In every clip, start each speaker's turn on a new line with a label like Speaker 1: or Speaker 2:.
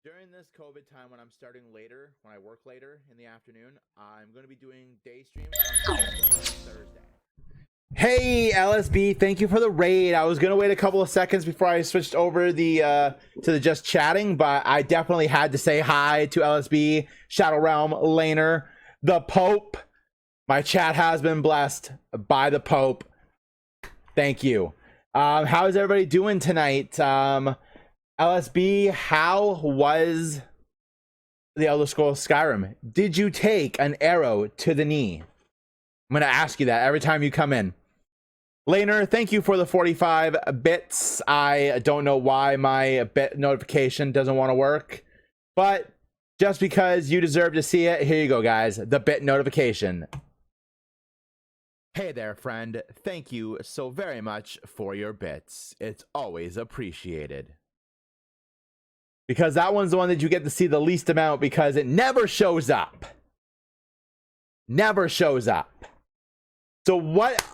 Speaker 1: During this COVID time, when I'm starting later, when I work later in the afternoon, I'm going to be doing day streams on Tuesday and Thursday. Hey LSB, thank you for the raid. I was gonna wait a couple of seconds before I switched over the to the just chatting, but I definitely had to say hi to LSB, Shadow Realm, Laner, the Pope. My chat has been blessed by the Pope. Thank you. How is everybody doing tonight? LSB, how was the Elder Scrolls Skyrim? Did you take an arrow to the knee? I'm gonna ask you that every time you come in. Laner, thank you for the 45 bits. I don't know why my bit notification doesn't want to work, but just because you deserve to see it, here you go, guys. The bit notification. Hey there, friend. Thank you so very much for your bits. It's always appreciated. Because that one's the one that you get to see the least amount because it never shows up. Never shows up. So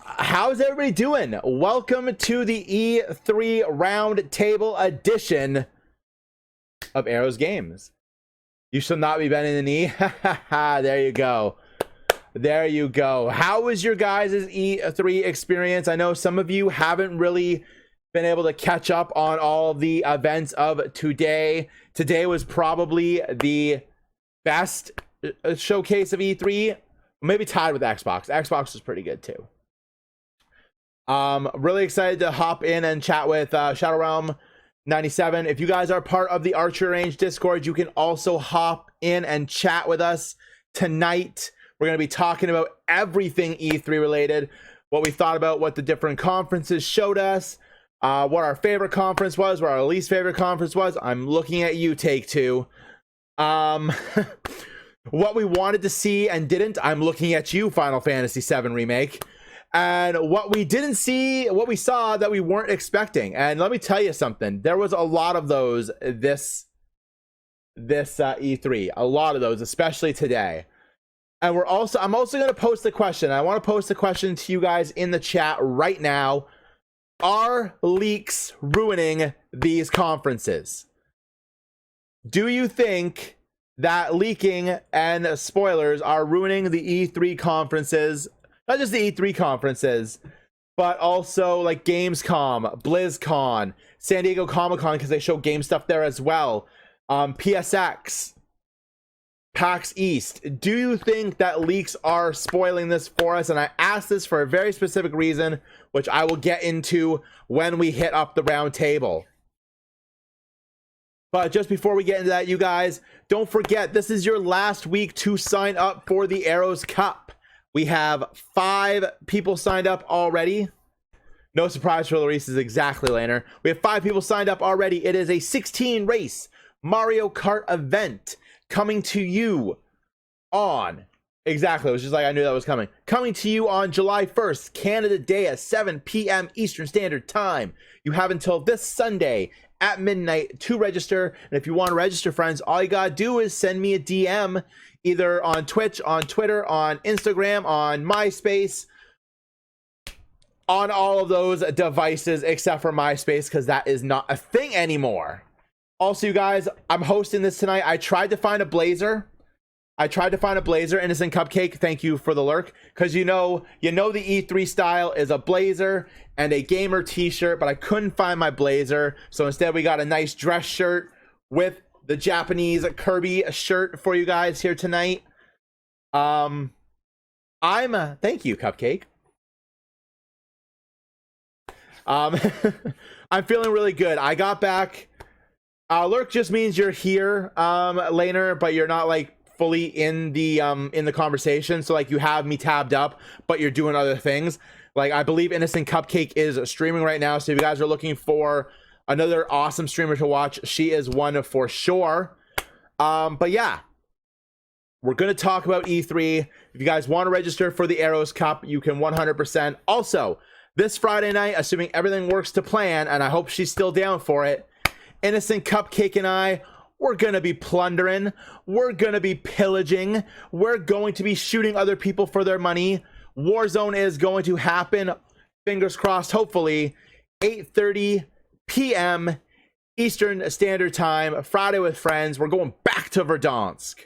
Speaker 1: how's everybody doing? Welcome to the E3 round table edition of Arrows Games. You shall not be bending the knee. There you go. There you go. How was your guys' E3 experience? I know some of you haven't really been able to catch up on all of the events of today. Today was probably the best showcase of E3. Maybe tied with Xbox. Xbox was pretty good too. Really excited to hop in and chat with Shadow Realm 97. If you guys are part of the Archery Range Discord, you can also hop in and chat with us tonight. We're going to be talking about everything E3 related, what we thought about what the different conferences showed us, what our favorite conference was, what our least favorite conference was. I'm looking at you, Take-Two. What we wanted to see and didn't. I'm looking at you, Final Fantasy VII Remake. And what we didn't see, what we saw that we weren't expecting. And let me tell you something. There was a lot of those this E3. A lot of those, especially today. And I'm also going to post the question. I want to post the question to you guys in the chat right now. Are leaks ruining these conferences? Do you think that leaking and spoilers are ruining the E3 conferences? Not just the E3 conferences, but also like Gamescom, BlizzCon, San Diego Comic-Con, because they show game stuff there as well. PSX, PAX East. Do you think that leaks are spoiling this for us? And I ask this for a very specific reason, which I will get into when we hit up the round table. But just before we get into that, you guys, don't forget, this is your last week to sign up for the Arrows Cup. We have 5 people signed up already. No surprise for Larice is exactly, Laner. We have 5 people signed up already. It is a 16 race Mario Kart event coming to you on... Exactly, it was just like I knew that was coming. Coming to you on July 1st, Canada Day at 7 p.m. Eastern Standard Time. You have until this Sunday at midnight to register. And if you want to register, friends, all you gotta do is send me a DM either on Twitch, on Twitter, on Instagram, on MySpace, on all of those devices except for MySpace, because that is not a thing anymore. Also, you guys, I'm hosting this tonight. I tried to find a blazer. InnocentCupcake, thank you for the lurk, because you know the E3 style is a blazer and a gamer t-shirt, but I couldn't find my blazer, so instead we got a nice dress shirt with the Japanese Kirby shirt for you guys here tonight. Thank you, Cupcake. I'm feeling really good. I got back. Lurk just means you're here, Laner, but you're not like fully in the conversation. So like you have me tabbed up, but you're doing other things. Like I believe InnocentCupcake is streaming right now. So if you guys are looking for another awesome streamer to watch, she is one for sure. But yeah, we're going to talk about E3. If you guys want to register for the Arrows Cup, you can 100%. Also, this Friday night, assuming everything works to plan, and I hope she's still down for it, InnocentCupcake and I, we're going to be plundering. We're going to be pillaging. We're going to be shooting other people for their money. Warzone is going to happen, fingers crossed, hopefully, 8:30 p.m. Eastern Standard Time, Friday with friends. We're going back to Verdansk.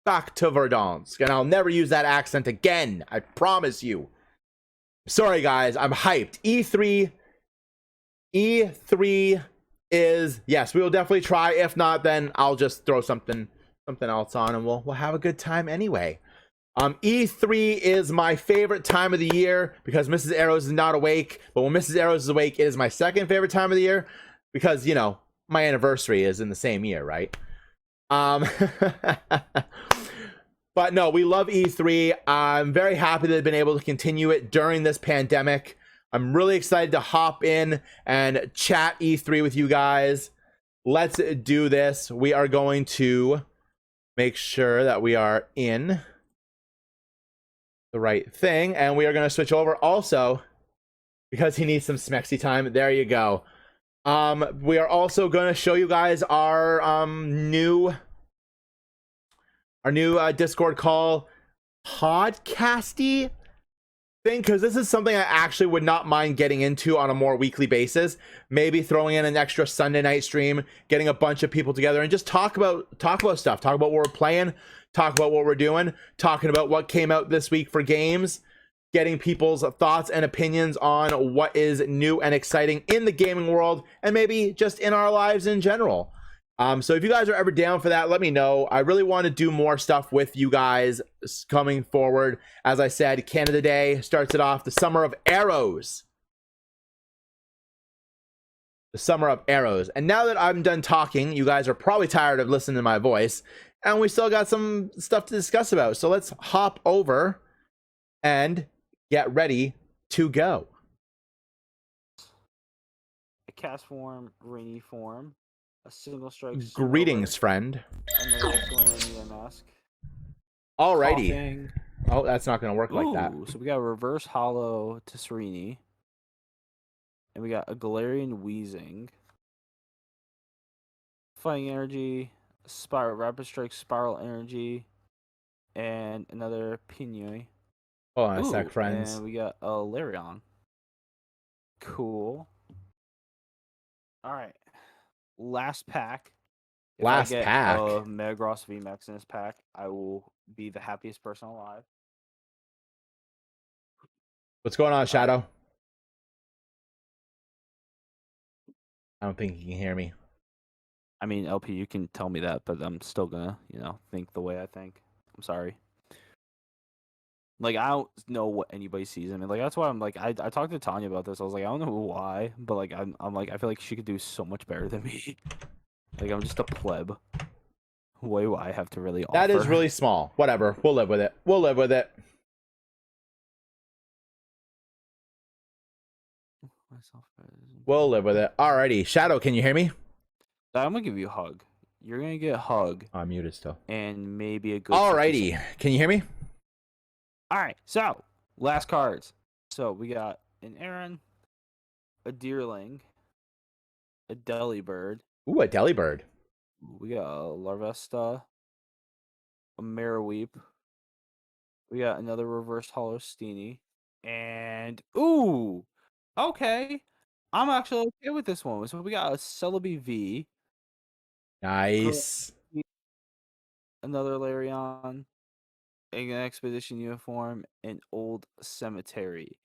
Speaker 1: Back to Verdansk. And I'll never use that accent again. I promise you. Sorry, guys. I'm hyped. E3 is, yes, we will definitely try. If not, then I'll just throw something else on and we'll have a good time anyway. E3 is my favorite time of the year because Mrs. Arrows is not awake. But when Mrs. Arrows is awake, it is my second favorite time of the year because, you know, my anniversary is in the same year, right? But no, we love E3. I'm very happy that they've been able to continue it during this pandemic. I'm really excited to hop in and chat E3 with you guys. Let's do this. We are going to make sure that we are in the right thing, and we are going to switch over also because he needs some smexy time. There you go. We are also going to show you guys our new Discord call podcasty thing, because this is something I actually would not mind getting into on a more weekly basis. Maybe throwing in an extra Sunday night stream, getting a bunch of people together and just talk about stuff, talk about what we're playing, talk about what we're doing, talking about what came out this week for games, getting people's thoughts and opinions on what is new and exciting in the gaming world and maybe just in our lives in general. So if you guys are ever down for that, let me know. I really want to do more stuff with you guys coming forward. As I said, Canada Day starts it off, the Summer of Arrows. The Summer of Arrows. And now that I'm done talking, you guys are probably tired of listening to my voice. And we still got some stuff to discuss about. So let's hop over and get ready to go.
Speaker 2: A cast form, rainy form, a single strike.
Speaker 1: Greetings, friend.
Speaker 2: Another Redninja mask.
Speaker 1: Alrighty.
Speaker 2: Coughing.
Speaker 1: Oh, that's not going to work like that.
Speaker 2: So we got a reverse hollow to Serini. And we got a Galarian Wheezing. Fighting Energy, Spiral Rapid Strike, Spiral Energy, and another Pinoy.
Speaker 1: Hold on a sec, friends.
Speaker 2: And we got a Larion. Cool. Alright. Last pack. If I get
Speaker 1: pack.
Speaker 2: a Metagross VMAX in this pack, I will be the happiest person alive.
Speaker 1: What's going on, Shadow? I don't think you can hear me.
Speaker 2: I mean, LP, you can tell me that, but I'm still gonna, think the way I think. I'm sorry. Like, I don't know what anybody sees in me. Like, that's why I'm like, I talked to Tanya about this. I was like, I don't know why, but like, I'm like, I feel like she could do so much better than me. Like, I'm just a pleb. What do I have to really offer?
Speaker 1: That is really small. Whatever. We'll live with it. We'll live with it. We'll live with it. Alrighty. Shadow, can you hear me?
Speaker 2: I'm gonna give you a hug. You're gonna get a hug.
Speaker 1: I'm muted still.
Speaker 2: And maybe a good.
Speaker 1: Alrighty. Can you hear me?
Speaker 2: Alright, so last cards. So we got an Aaron, a Deerling, a Delibird.
Speaker 1: Ooh, a Delibird.
Speaker 2: We got a Larvesta, a Marowweep. We got another reverse hollow Steenie. And ooh, okay. I'm actually okay with this one. So we got a Celebi V.
Speaker 1: Nice.
Speaker 2: Another Larion, an Expedition Uniform, an Old Cemetery.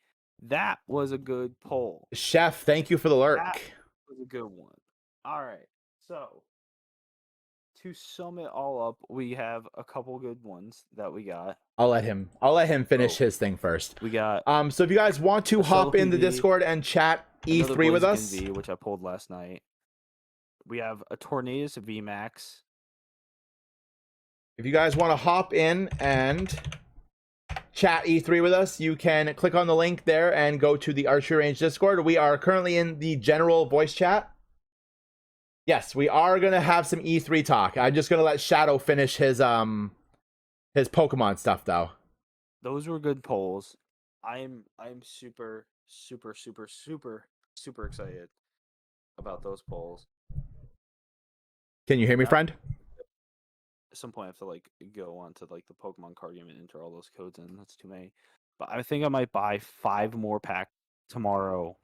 Speaker 2: That was a good poll.
Speaker 1: Chef, thank you for the lurk.
Speaker 2: That was a good one. All right. So, to sum it all up, we have a couple good ones that we got.
Speaker 1: I'll let him finish his thing first.
Speaker 2: We got
Speaker 1: so if you guys want to hop in the Discord and chat E3 with us,
Speaker 2: V, which I pulled last night. We have a Tornadus VMAX.
Speaker 1: If you guys want to hop in and chat E3 with us, you can click on the link there and go to the Archery Range Discord. We are currently in the general voice chat. Yes, we are going to have some E3 talk. I'm just going to let Shadow finish his Pokemon stuff, though.
Speaker 2: Those were good polls. I'm super excited about those polls.
Speaker 1: Can you hear me, friend?
Speaker 2: At some point I have to like go on to like the Pokemon card game and enter all those codes in. That's too many. But I think I might buy 5 more packs tomorrow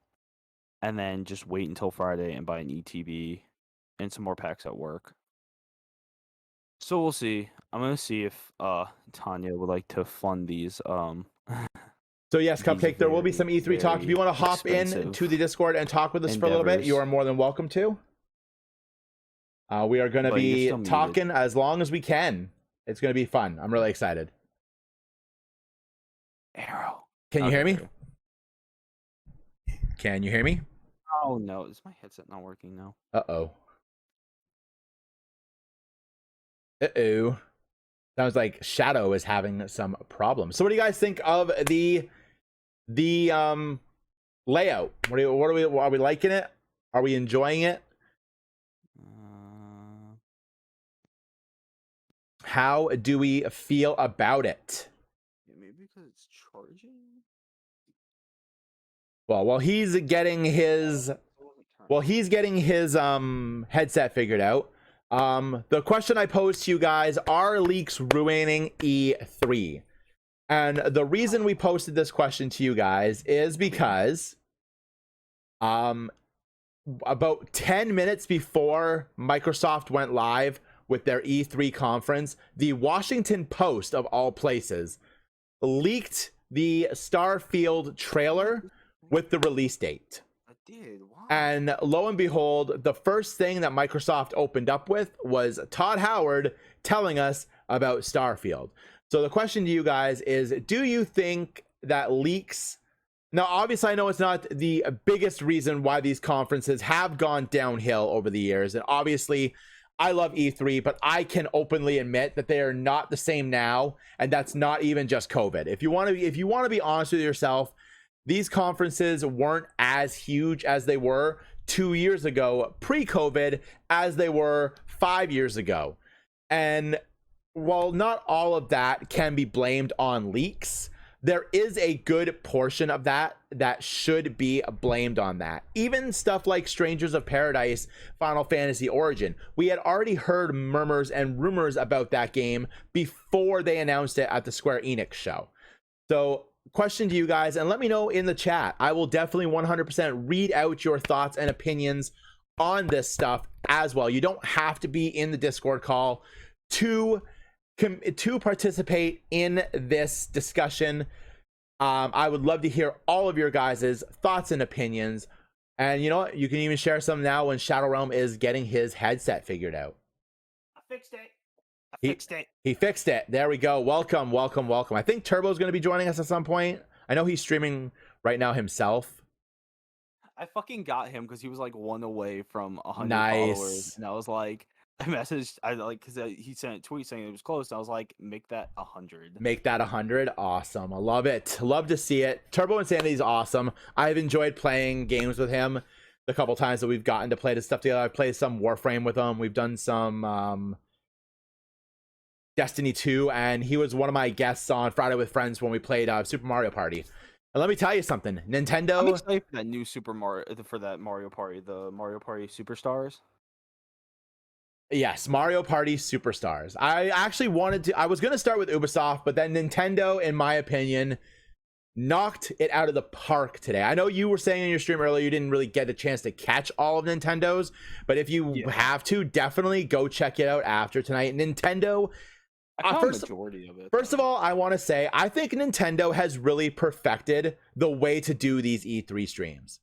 Speaker 2: and then just wait until Friday and buy an ETB and some more packs at work. So we'll see. I'm gonna see if Tanya would like to fund these.
Speaker 1: So yes,
Speaker 2: These
Speaker 1: Cupcake, there will be some
Speaker 2: very,
Speaker 1: E3 talk. If you want to hop in
Speaker 2: expensive
Speaker 1: to the Discord and talk with us for a little bit, you
Speaker 2: endeavors.
Speaker 1: are more than welcome to. We are going to
Speaker 2: But you're
Speaker 1: be
Speaker 2: still muted.
Speaker 1: talking as long as we can. It's going to be fun. I'm really excited.
Speaker 2: Arrow.
Speaker 1: Can you hear me?
Speaker 2: Okay.
Speaker 1: Can you hear me?
Speaker 2: Oh no, is my headset not working now?
Speaker 1: Uh-oh. Uh-oh. Sounds like Shadow is having some problems. So what do you guys think of the layout? Are we liking it? Are we enjoying it? How do we feel about it?
Speaker 2: Yeah, maybe because it's charging.
Speaker 1: Well, while he's getting his headset figured out, the question I posed to you guys, are leaks ruining E3? And the reason we posted this question to you guys is because about 10 minutes before Microsoft went live with their E3 conference, the Washington Post, of all places, leaked the Starfield trailer with the release date.
Speaker 2: I did. Wow.
Speaker 1: And lo and behold, the first thing that Microsoft opened up with was Todd Howard telling us about Starfield. So the question to you guys is, do you think that leaks... Now, obviously, I know it's not the biggest reason why these conferences have gone downhill over the years. And obviously, I love E3, but I can openly admit that they are not the same now. And that's not even just COVID. If you want to be honest with yourself, these conferences weren't as huge as they were 2 years ago, pre-COVID, as they were 5 years ago. And while not all of that can be blamed on leaks, there is a good portion of that should be blamed on that. Even stuff like Strangers of Paradise, Final Fantasy Origin. We had already heard murmurs and rumors about that game before they announced it at the Square Enix show. So, question to you guys, and let me know in the chat. I will definitely 100% read out your thoughts and opinions on this stuff as well. You don't have to be in the Discord call to participate in this discussion. I would love to hear all of your guys' thoughts and opinions. And you know what? You can even share some now when Shadow Realm is getting his headset figured out.
Speaker 2: I fixed it.
Speaker 1: He fixed it. There we go. Welcome, welcome, welcome. I think Turbo's going to be joining us at some point. I know he's streaming right now himself.
Speaker 2: I fucking got him because he was like 1 away from 100
Speaker 1: Nice.
Speaker 2: followers, and I was like, I messaged, because he sent a tweet saying it was close. And I was like, make that 100.
Speaker 1: Make that 100. Awesome. I love it. Love to see it. TurboInsanity is awesome. I've enjoyed playing games with him the couple times that we've gotten to play this stuff together. I've played some Warframe with him. We've done some Destiny 2, and he was one of my guests on Friday with Friends when we played Super Mario Party. And let me tell you something, Nintendo...
Speaker 2: I'm excited for that new Mario Party, the Mario Party Superstars.
Speaker 1: Yes, Mario Party Superstars. I actually I was going to start with Ubisoft, but then Nintendo, in my opinion, knocked it out of the park today. I know you were saying in your stream earlier you didn't really get a chance to catch all of Nintendo's, but if you have to, definitely go check it out after tonight. Nintendo...
Speaker 2: I caught a majority of it.
Speaker 1: First of all, I want to say, I think Nintendo has really perfected the way to do these E3 streams.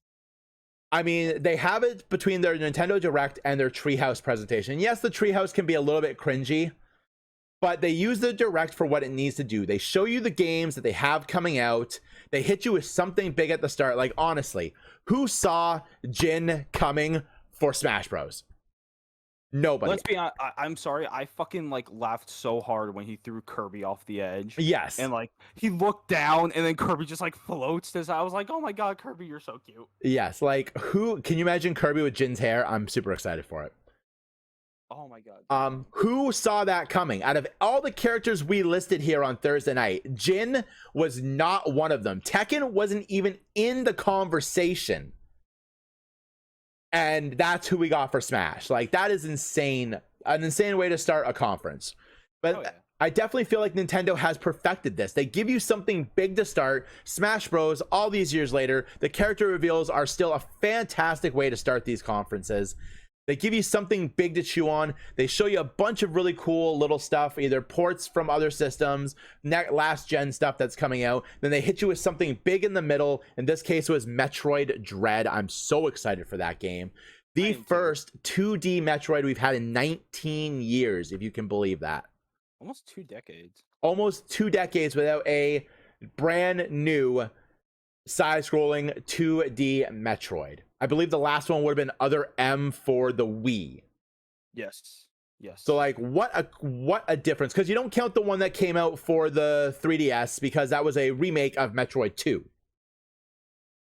Speaker 1: I mean, they have it between their Nintendo Direct and their Treehouse presentation. Yes, the Treehouse can be a little bit cringy, but they use the Direct for what it needs to do. They show you the games that they have coming out. They hit you with something big at the start. Like, honestly, who saw Jin coming for Smash Bros? Nobody.
Speaker 2: Let's be honest, I'm sorry. I fucking laughed so hard when he threw Kirby off the edge.
Speaker 1: Yes.
Speaker 2: And he looked down and then Kirby just floats. I was like, oh my god, Kirby, you're so cute.
Speaker 1: Yes. Who can you imagine Kirby with Jin's hair? I'm super excited for it.
Speaker 2: Oh my god.
Speaker 1: Who saw that coming? Out of all the characters we listed here on Thursday night, Jin was not one of them. Tekken wasn't even in the conversation. And that's who we got for Smash. That is insane. An insane way to start a conference. But I definitely feel like Nintendo has perfected this. They give you something big to start. Smash Bros. All these years later, the character reveals are still a fantastic way to start these conferences. They give you something big to chew on. They show you a bunch of really cool little stuff, either ports from other systems, last gen stuff that's coming out. Then they hit you with something big in the middle. In this case, it was Metroid Dread. I'm so excited for that game. The first 2D Metroid we've had in 19 years, if you can believe that.
Speaker 2: Almost 2 decades.
Speaker 1: Almost 2 decades without a brand new side-scrolling 2D Metroid. I believe the last one would have been Other M for the Wii.
Speaker 2: Yes.
Speaker 1: So like, what a difference, because you don't count the one that came out for the 3DS because that was a remake of Metroid 2.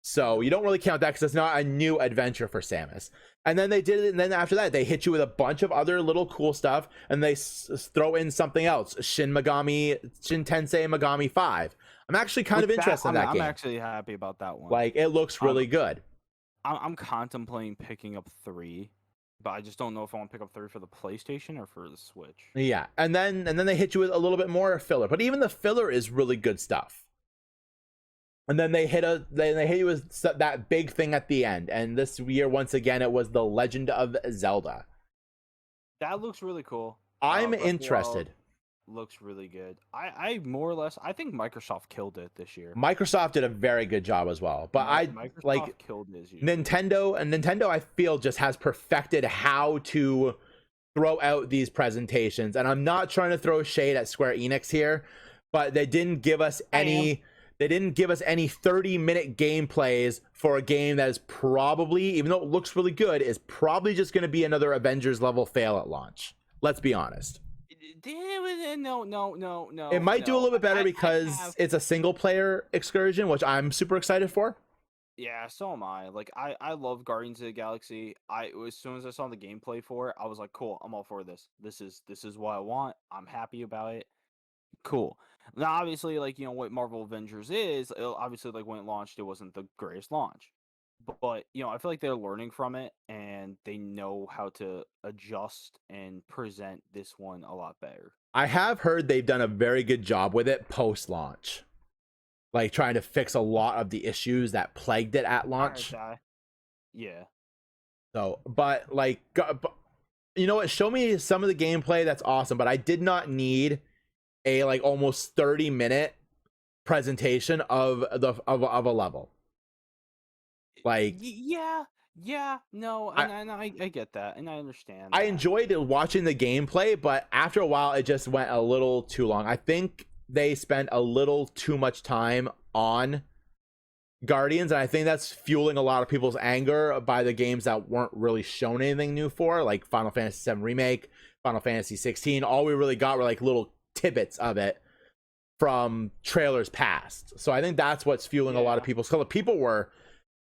Speaker 1: So you don't really count that because it's not a new adventure for Samus. And then they did it, and then after that they hit you with a bunch of other little cool stuff, and they throw in something else, Shin Tensei Megami 5. I'm actually kind of interested in that game.
Speaker 2: I'm actually happy about that one.
Speaker 1: Like, it looks really good.
Speaker 2: I'm contemplating picking up 3, but I just don't know if I want to pick up 3 for the PlayStation or for the Switch.
Speaker 1: Yeah, and then they hit you with a little bit more filler, but even the filler is really good stuff. And then they hit you with that big thing at the end. And this year, once again, it was The Legend of Zelda.
Speaker 2: That looks really cool.
Speaker 1: I'm interested.
Speaker 2: Looks really good. I more or less, I think Microsoft killed it this year.
Speaker 1: Microsoft did a very good job as well. But
Speaker 2: Microsoft killed it this year.
Speaker 1: Nintendo, I feel, just has perfected how to throw out these presentations. And I'm not trying to throw shade at Square Enix here, but they didn't give us any 30-minute gameplays for a game that is probably, even though it looks really good, is probably just going to be another Avengers level fail at launch. Let's be honest.
Speaker 2: No.
Speaker 1: It might do a little bit better because it's a single player excursion, which I'm super excited for.
Speaker 2: Yeah, so am I. Like, I love Guardians of the Galaxy. As soon as I saw the gameplay for it, I was like, cool, I'm all for this. This is what I want. I'm happy about it. Cool. Now, obviously, like, you know, what Marvel Avengers is, obviously, like, when it launched, it wasn't the greatest launch. But, you know, I feel like they're learning from it, and they know how to adjust and present this one a lot better.
Speaker 1: I have heard they've done a very good job with it post-launch. Like, trying to fix a lot of the issues that plagued it at launch.
Speaker 2: Yeah.
Speaker 1: So, but, like, you know what? Show me some of the gameplay. That's awesome. But I did not need a, like, almost 30-minute presentation of a level. Like,
Speaker 2: no, and I get that, and I understand that.
Speaker 1: I enjoyed watching the gameplay, but after a while it just went a little too long. I think they spent a little too much time on Guardians, and I think that's fueling a lot of people's anger by the games that weren't really shown anything new for, like Final Fantasy VII Remake, Final Fantasy 16. All we really got were like little tidbits of it from trailers past. So I think that's what's fueling a lot of people's color.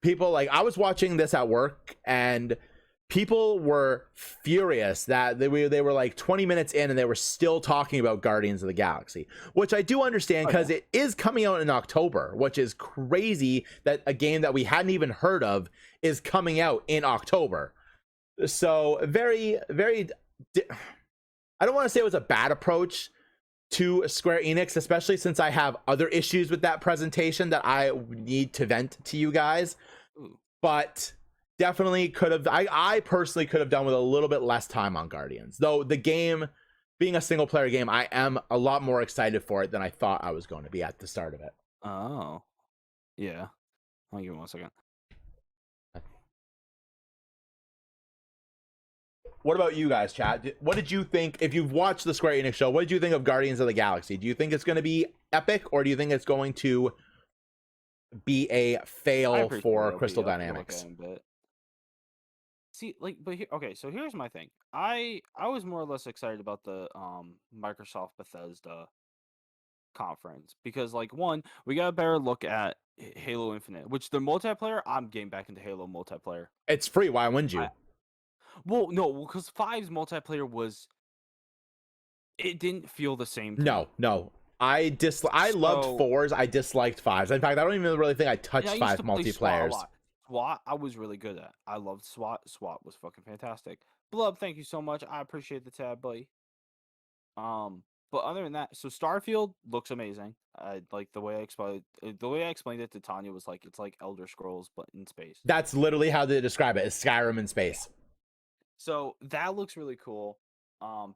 Speaker 1: People, like, I was watching this at work, and people were furious that they were like 20 minutes in and they were still talking about Guardians of the Galaxy, which I do understand because it is coming out in October, which is crazy that a game that we hadn't even heard of is coming out in October. So very, very, I don't want to say it was a bad approach to Square Enix, especially since I have other issues with that presentation that I need to vent to you guys. But definitely could have, I personally could have done with a little bit less time on Guardians. Though the game being a single player game, I am a lot more excited for it than I thought I was going to be at the start of it.
Speaker 2: Oh. Yeah. I'll give me 1 second.
Speaker 1: What about you guys, chat? What did you think, if you've watched the Square Enix show, what did you think of Guardians of the Galaxy? Do you think it's going to be epic, or do you think it's going to be a fail for Crystal Dynamics?
Speaker 2: See, like, but okay, so here's my thing. I was more or less excited about the Microsoft Bethesda conference because, like, one, we got a better look at Halo Infinite, which the multiplayer, I'm getting back into Halo multiplayer.
Speaker 1: It's free. Why wouldn't you?
Speaker 2: Well, no, because 5's multiplayer it didn't feel the same to me.
Speaker 1: No. I loved 4's. I disliked 5's. In fact, I don't even really think I touched 5 multiplayers.
Speaker 2: SWAT, I was really good at. I loved SWAT. SWAT was fucking fantastic. Blub, thank you so much. I appreciate the tab, buddy. But other than that, so Starfield looks amazing. I like the way I explained it to Tanya was like, it's like Elder Scrolls but in space.
Speaker 1: That's literally how they describe it. It's Skyrim in space.
Speaker 2: So that looks really cool.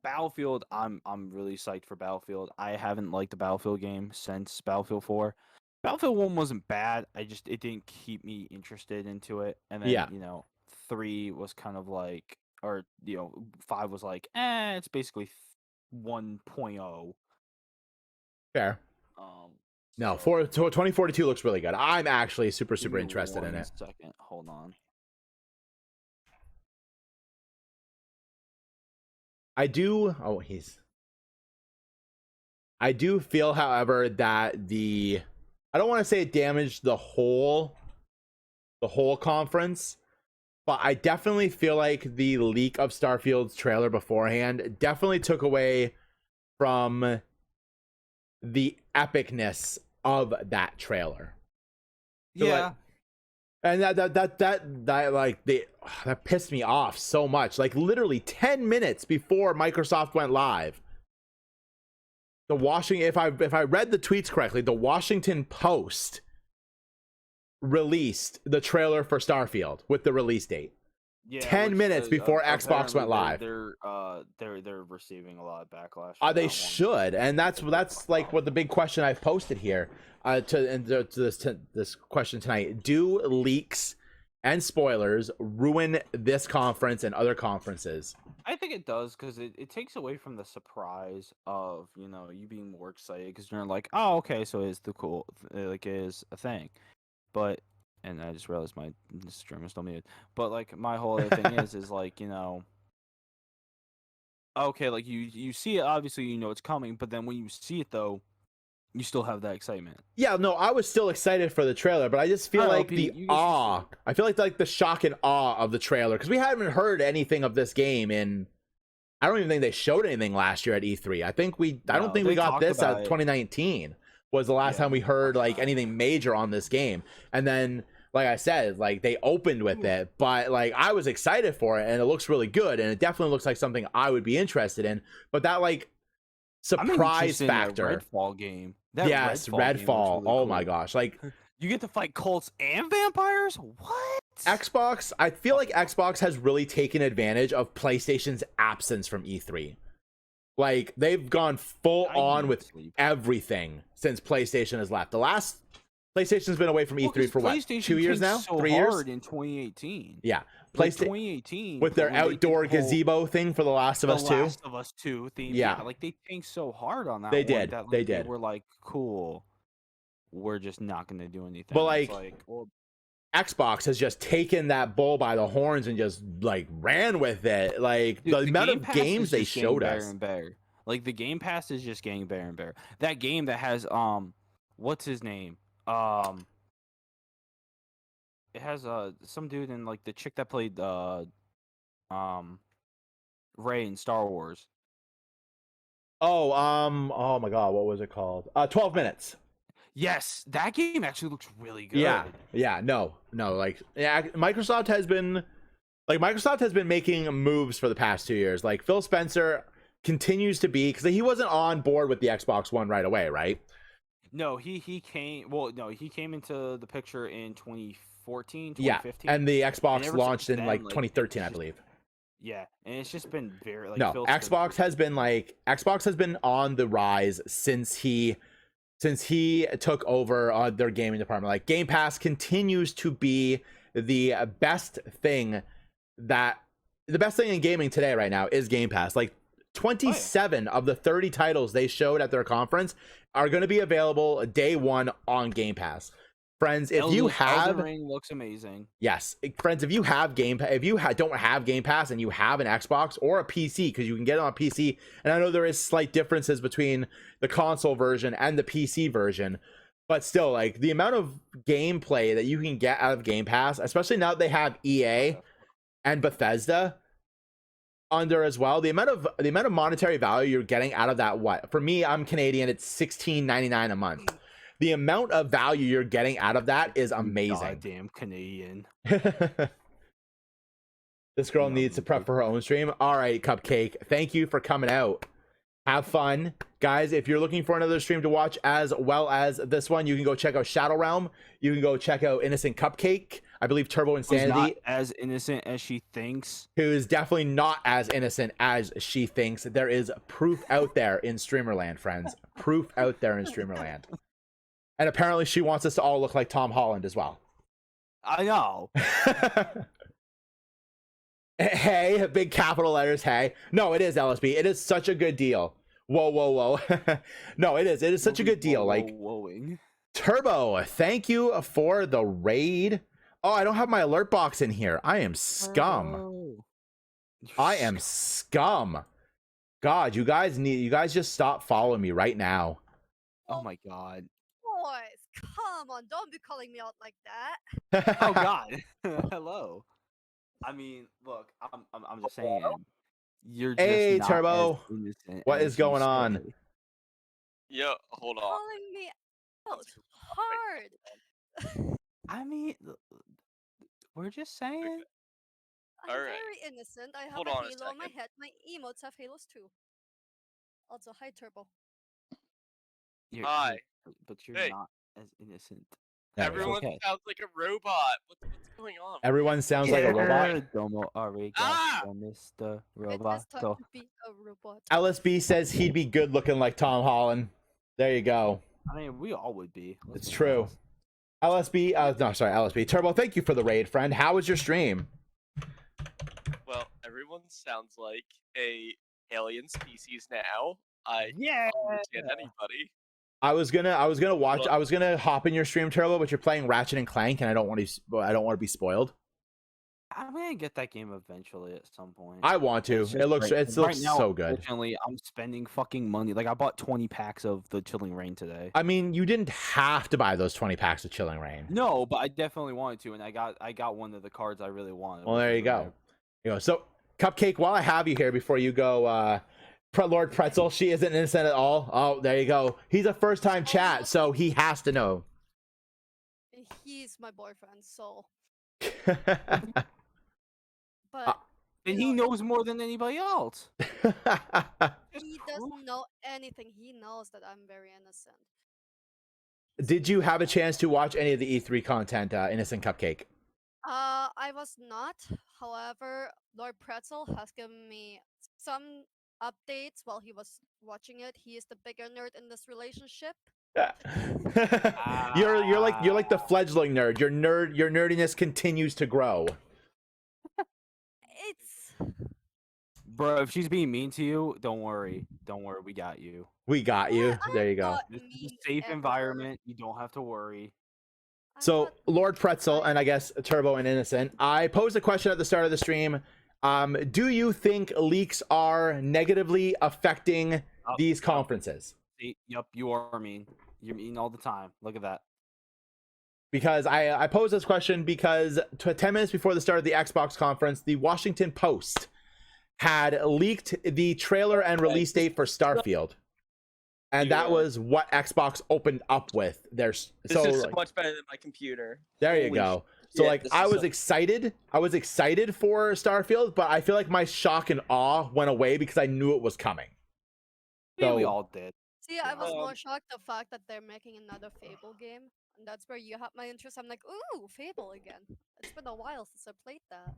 Speaker 2: Battlefield, I'm really psyched for Battlefield. I haven't liked the Battlefield game since Battlefield 4. Battlefield 1 wasn't bad. It didn't keep me interested into it. And then,
Speaker 1: Yeah,
Speaker 2: 3 was kind of like, or 5 was like, it's basically 1.0.
Speaker 1: fair. No,
Speaker 2: So
Speaker 1: 2042 looks really good. I'm actually super
Speaker 2: give me
Speaker 1: interested in
Speaker 2: one
Speaker 1: it.
Speaker 2: second. Hold on.
Speaker 1: I do. I do feel, however, that I don't want to say it damaged the whole conference, but I definitely feel like the leak of Starfield's trailer beforehand definitely took away from the epicness of that trailer. So,
Speaker 2: Yeah.
Speaker 1: and that pissed me off so much. Like literally 10 minutes before Microsoft went live, if I read the tweets correctly, the Washington Post released the trailer for Starfield with the release date.
Speaker 2: Yeah,
Speaker 1: 10 minutes before Xbox went live.
Speaker 2: They're receiving a lot of backlash.
Speaker 1: They should, and that's like what the big question I've posted here to this question tonight. Do leaks and spoilers ruin this conference and other conferences?
Speaker 2: I think it does because it takes away from the surprise of you being more excited because you're like, oh, okay, so it's the cool like it is a thing, but. And I just realized my stream is still muted. But like my whole other thing is like, okay, like you see it, obviously it's coming, but then when you see it though, you still have that excitement.
Speaker 1: Yeah, no, I was still excited for the trailer, but I just feel like the awe. I feel like the shock and awe of the trailer, because we haven't heard anything of this game in. I don't even think they showed anything last year at E3. I don't think we got this at 2019 was the last time we heard like anything major on this game, and then. Like I said, like they opened with it, but like I was excited for it and it looks really good and it definitely looks like something I would be interested in. But that like surprise factor.
Speaker 2: In Redfall game.
Speaker 1: Yes, Redfall. Really cool. My gosh. Like
Speaker 2: you get to fight cults and vampires? What?
Speaker 1: Xbox, I feel like Xbox has really taken advantage of PlayStation's absence from E3. Like they've gone full on with everything since PlayStation has left. The last PlayStation's been away from E3 for what? 2 years now? 3 years?
Speaker 2: In 2018.
Speaker 1: Yeah.
Speaker 2: PlayStation 2018
Speaker 1: with their outdoor gazebo thing for The Last of Us 2.
Speaker 2: The Last of Us 2 theme. Yeah, like they tanked so hard on that.
Speaker 1: They did.
Speaker 2: They were like, cool. We're just not going to do anything.
Speaker 1: But like Xbox has just taken that bull by the horns and just like ran with it. Like the amount of games they showed us.
Speaker 2: Like the Game Pass is just getting better and better. That game that has what's his name? It has some dude and like the chick that played Rey in Star Wars.
Speaker 1: Oh my god, what was it called? 12 Minutes.
Speaker 2: Yes, that game actually looks really good.
Speaker 1: Yeah, no, like Microsoft has been making moves for the past 2 years. Like Phil Spencer continues to be, because he wasn't on board with the Xbox One right away, right?
Speaker 2: No, he came into the picture in 2014, 2015.
Speaker 1: Yeah, and the Xbox launched in like 2013, I believe.
Speaker 2: Yeah, and it's just been very like
Speaker 1: Xbox has been on the rise since he took over their gaming department. Like Game Pass continues to be the best thing in gaming today right now is Game Pass. Like 27 of the 30 titles they showed at their conference are going to be available day one on Game Pass. Friends, if you have
Speaker 2: Elden Ring looks amazing.
Speaker 1: Yes, friends, if you have Game Pass, don't have Game Pass and you have an Xbox or a PC, because you can get it on PC, and I know there is slight differences between the console version and the PC version, but still, like the amount of gameplay that you can get out of Game Pass, especially now that they have EA and Bethesda under as well, the amount of monetary value you're getting out of that. What, for me, I'm Canadian, it's $16.99 a month. The amount of value you're getting out of that is amazing.
Speaker 2: Goddamn Canadian.
Speaker 1: This girl needs to prep for her own stream. All right, Cupcake, thank you for coming out. Have fun, guys. If you're looking for another stream to watch as well as this one, you can go check out Shadow Realm. You can go check out Innocent Cupcake. I believe Turbo
Speaker 2: Who's not
Speaker 1: Insanity,
Speaker 2: as innocent as she thinks.
Speaker 1: who is definitely not as innocent as she thinks. There is proof out there in Streamerland, friends. Proof out there in Streamerland. And apparently she wants us to all look like Tom Holland as well.
Speaker 2: I know.
Speaker 1: Hey, big capital letters, hey. No, it is LSB. It is such a good deal. Whoa, whoa, whoa. No, it is. It is such a good deal. Like,
Speaker 2: Whoa-ing.
Speaker 1: Turbo, thank you for the raid. Oh, I don't have my alert box in here. I am scum.
Speaker 2: Oh.
Speaker 1: I am scum. God, you guys just stop following me right now.
Speaker 2: Oh my god.
Speaker 3: Boys, come on, don't be calling me out like that.
Speaker 2: Oh god. Hello. I mean, look, I'm just saying. You're just
Speaker 1: Hey,
Speaker 2: not
Speaker 1: Turbo.
Speaker 2: as innocent
Speaker 1: What
Speaker 2: as
Speaker 1: is
Speaker 2: you
Speaker 1: going on?
Speaker 2: say.
Speaker 4: Yo, hold on.
Speaker 3: Calling me out hard.
Speaker 2: I mean, we're just saying.
Speaker 3: I'm
Speaker 4: Alright.
Speaker 3: very innocent. I have
Speaker 4: Hold
Speaker 3: a
Speaker 4: on a
Speaker 3: halo on my
Speaker 4: second.
Speaker 3: head. My emotes have halos too. Also, hi Turbo.
Speaker 4: Hi.
Speaker 2: But you're
Speaker 4: Hey.
Speaker 2: not as innocent.
Speaker 1: There we go.
Speaker 4: Everyone
Speaker 2: okay.
Speaker 4: sounds like a robot. What's going on?
Speaker 1: Everyone sounds like a robot.
Speaker 2: Domo arigato,
Speaker 4: Ah!
Speaker 2: Mr.
Speaker 3: It is time
Speaker 2: Roboto.
Speaker 3: to be a robot.
Speaker 1: LSB says he'd be good looking like Tom Holland. There you go.
Speaker 2: I mean, we all would be.
Speaker 1: It's true. LSB, no, sorry, LSB. Turbo, thank you for the raid, friend. How was your stream?
Speaker 4: Well, everyone sounds like a alien species now. I
Speaker 2: Yeah.
Speaker 4: don't understand anybody.
Speaker 1: I was gonna watch.
Speaker 4: Look.
Speaker 1: I was gonna hop in your stream, Turbo, but you're playing Ratchet and Clank, and I don't want to be spoiled.
Speaker 2: I'm gonna get that game eventually at some point.
Speaker 1: I want to.
Speaker 2: It's just
Speaker 1: It looks
Speaker 2: like-
Speaker 1: it looks
Speaker 2: now,
Speaker 1: so good.
Speaker 2: Unfortunately, I'm spending fucking money. Like I bought 20 packs of the Chilling Reign today.
Speaker 1: I mean, you didn't have to buy those 20 packs of Chilling Reign.
Speaker 2: No, but I definitely wanted to, and I got one of the cards I really wanted.
Speaker 1: Well,
Speaker 2: which
Speaker 1: there
Speaker 2: is
Speaker 1: you go.
Speaker 2: rare.
Speaker 1: You know, so Cupcake, while I have you here, before you go, Lord Pretzel, she isn't innocent at all. Oh, there you go. He's a first-time chat, so he has to know.
Speaker 3: He's my boyfriend, so.
Speaker 1: That's
Speaker 3: But
Speaker 2: And
Speaker 3: you
Speaker 2: he
Speaker 3: know,
Speaker 2: knows more than anybody else.
Speaker 3: he doesn't know anything. He knows that I'm very innocent.
Speaker 1: Did you have a chance to watch any of the E3 content, Innocent Cupcake?
Speaker 3: I was not. However, Lord Pretzel has given me some updates while he was watching it. He is the bigger nerd in this relationship.
Speaker 1: You're like the fledgling nerd. Your nerdiness continues to grow.
Speaker 3: It's
Speaker 2: Bro, if she's being mean to you, don't worry. Don't worry, we got you.
Speaker 1: We got you.
Speaker 3: I'm
Speaker 1: There you go.
Speaker 3: not
Speaker 2: This is a
Speaker 3: mean
Speaker 2: safe
Speaker 3: ever.
Speaker 2: environment. You don't have to worry.
Speaker 3: I'm
Speaker 1: So,
Speaker 3: not
Speaker 1: Lord Pretzel,
Speaker 3: I-
Speaker 1: and I guess Turbo and Innocent, I posed a question at the start of the stream. Do you think leaks are negatively affecting these conferences?
Speaker 2: See, yep, you are mean. You're mean all the time. Look at that.
Speaker 1: Because I posed this question because 10 minutes before the start of the Xbox conference, the Washington Post had leaked the trailer and release date for Starfield. And that was what Xbox opened up with.
Speaker 5: This is so much better than my computer.
Speaker 1: There you
Speaker 5: Holy
Speaker 1: go. So
Speaker 5: shit,
Speaker 1: like
Speaker 5: this
Speaker 1: I
Speaker 5: is
Speaker 1: was excited. I was excited for Starfield, but I feel like my shock and awe went away because I knew it was coming.
Speaker 2: Yeah, we
Speaker 1: So-
Speaker 2: all did.
Speaker 3: See, I was
Speaker 5: Um,
Speaker 3: more shocked the fact that they're making another Fable game, and that's where you have my interest. I'm like, ooh, Fable again. It's been a while since I played that.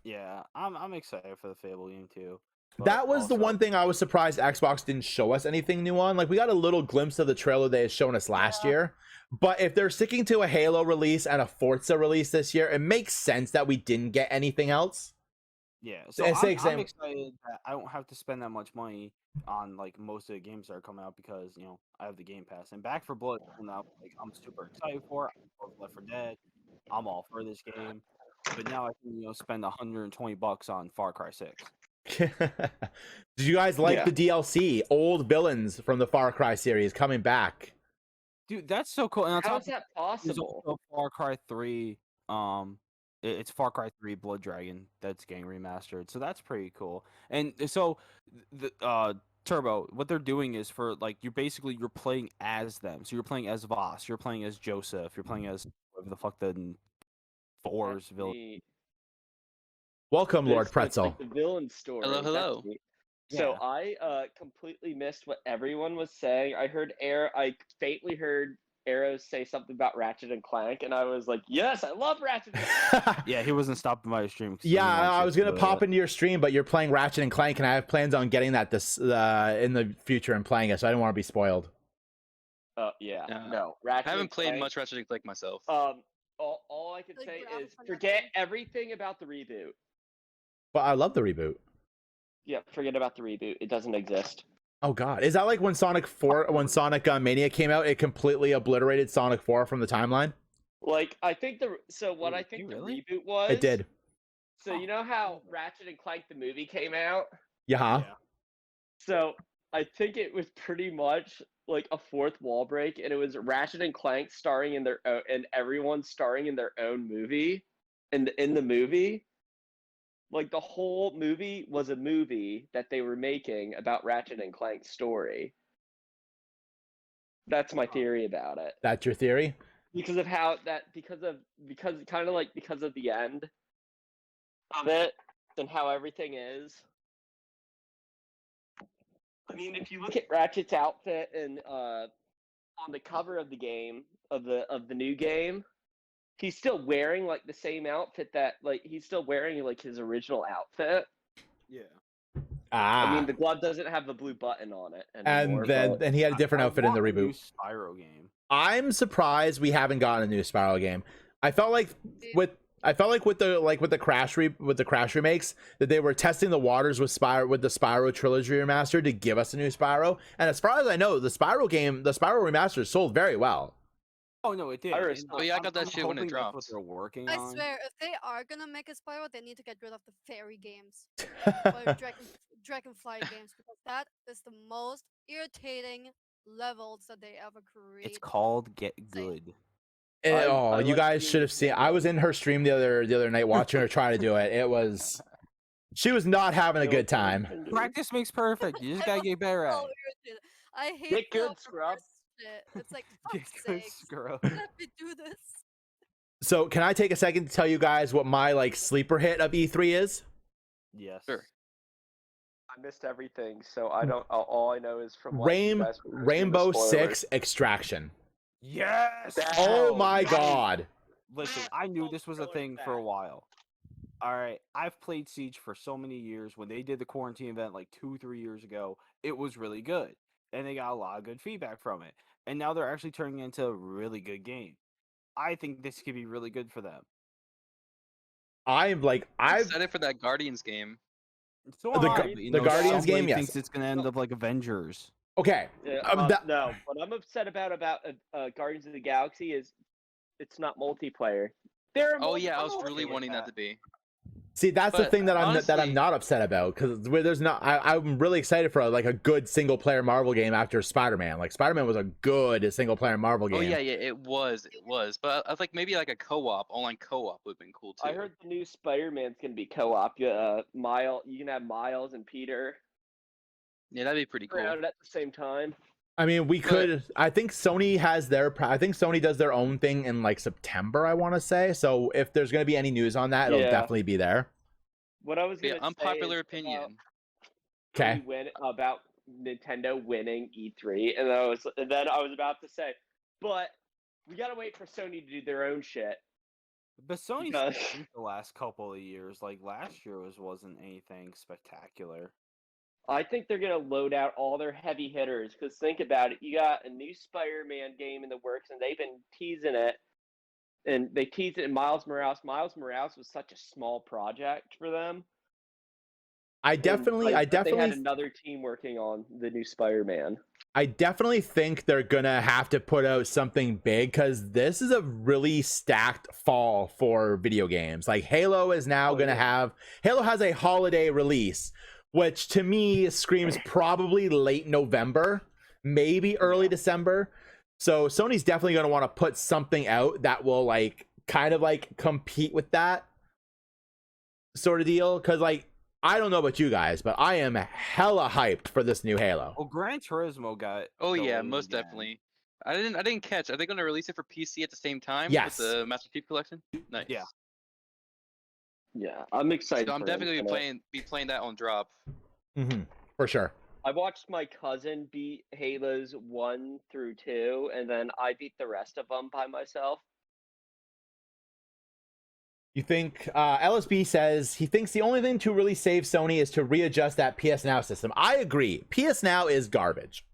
Speaker 2: Yeah, I'm excited for the Fable game too. but
Speaker 1: That was the
Speaker 2: also-
Speaker 1: one thing I was surprised Xbox didn't show us anything new on. Like we got a little glimpse of the trailer they had shown us last year. But if they're sticking to a Halo release and a Forza release this year, it makes sense that we didn't get anything else.
Speaker 2: Yeah, so
Speaker 1: It's
Speaker 2: I'm,
Speaker 1: the exam-
Speaker 2: I'm excited that I don't have to spend that much money on like most of the games that are coming out because I have the Game Pass and Back for Blood. Now, like I'm super excited for. I love Left 4 Dead. I'm all for this game, but now I can spend $120 on Far Cry 6.
Speaker 1: Did you guys like
Speaker 5: Yeah.
Speaker 1: the DLC? Old villains from the Far Cry series coming back.
Speaker 2: Dude, that's so cool. And on
Speaker 5: How
Speaker 2: top
Speaker 5: is that
Speaker 2: there's
Speaker 5: possible?
Speaker 2: also Far Cry 3. It's Far Cry 3 Blood Dragon that's getting remastered, so that's pretty cool. And so the Turbo, what they're doing is for like you're playing as them. So you're playing as Voss, you're playing as Joseph, you're playing as whatever the fuck the Fours villain.
Speaker 5: The-
Speaker 1: Welcome, Lord
Speaker 5: this,
Speaker 1: Pretzel.
Speaker 5: like, the villain story.
Speaker 6: Hello,
Speaker 5: that's
Speaker 6: hello.
Speaker 5: neat. So
Speaker 2: Yeah.
Speaker 5: I completely missed what everyone was saying. I faintly heard Arrows say something about Ratchet and Clank, and I was like, yes, I love Ratchet and Clank.
Speaker 2: Yeah, he wasn't stopping by your stream. 'Cause he
Speaker 1: Yeah,
Speaker 2: wants
Speaker 1: I
Speaker 2: you
Speaker 1: was
Speaker 2: to
Speaker 1: gonna
Speaker 2: do
Speaker 1: pop
Speaker 2: it.
Speaker 1: into your stream, but you're playing Ratchet and Clank, and I have plans on getting that this in the future and playing it, so I didn't want to be spoiled.
Speaker 5: Yeah,
Speaker 4: Yeah.
Speaker 5: no, Ratchet
Speaker 4: I haven't
Speaker 5: and
Speaker 4: played
Speaker 5: Clank,
Speaker 4: much Ratchet and Clank myself.
Speaker 5: All I can
Speaker 3: Like
Speaker 5: say
Speaker 3: graphic
Speaker 5: is
Speaker 3: connection.
Speaker 5: forget everything about the reboot.
Speaker 1: But I love the reboot.
Speaker 5: Yeah, forget about the reboot. It doesn't exist.
Speaker 1: Oh God, is that like when Sonic Mania came out? It completely obliterated Sonic 4 from the timeline.
Speaker 5: Like, I think what
Speaker 2: Ooh,
Speaker 5: I
Speaker 2: did
Speaker 5: think
Speaker 2: you
Speaker 5: the
Speaker 2: really?
Speaker 5: reboot was.
Speaker 1: It did.
Speaker 5: So you know how Ratchet and Clank the movie came out?
Speaker 1: Yeah.
Speaker 5: So I think it was pretty much like a fourth wall break, and it was Ratchet and Clank starring in their own, and everyone starring in their own movie, in the movie. Like the whole movie was a movie that they were making about Ratchet and Clank's story. That's my theory about it.
Speaker 1: That's your theory?
Speaker 5: Because of how that because of the end of it and how everything is. I mean, if you look at Ratchet's outfit and on the cover of the game of the new game, he's still wearing like the same outfit that like he's still wearing like his original outfit.
Speaker 2: Yeah.
Speaker 1: Ah.
Speaker 5: I mean, the glove doesn't have the blue button on it anymore.
Speaker 1: and then
Speaker 5: but-
Speaker 1: and he had a different outfit in the
Speaker 2: want a new
Speaker 1: reboot.
Speaker 2: Spyro game.
Speaker 1: I'm surprised we haven't gotten a new Spyro game. I felt like with the Crash remakes that they were testing the waters with the Spyro trilogy remaster to give us a new Spyro. And as far as I know, the Spyro remaster sold very well.
Speaker 2: Oh no, it did.
Speaker 5: I
Speaker 2: And
Speaker 5: respect-
Speaker 4: Oh, yeah, I got that
Speaker 2: I'm
Speaker 4: shit when it
Speaker 2: hoping that's what
Speaker 4: dropped.
Speaker 2: they're working
Speaker 3: I
Speaker 2: on.
Speaker 3: swear, if they are gonna make a Spyro, they need to get rid of the fairy games or Dragonfly games because that is the most irritating levels that they ever create.
Speaker 2: It's called Get
Speaker 3: Same.
Speaker 2: Good.
Speaker 5: I
Speaker 1: You
Speaker 5: like
Speaker 1: guys
Speaker 5: the
Speaker 1: should have seen. I was in her stream the other night watching her try to do it. She was not having a good time.
Speaker 2: Practice makes perfect. You just gotta get better at
Speaker 3: So
Speaker 2: it.
Speaker 3: irritated. I hate
Speaker 5: Get
Speaker 3: the
Speaker 5: good, scrub.
Speaker 3: reverse shit. It's like,
Speaker 2: Get
Speaker 3: fuck's
Speaker 2: good,
Speaker 3: sakes,
Speaker 2: scrub.
Speaker 3: let me do this.
Speaker 1: So can I take a second to tell you guys what my like sleeper hit of E3 is?
Speaker 2: Yes.
Speaker 4: Sure.
Speaker 5: I missed everything, so I don't. All I know is from like, you guys were listening to
Speaker 1: Rainbow
Speaker 5: spoilers.
Speaker 1: Six Extraction.
Speaker 2: Yes.
Speaker 1: Oh my
Speaker 2: yes.
Speaker 1: God.
Speaker 2: Listen, I knew this was a thing for a while. All right, I've played Siege for so many years. When they did the quarantine event like 2-3 years ago, it was really good, and they got a lot of good feedback from it. And now they're actually turning it into a really good game. I think this could be really good for them.
Speaker 1: I'm
Speaker 4: Excited for that Guardians game.
Speaker 2: So
Speaker 1: The
Speaker 2: am
Speaker 1: Gu-
Speaker 2: I, but, you
Speaker 1: the
Speaker 2: know,
Speaker 1: Guardians
Speaker 2: somebody
Speaker 1: game, yes.
Speaker 2: thinks it's gonna end up like Avengers.
Speaker 1: okay.
Speaker 5: Yeah,
Speaker 1: That-
Speaker 5: no, what I'm upset about Guardians of the Galaxy is it's not multiplayer.
Speaker 4: Oh yeah, I was really wanting that to be.
Speaker 1: See, that's the
Speaker 4: But
Speaker 1: thing that I'm
Speaker 4: honestly-
Speaker 1: not upset about because there's not. I'm really excited for like a good single player Marvel game after Spider-Man. Like Spider-Man was a good single player Marvel game.
Speaker 4: Oh yeah, it was. But I was like maybe like a co-op, online co-op would have been cool too.
Speaker 5: I heard the new Spider-Man's gonna be co-op. Miles, you can have Miles and Peter
Speaker 4: Yeah, that'd be pretty cool.
Speaker 5: around at the same time.
Speaker 1: I mean, we could. I think Sony has their. I think Sony does their own thing in like September. I want to say. So if there's gonna be any news on that, it'll
Speaker 5: Yeah.
Speaker 1: definitely be there.
Speaker 5: What I was
Speaker 4: Yeah,
Speaker 5: gonna say
Speaker 4: unpopular
Speaker 5: is
Speaker 4: opinion.
Speaker 1: Okay.
Speaker 5: about Nintendo winning E3, and then I was about to say, but we gotta wait for Sony to do their own shit.
Speaker 2: But Sony's
Speaker 5: Because-
Speaker 2: stink the last couple of years. Like last year wasn't anything spectacular.
Speaker 5: I think they're gonna load out all their heavy hitters. Because think about it, you got a new Spider-Man game in the works, and they've been teasing it. And they teased it in Miles Morales. Miles Morales was such a small project for them.
Speaker 1: I
Speaker 5: And,
Speaker 1: definitely
Speaker 5: like, but they had
Speaker 1: think
Speaker 5: another team working on the new Spider-Man.
Speaker 1: they're gonna have to put out something big because this is a really stacked fall for video games. Like Halo is now
Speaker 5: Oh,
Speaker 1: gonna
Speaker 5: yeah.
Speaker 1: Halo has a holiday release, which to me screams probably late November, maybe early December. So Sony's definitely gonna want to put something out that will like kind of like compete with that sort of deal. Because like I don't know about you guys, but I am hella hyped for this new Halo.
Speaker 2: Well, Gran Turismo got.
Speaker 4: Oh yeah,
Speaker 2: delayed
Speaker 4: most
Speaker 2: again.
Speaker 4: definitely. I didn't catch. Are they going to release it for PC at the same time
Speaker 1: Yes.
Speaker 4: with the Master Chief Collection? Nice.
Speaker 2: Yeah.
Speaker 5: Yeah, I'm excited.
Speaker 4: So I'm
Speaker 5: for
Speaker 4: definitely
Speaker 5: Infinite.
Speaker 4: be playing that on drop.
Speaker 1: For sure.
Speaker 5: I watched my cousin beat Halo's 1 through 2, and then I beat the rest of them by myself.
Speaker 1: You think LSB says he thinks the only thing to really save Sony is to readjust that PS Now system. I agree. PS Now is garbage.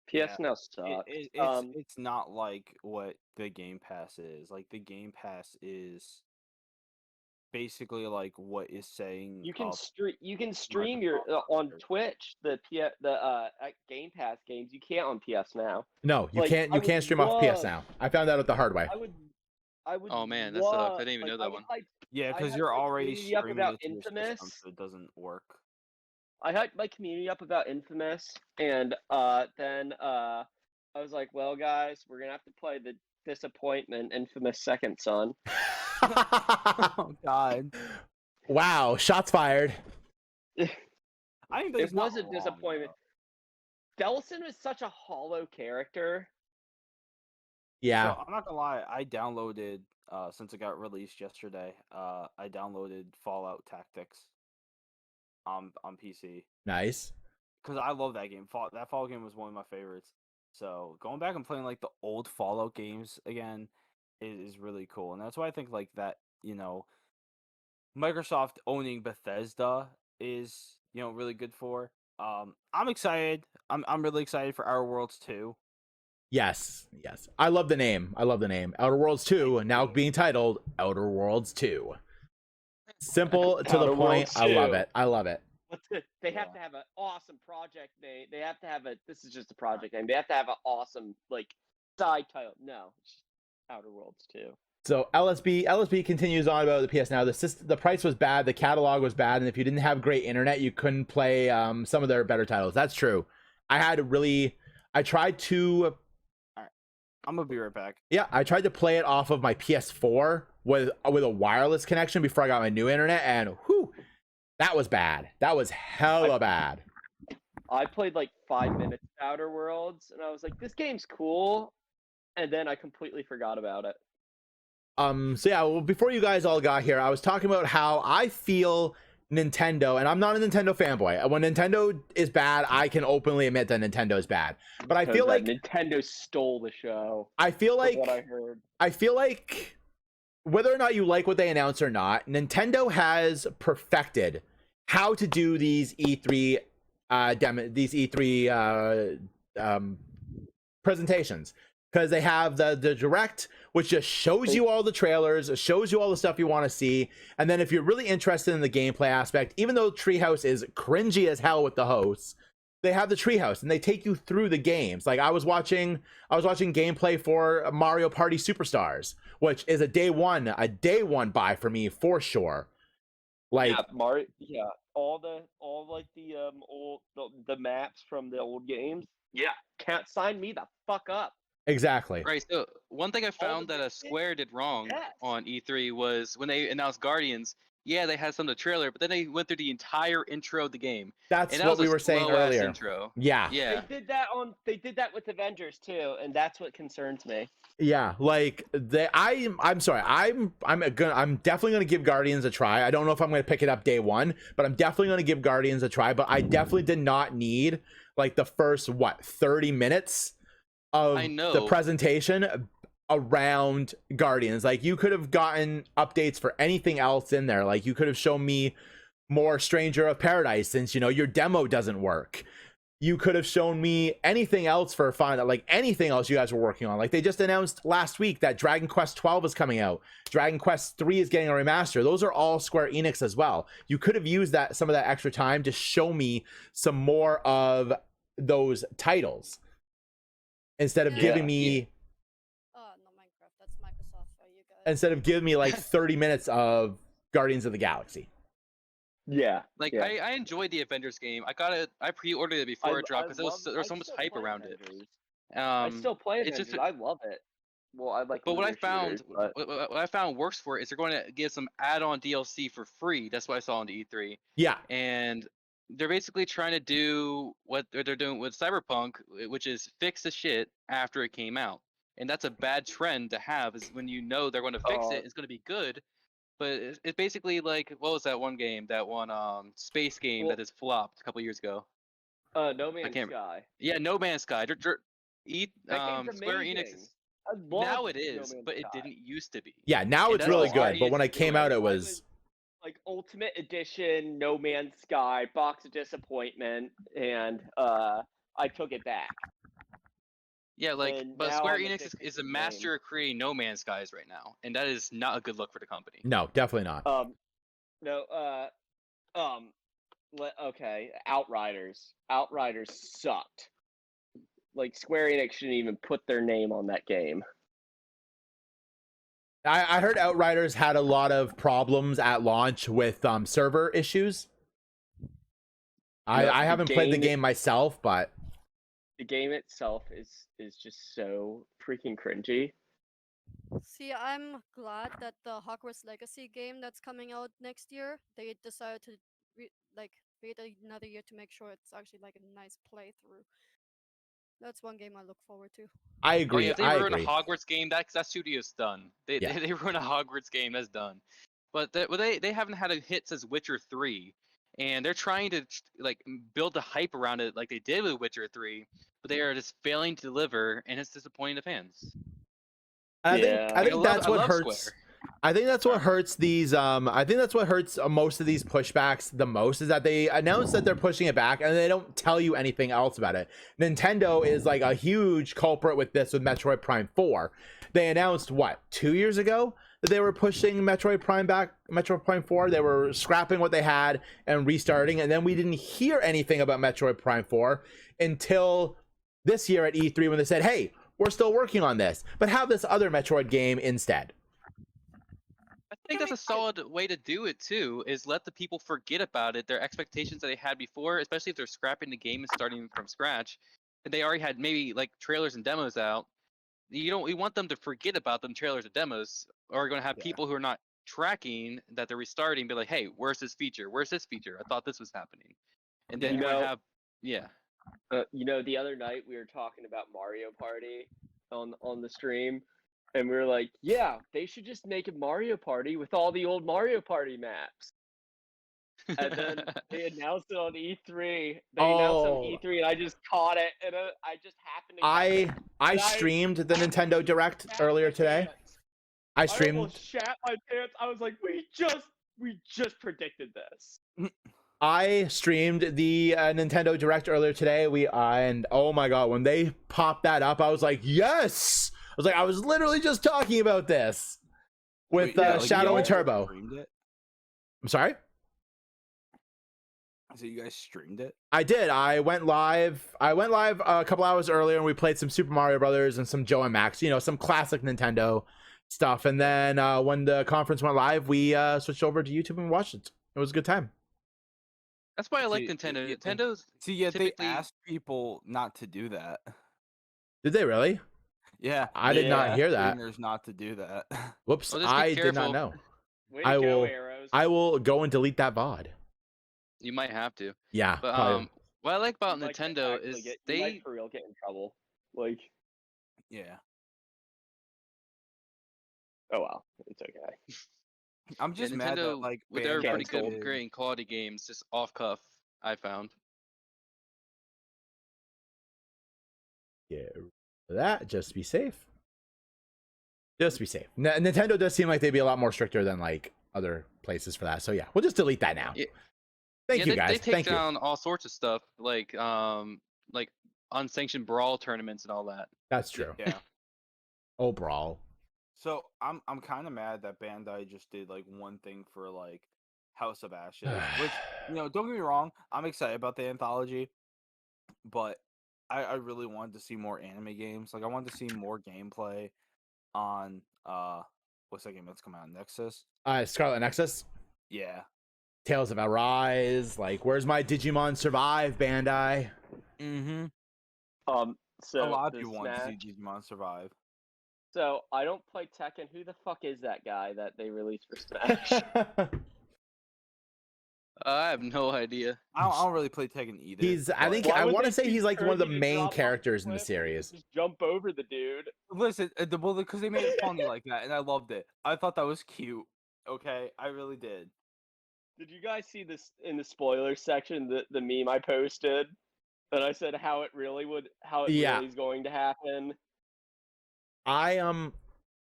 Speaker 5: PS Now sucks.
Speaker 2: It's not like what the Game Pass is. Like the Game Pass is basically like what is saying
Speaker 5: You can
Speaker 2: up
Speaker 5: stream your on
Speaker 2: Microsoft.
Speaker 5: Twitch the Game Pass games. You can't on PS Now.
Speaker 1: No, you
Speaker 5: Like,
Speaker 1: can't.
Speaker 5: I
Speaker 1: You can't
Speaker 5: would
Speaker 1: stream off PS
Speaker 5: love-
Speaker 1: Now. I found out the hard way.
Speaker 5: I would.
Speaker 4: Oh, man, that sucks. I
Speaker 5: love-
Speaker 4: didn't even
Speaker 5: like,
Speaker 4: know
Speaker 5: I
Speaker 4: that
Speaker 5: would
Speaker 4: one.
Speaker 5: hype-
Speaker 2: Yeah,
Speaker 5: I
Speaker 2: because
Speaker 5: hyped
Speaker 2: you're
Speaker 5: my
Speaker 2: already
Speaker 5: community up
Speaker 2: streaming
Speaker 5: about
Speaker 2: it to your system,
Speaker 5: Infamous.
Speaker 2: so it doesn't work.
Speaker 5: I hyped my community up about Infamous, and then I was like, "Well, guys, we're gonna have to play the disappointment Infamous Second Son."
Speaker 2: Oh God.
Speaker 1: Wow, shots fired.
Speaker 2: I think
Speaker 5: It was a disappointment. Delson was such a hollow character.
Speaker 1: Yeah.
Speaker 2: So, I'm not gonna lie, I downloaded since it got released yesterday. I downloaded Fallout Tactics on PC
Speaker 1: Nice.
Speaker 2: because I love that game. That Fallout game was one of my favorites. So going back and playing like the old Fallout games again is really cool, and that's why I think like that Microsoft owning Bethesda is really good for. I'm excited. I'm really excited for Outer Worlds 2.
Speaker 1: Yes. Yes. I love the name. Outer Worlds 2, now being titled Outer Worlds 2. Simple to the
Speaker 5: Outer
Speaker 1: point.
Speaker 5: Worlds
Speaker 1: I love
Speaker 5: 2.
Speaker 1: it. I love it.
Speaker 5: They have to have an awesome project name. They have to have this is just a project name. They have to have an awesome side title. No, it's just Outer Worlds 2.
Speaker 1: So LSB continues on about the PS Now. The price was bad, the catalog was bad, and if you didn't have great internet, you couldn't play some of their better titles. That's true. I tried to.
Speaker 2: I'm gonna be right back.
Speaker 1: Yeah, I tried to play it off of my PS4 with a wireless connection before I got my new internet, and whew, that was bad. That was hella bad.
Speaker 5: I played 5 minutes of Outer Worlds, and I was like, "This game's cool," and then I completely forgot about it.
Speaker 1: So yeah, well, before you guys all got here, I was talking about how I feel Nintendo, and I'm not a Nintendo fanboy. When Nintendo is bad, I can openly admit that Nintendo is bad. But I feel like
Speaker 5: Nintendo stole the show.
Speaker 1: I feel
Speaker 5: from
Speaker 1: like
Speaker 5: what I heard.
Speaker 1: I feel like whether or not you like what they announce or not, Nintendo has perfected how to do these E3 presentations, because they have the direct, which just shows you all the trailers, shows you all the stuff you want to see, and then if you're really interested in the gameplay aspect, even though Treehouse is cringy as hell with the hosts, they have the Treehouse and they take you through the games. Like I was watching gameplay for Mario Party Superstars, which is a day one buy for me for sure.
Speaker 5: Mario, all the old the maps from the old games. Yeah, can't sign me the fuck up.
Speaker 1: Exactly.
Speaker 4: Right. So one thing I found
Speaker 5: the
Speaker 4: that
Speaker 5: big
Speaker 4: Square did wrong
Speaker 5: Yes.
Speaker 4: on E3 was when they announced Guardians. Yeah, they had some of the trailer, but then they went through the entire intro of the game.
Speaker 1: That's
Speaker 4: And that
Speaker 1: what
Speaker 4: was
Speaker 1: we
Speaker 4: a
Speaker 1: were saying
Speaker 4: slow-ass
Speaker 1: earlier.
Speaker 4: Intro.
Speaker 1: Yeah.
Speaker 4: Yeah.
Speaker 5: They did that with Avengers too, and that's what concerns me.
Speaker 1: Yeah, I'm sorry. I'm definitely gonna give Guardians a try. I don't know if I'm gonna pick it up day one, but I'm definitely gonna give Guardians a try. But I definitely did not need the first 30 minutes of the presentation around Guardians. You could have gotten updates for anything else in there. You could have shown me more Stranger of Paradise, since your demo doesn't work. You could have shown me anything else for fun, anything else you guys were working on. They just announced last week that Dragon Quest 12 is coming out. Dragon Quest 3 is getting a remaster. Those are all Square Enix as well. You could have used some of that extra time to show me some more of those titles instead of giving me
Speaker 3: not Minecraft. That's Microsoft. You guys.
Speaker 1: instead of giving me 30 minutes of Guardians of the Galaxy.
Speaker 5: Yeah.
Speaker 4: I enjoyed the Avengers game. I pre-ordered it before it dropped because there was so much hype around it.
Speaker 5: I still play
Speaker 4: it's
Speaker 5: Avengers.
Speaker 4: just-
Speaker 5: I love it. Well, I like.
Speaker 4: But what I
Speaker 5: linear
Speaker 4: found,
Speaker 5: shooters, but-
Speaker 4: what I found works for it is they're going to give some add-on DLC for free. That's what I saw on the E3,
Speaker 1: Yeah.
Speaker 4: and they're basically trying to do what they're doing with Cyberpunk, which is fix the shit after it came out, and that's a bad trend to have. Is when they're going to fix it, it's going to be good, but it's basically what was that one game, that one space game that just flopped a couple years ago?
Speaker 5: No Man's
Speaker 4: can't-
Speaker 5: Sky.
Speaker 4: Yeah, No Man's Sky.
Speaker 5: That game's
Speaker 4: Square Enix
Speaker 5: amazing.
Speaker 4: is
Speaker 5: I love
Speaker 4: now it
Speaker 5: No
Speaker 4: is,
Speaker 5: Man's
Speaker 4: but it
Speaker 5: Sky.
Speaker 4: didn't used to be.
Speaker 1: Yeah, now
Speaker 4: And
Speaker 1: it's
Speaker 4: that's
Speaker 1: really
Speaker 4: what
Speaker 1: good,
Speaker 4: Square
Speaker 1: but when
Speaker 4: Enix
Speaker 1: it
Speaker 4: is
Speaker 1: came
Speaker 4: doing.
Speaker 1: out, it
Speaker 5: I
Speaker 1: was
Speaker 5: like Ultimate Edition, No Man's Sky, Box of Disappointment, and I took it back.
Speaker 4: Yeah, like,
Speaker 5: And
Speaker 4: but
Speaker 5: now
Speaker 4: Square
Speaker 5: I'm
Speaker 4: Enix
Speaker 5: addicted
Speaker 4: is
Speaker 5: to
Speaker 4: a
Speaker 5: the
Speaker 4: master
Speaker 5: game.
Speaker 4: of creating No Man's Skies right now, and that is not a good look for the company.
Speaker 1: no, definitely not.
Speaker 5: No, okay, Outriders. Outriders sucked. Like Square Enix shouldn't even put their name on that game.
Speaker 1: I heard Outriders had a lot of problems at launch with server issues.
Speaker 5: No,
Speaker 1: I
Speaker 5: the
Speaker 1: haven't played the
Speaker 5: game-
Speaker 1: game myself, but
Speaker 5: The game itself is just so freaking cringy.
Speaker 3: See, I'm glad that the Hogwarts Legacy game that's coming out next year, they decided to wait another year to make sure it's actually like a nice playthrough. That's one game I look forward to.
Speaker 1: I
Speaker 4: Oh
Speaker 1: agree.
Speaker 4: yeah, if they
Speaker 1: I
Speaker 4: ruin
Speaker 1: agree.
Speaker 4: a Hogwarts game, that studio's done.
Speaker 1: Yeah.
Speaker 4: They ruin a Hogwarts game, that's done. But they haven't had a hit since Witcher 3, and they're trying to build the hype around it like they did with Witcher 3, but they are just failing to deliver, and it's disappointing to fans.
Speaker 1: I
Speaker 5: Yeah.
Speaker 1: think that's
Speaker 4: I
Speaker 1: what
Speaker 4: love
Speaker 1: hurts.
Speaker 4: Square.
Speaker 1: I think that's what hurts these. I think that's what hurts most of these pushbacks the most is that they announce that they're pushing it back and they don't tell you anything else about it. Nintendo is like a huge culprit with this with Metroid Prime 4. They announced what 2 years ago that they were pushing Metroid Prime back. Metroid Prime 4. They were scrapping what they had and restarting, and then we didn't hear anything about Metroid Prime 4 until this year at E3 when they said, "Hey, we're still working on this, but have this other Metroid game instead."
Speaker 4: I think that's a solid way to do it too, is let the people forget about it, their expectations that they had before, especially if they're scrapping the game and starting from scratch. And they already had maybe like trailers and demos out. You want them to forget about them trailers and demos, or you're gonna have people who are not tracking that they're restarting, be like, hey, where's this feature? Where's this feature? I thought this was happening. And then
Speaker 5: You
Speaker 4: you're
Speaker 5: know-
Speaker 4: gonna have
Speaker 5: The other night we were talking about Mario Party on the stream, and we were like, yeah, they should just make a Mario Party with all the old Mario Party maps. And then they announced it on E3. They announced it on E3, and I just caught it, and I just happened to.
Speaker 1: I streamed the Nintendo Direct earlier today. I
Speaker 5: I
Speaker 1: streamed.
Speaker 5: almost shat my pants. I was like, we just predicted this.
Speaker 1: I streamed the Nintendo Direct earlier today. And oh my god, when they popped that up, I was like, yes. I was literally just talking about this with Shadow and Turbo. I'm sorry.
Speaker 2: So you guys streamed it?
Speaker 1: I did. I went live a couple hours earlier, and we played some Super Mario Brothers and some Joe and Max. Some classic Nintendo stuff. And then when the conference went live, we switched over to YouTube and watched it. It was a good time.
Speaker 4: that's why I like Nintendo. Nintendo's
Speaker 2: They
Speaker 4: typically-
Speaker 2: asked people not to do that.
Speaker 1: Did they really?
Speaker 2: Yeah,
Speaker 1: I did not
Speaker 5: Yeah.
Speaker 1: hear that.
Speaker 2: streamers not to do that.
Speaker 1: Whoops,
Speaker 4: Well, just be
Speaker 1: I did not
Speaker 4: careful.
Speaker 1: know.
Speaker 5: Way to
Speaker 1: I
Speaker 5: go,
Speaker 1: will-
Speaker 5: Arrows.
Speaker 1: I will go and delete that VOD.
Speaker 4: you might have to.
Speaker 1: Yeah.
Speaker 4: But
Speaker 1: probably.
Speaker 4: what I like about
Speaker 5: You might
Speaker 4: Nintendo
Speaker 5: actually
Speaker 4: is
Speaker 5: you
Speaker 4: they
Speaker 5: might for real get in trouble. Like,
Speaker 2: Yeah,
Speaker 5: oh well, it's okay.
Speaker 2: I'm just mad that
Speaker 4: Nintendo
Speaker 2: like
Speaker 4: they're
Speaker 2: Bandai
Speaker 4: pretty good
Speaker 2: did-
Speaker 4: at creating quality games, just off cuff. I found.
Speaker 1: Yeah. That just be safe. Just be safe. Nintendo does seem like they'd be a lot more stricter than like other places for that. So yeah, we'll just delete that now.
Speaker 4: Yeah.
Speaker 1: Thank you
Speaker 4: They
Speaker 1: guys.
Speaker 4: take
Speaker 1: Thank you.
Speaker 4: down all sorts of stuff, like unsanctioned brawl tournaments and all that.
Speaker 1: That's true.
Speaker 2: Yeah.
Speaker 1: Oh, brawl.
Speaker 2: So I'm kind of mad that Bandai just did like one thing for like House of Ashes, which don't get me wrong, I'm excited about the anthology, but I really wanted to see more anime games. Like I wanted to see more gameplay on what's that game that's coming out? Nexus.
Speaker 1: Scarlet Nexus.
Speaker 2: Yeah.
Speaker 1: Tales of Arise. Like, where's my Digimon Survive, Bandai?
Speaker 2: Mm-hmm.
Speaker 5: So
Speaker 2: A lot of
Speaker 5: the
Speaker 2: people want to see
Speaker 5: Smash-
Speaker 2: Digimon survive.
Speaker 5: So I don't play Tekken. Who the fuck is that guy that they released for Smash?
Speaker 4: I have no idea.
Speaker 2: I don't really play Tekken either.
Speaker 1: I think
Speaker 5: Why
Speaker 1: I
Speaker 5: would
Speaker 1: want to
Speaker 5: they
Speaker 1: say he's
Speaker 5: keep
Speaker 1: like one of the
Speaker 5: turning to
Speaker 1: main
Speaker 5: drop off
Speaker 1: characters in the
Speaker 5: cliff and
Speaker 1: series.
Speaker 5: Just jump over the dude.
Speaker 2: Listen, because they made it funny like that, and I loved it. I thought that was cute. Okay, I really did.
Speaker 5: Did you guys see this in the spoiler section? The meme I posted And I said how it really
Speaker 1: Yeah.
Speaker 5: really is going to happen.
Speaker 1: I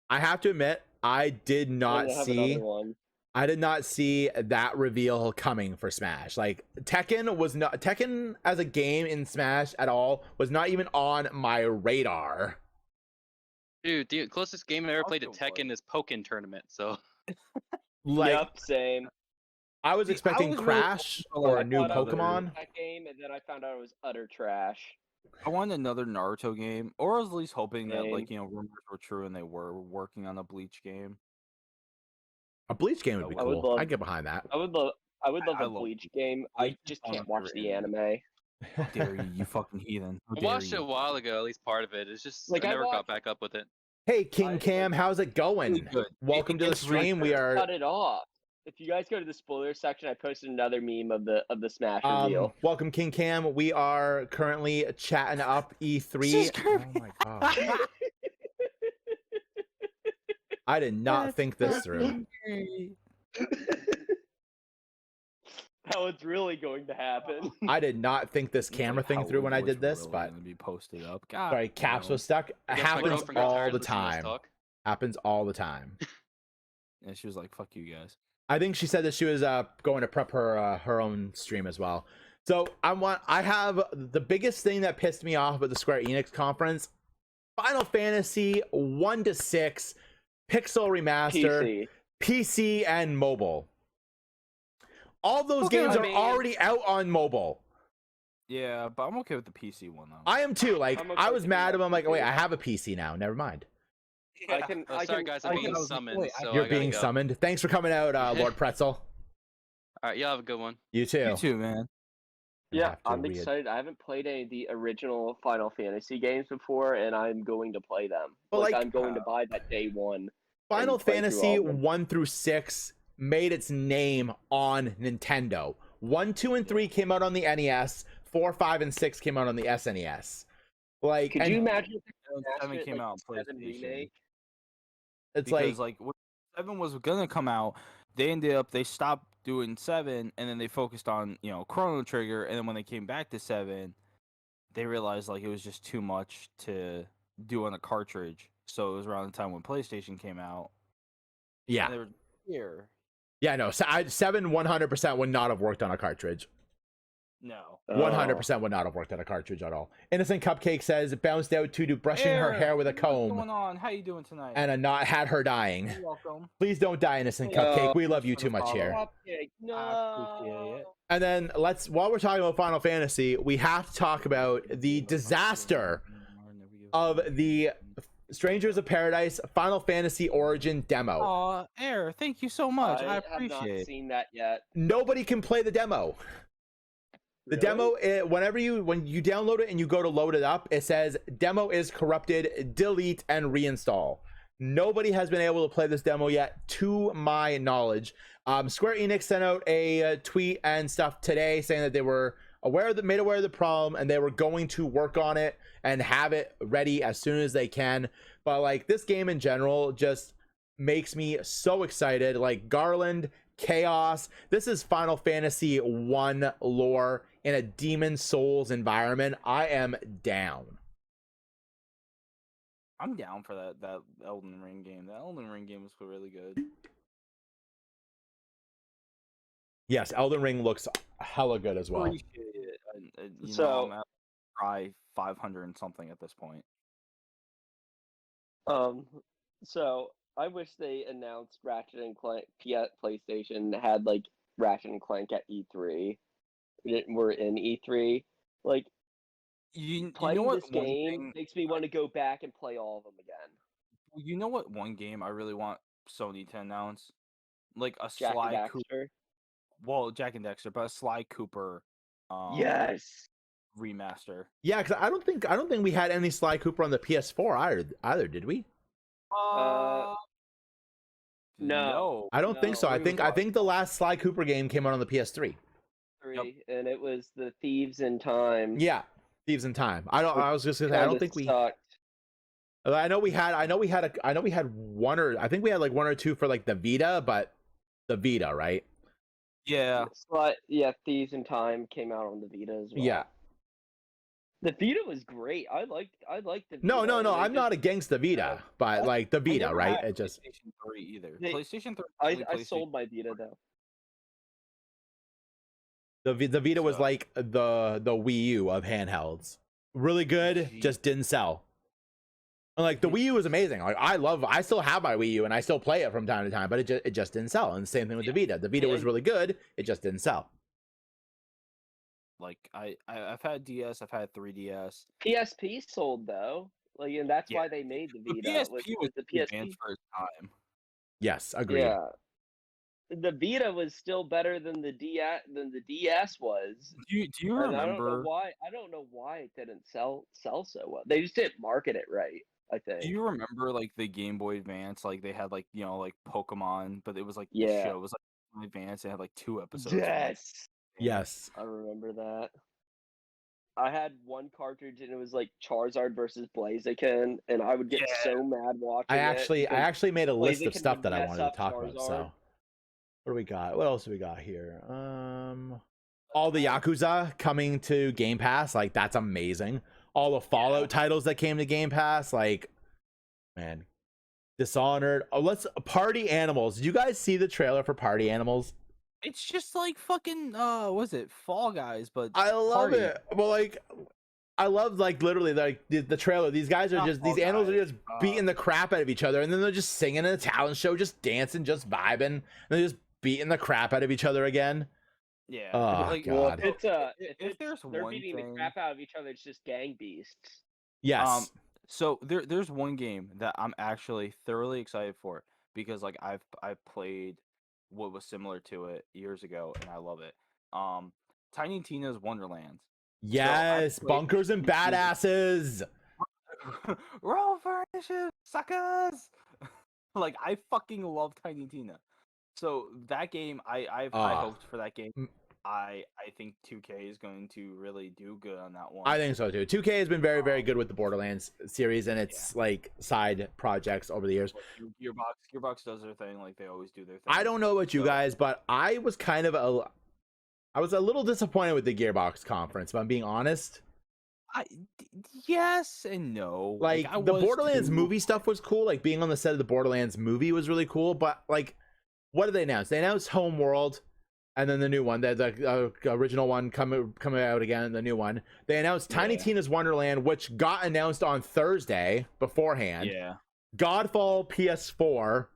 Speaker 1: have to admit, I did
Speaker 5: And
Speaker 1: not
Speaker 5: I have
Speaker 1: see
Speaker 5: another one.
Speaker 1: I did not see that reveal coming for Smash. Like Tekken as a game in Smash at all was not even on my radar.
Speaker 4: Dude, the closest game I ever played to
Speaker 2: Also
Speaker 4: Tekken is Pokken Tournament. So
Speaker 1: Like
Speaker 5: Yep, same.
Speaker 1: I was
Speaker 2: See, I
Speaker 1: expecting
Speaker 2: was really
Speaker 1: Crash
Speaker 2: hoping for,
Speaker 1: or a
Speaker 2: like,
Speaker 1: new
Speaker 5: thought I would
Speaker 1: Pokemon.
Speaker 5: like that game, and then I found out it was utter trash.
Speaker 2: I want another Naruto game, or I was at least hoping that, like,
Speaker 5: Same.
Speaker 2: you know, rumors were true and they were working on a Bleach game.
Speaker 1: A Bleach game would be
Speaker 2: I
Speaker 5: would
Speaker 1: cool.
Speaker 5: love-
Speaker 1: I'd get behind that.
Speaker 5: I would love
Speaker 2: I
Speaker 5: a
Speaker 2: love
Speaker 5: Bleach game. I
Speaker 2: Bleach
Speaker 5: just
Speaker 2: is
Speaker 5: can't watch the
Speaker 2: underrated.
Speaker 5: anime.
Speaker 2: How dare you, you fucking heathen. How
Speaker 4: I
Speaker 2: dare
Speaker 4: watched it a
Speaker 2: you.
Speaker 4: while ago, at least part of it. It's just
Speaker 5: Like,
Speaker 4: I
Speaker 5: I
Speaker 4: never got
Speaker 5: watched-
Speaker 4: back up with it.
Speaker 1: Hey King
Speaker 5: I-
Speaker 1: Cam, how's it going?
Speaker 2: Really good.
Speaker 1: Welcome to the
Speaker 2: It's really
Speaker 1: stream. We
Speaker 2: good.
Speaker 1: are
Speaker 5: Cut it off. If you guys go to the spoiler section, I posted another meme of the Smash reveal.
Speaker 1: welcome King Cam. We are currently chatting up E3.
Speaker 2: This is
Speaker 1: Oh my god. I did not think this through.
Speaker 5: How it's really going to happen.
Speaker 1: I did not think this camera
Speaker 2: Like,
Speaker 1: thing
Speaker 2: how
Speaker 1: through when I
Speaker 2: was
Speaker 1: did this,
Speaker 2: really
Speaker 1: but
Speaker 2: gonna be posted up. God,
Speaker 1: sorry, Caps was stuck. It
Speaker 4: I guess my
Speaker 1: happens
Speaker 4: girlfriend got
Speaker 1: all
Speaker 4: tired
Speaker 1: the
Speaker 4: of listening to us
Speaker 1: time.
Speaker 4: talk.
Speaker 1: Happens all the time.
Speaker 2: And she was like, "Fuck you guys."
Speaker 1: I think she said that she was going to prep her own stream as well. So I have the biggest thing that pissed me off at the Square Enix conference: Final Fantasy 1 to 6 Pixel Remaster, PC and mobile. All those
Speaker 2: Okay,
Speaker 1: games
Speaker 5: I
Speaker 1: are
Speaker 5: mean-
Speaker 1: already out on mobile.
Speaker 2: Yeah, but I'm okay with the PC one though.
Speaker 1: I am too. Like
Speaker 5: I'm okay
Speaker 1: I was
Speaker 5: with
Speaker 1: mad
Speaker 5: that
Speaker 1: at him. I'm like,
Speaker 5: too.
Speaker 1: wait, I have a PC now. Never mind.
Speaker 5: I can.
Speaker 4: Oh,
Speaker 5: I
Speaker 4: sorry
Speaker 5: can,
Speaker 4: guys,
Speaker 5: I
Speaker 4: I'm
Speaker 5: can-
Speaker 4: being
Speaker 2: I was like,
Speaker 4: summoned.
Speaker 2: wait,
Speaker 4: So
Speaker 1: You're
Speaker 4: I gotta
Speaker 1: being
Speaker 4: go.
Speaker 1: summoned. Thanks for coming out, Lord Pretzel.
Speaker 4: Alright, y'all have a good one.
Speaker 1: You too.
Speaker 2: You too, man.
Speaker 5: Yeah,
Speaker 1: have to
Speaker 5: I'm
Speaker 1: read.
Speaker 5: excited. I haven't played any of the original Final Fantasy games before, and I'm going to play them.
Speaker 1: But, like,
Speaker 5: I'm going to buy that day one.
Speaker 1: Final
Speaker 5: play through
Speaker 1: Fantasy
Speaker 5: all of them.
Speaker 1: 1 through 6 made its name on Nintendo. 1, 2, and 3 came out on the NES. 4, 5, and 6 came out on the SNES. Like,
Speaker 5: Could
Speaker 1: and
Speaker 5: you imagine if
Speaker 2: And
Speaker 5: they
Speaker 2: Seven
Speaker 5: remastered
Speaker 2: came
Speaker 5: it
Speaker 2: out
Speaker 5: like
Speaker 2: on
Speaker 5: the 7
Speaker 2: PlayStation.
Speaker 5: remake?
Speaker 1: it's
Speaker 2: Because
Speaker 1: like
Speaker 2: when 7 was gonna come out, they stopped doing 7, and then they focused on, you know, Chrono Trigger, and then when they came back to 7, they realized like it was just too much to do on a cartridge. So it was around the time when PlayStation came out.
Speaker 1: yeah,
Speaker 2: And they were here.
Speaker 1: yeah. No, 7 100% would not have worked on a cartridge.
Speaker 2: No.
Speaker 1: 100% would not have worked on a cartridge at all. Innocent Cupcake says it bounced out to do brushing her
Speaker 2: Air,
Speaker 1: hair with a
Speaker 2: what's
Speaker 1: comb,
Speaker 2: going on? How you doing tonight?
Speaker 1: and a knot had her dying.
Speaker 2: You're welcome.
Speaker 1: Please don't die, Innocent
Speaker 2: Yeah.
Speaker 1: Cupcake. We love you
Speaker 2: For the
Speaker 1: too much
Speaker 2: follow.
Speaker 1: here.
Speaker 5: Cupcake,
Speaker 2: I appreciate
Speaker 5: no.
Speaker 2: it.
Speaker 1: And then while we're talking about Final Fantasy, we have to talk about the disaster of the Strangers of Paradise Final Fantasy Origin demo.
Speaker 2: Aw, Air, thank you so much. I
Speaker 5: have not
Speaker 2: appreciate it.
Speaker 5: seen that yet.
Speaker 1: Nobody can play the demo. The demo, when you download it and you go to load it up, it says demo is corrupted, delete and reinstall. Nobody has been able to play this demo yet, to my knowledge. Square Enix sent out a tweet and stuff today saying that they were made aware of the problem, and they were going to work on it and have it ready as soon as they can. But like, this game in general just makes me so excited. Like, Garland, Chaos, this is Final Fantasy 1 lore in a Demon Souls environment. I am down.
Speaker 2: I'm down for that Elden Ring game. That Elden Ring game was really good.
Speaker 1: Yes, Elden Ring looks hella good as well.
Speaker 2: Appreciate it. You
Speaker 5: So-
Speaker 2: know, I'm at try 500 and something at this point.
Speaker 5: So I wish they announced Ratchet and Clank PlayStation had like Ratchet and Clank at E3. We're in E3. Like,
Speaker 2: You
Speaker 5: playing
Speaker 2: know what?
Speaker 5: this
Speaker 2: One
Speaker 5: game
Speaker 2: thing,
Speaker 5: makes me want to go back and play all of them again.
Speaker 2: you know what? One game I really want Sony to announce, like a
Speaker 5: Jack and
Speaker 2: Sly Cooper.
Speaker 5: Daxter.
Speaker 2: Well, Jack and Dexter, but a Sly Cooper.
Speaker 5: Yes.
Speaker 2: Remaster.
Speaker 1: Yeah, because I don't think we had any Sly Cooper on the PS4 either, did we?
Speaker 5: No.
Speaker 1: I don't think so. I
Speaker 5: No.
Speaker 1: think the last Sly Cooper game came out on the PS3.
Speaker 5: And it was the Thieves in Time.
Speaker 1: Yeah, Thieves in Time. I was just gonna say I don't
Speaker 5: Kinda
Speaker 1: think we.
Speaker 5: sucked.
Speaker 1: I know we had one, or I think we had like one or two for like the Vita, but the Vita, right?
Speaker 2: Yeah.
Speaker 5: But yeah, Thieves in Time came out on the Vita as well.
Speaker 1: Yeah.
Speaker 5: The Vita was great. I liked the Vita.
Speaker 1: No,
Speaker 5: They
Speaker 1: I'm not
Speaker 5: just-
Speaker 1: against the Vita, but like the
Speaker 2: I
Speaker 1: Vita,
Speaker 2: never
Speaker 1: right?
Speaker 2: had
Speaker 1: It just
Speaker 2: PlayStation 3 either.
Speaker 5: They-
Speaker 2: PlayStation 3 was
Speaker 5: I
Speaker 2: only PlayStation.
Speaker 5: sold my Vita though.
Speaker 1: the Vita was
Speaker 2: So-
Speaker 1: like the Wii U of handhelds. Really good,
Speaker 2: Gee.
Speaker 1: just didn't sell. And like the Wii U was amazing. Like I still have my Wii U and I still play it from time to time, but it just didn't sell. And the same thing with the Vita. The Vita was
Speaker 5: And-
Speaker 1: really good, it just didn't sell.
Speaker 2: Like I've had DS, I've had 3DS.
Speaker 5: PSP sold though. Like, and that's
Speaker 2: Yeah.
Speaker 5: why they made the
Speaker 2: The
Speaker 5: Vita.
Speaker 2: PSP was
Speaker 5: the
Speaker 2: too
Speaker 5: PSP.
Speaker 2: advanced for its time.
Speaker 1: Yes, agreed.
Speaker 5: Yeah. The Vita was still better than the DS was.
Speaker 2: Do you
Speaker 5: And I don't know
Speaker 2: remember?
Speaker 5: why it didn't sell so well. They just didn't market it right, I think.
Speaker 2: Do you remember like the Game Boy Advance? Like they had like like Pokemon, but it was like the
Speaker 5: Yeah.
Speaker 2: show was like Game Boy Advance. It had like 2 episodes. from, like,
Speaker 5: Yes.
Speaker 1: Yes.
Speaker 5: I remember that. I had one cartridge and it was like Charizard versus Blaziken, and I would get
Speaker 2: Yeah.
Speaker 5: so mad watching
Speaker 1: I
Speaker 5: it. because
Speaker 1: actually made a list of
Speaker 5: Blaziken
Speaker 1: stuff
Speaker 5: would
Speaker 1: that I
Speaker 5: mess
Speaker 1: wanted to
Speaker 5: up
Speaker 1: talk about.
Speaker 5: Charizard.
Speaker 1: So what do we got? What else do we got here? All the Yakuza coming to Game Pass, like that's amazing. All the Fallout titles that came to Game Pass, like man. Dishonored. Oh, Party Animals. Did you guys see the trailer for Party Animals?
Speaker 2: It's just like fucking was it Fall Guys, but
Speaker 1: I love
Speaker 2: party.
Speaker 1: it. Well, like I love like literally like the trailer. These guys are
Speaker 2: Not
Speaker 1: just these
Speaker 2: Fall
Speaker 1: animals are
Speaker 2: Guys,
Speaker 1: just beating the crap out of each other, and then they're just singing in a talent show, just dancing, just vibing, and they're just beating the crap out of each other again.
Speaker 2: Yeah.
Speaker 1: Oh,
Speaker 2: like,
Speaker 1: God.
Speaker 5: Well, if
Speaker 2: if there's
Speaker 5: they're
Speaker 2: one
Speaker 5: beating
Speaker 2: thing,
Speaker 5: the crap out of each other, it's just gang beasts.
Speaker 1: Yes.
Speaker 2: So there's one game that I'm actually thoroughly excited for because like I've played what was similar to it years ago and I love it. Tiny Tina's Wonderlands.
Speaker 1: Yes.
Speaker 2: played
Speaker 1: Bunkers and
Speaker 2: Tiny Tina's-
Speaker 1: badasses.
Speaker 2: Roll furniture, suckers. Like I fucking love Tiny Tina. So that game, I have high
Speaker 1: Ah.
Speaker 2: hopes for that game.
Speaker 1: Mm.
Speaker 2: I think 2K is going to really do good on that one.
Speaker 1: I think so too. 2K has been very, very good with the Borderlands series and its like side projects over the years.
Speaker 2: Gearbox does their thing like they always do their thing.
Speaker 1: I don't know about you
Speaker 2: So-
Speaker 1: guys, but I was I was a little disappointed with the Gearbox conference, if I'm being honest.
Speaker 2: Yes and no.
Speaker 1: Like
Speaker 2: I
Speaker 1: the
Speaker 2: was
Speaker 1: Borderlands
Speaker 2: too.
Speaker 1: movie stuff was cool. Like being on the set of the Borderlands movie was really cool. But like, what did they announce? They announced Homeworld, and then the new one, the original one coming out again, the new one. They announced Tiny
Speaker 2: Yeah.
Speaker 1: Tina's Wonderland, which got announced on Thursday beforehand.
Speaker 2: Yeah.
Speaker 1: Godfall PS4.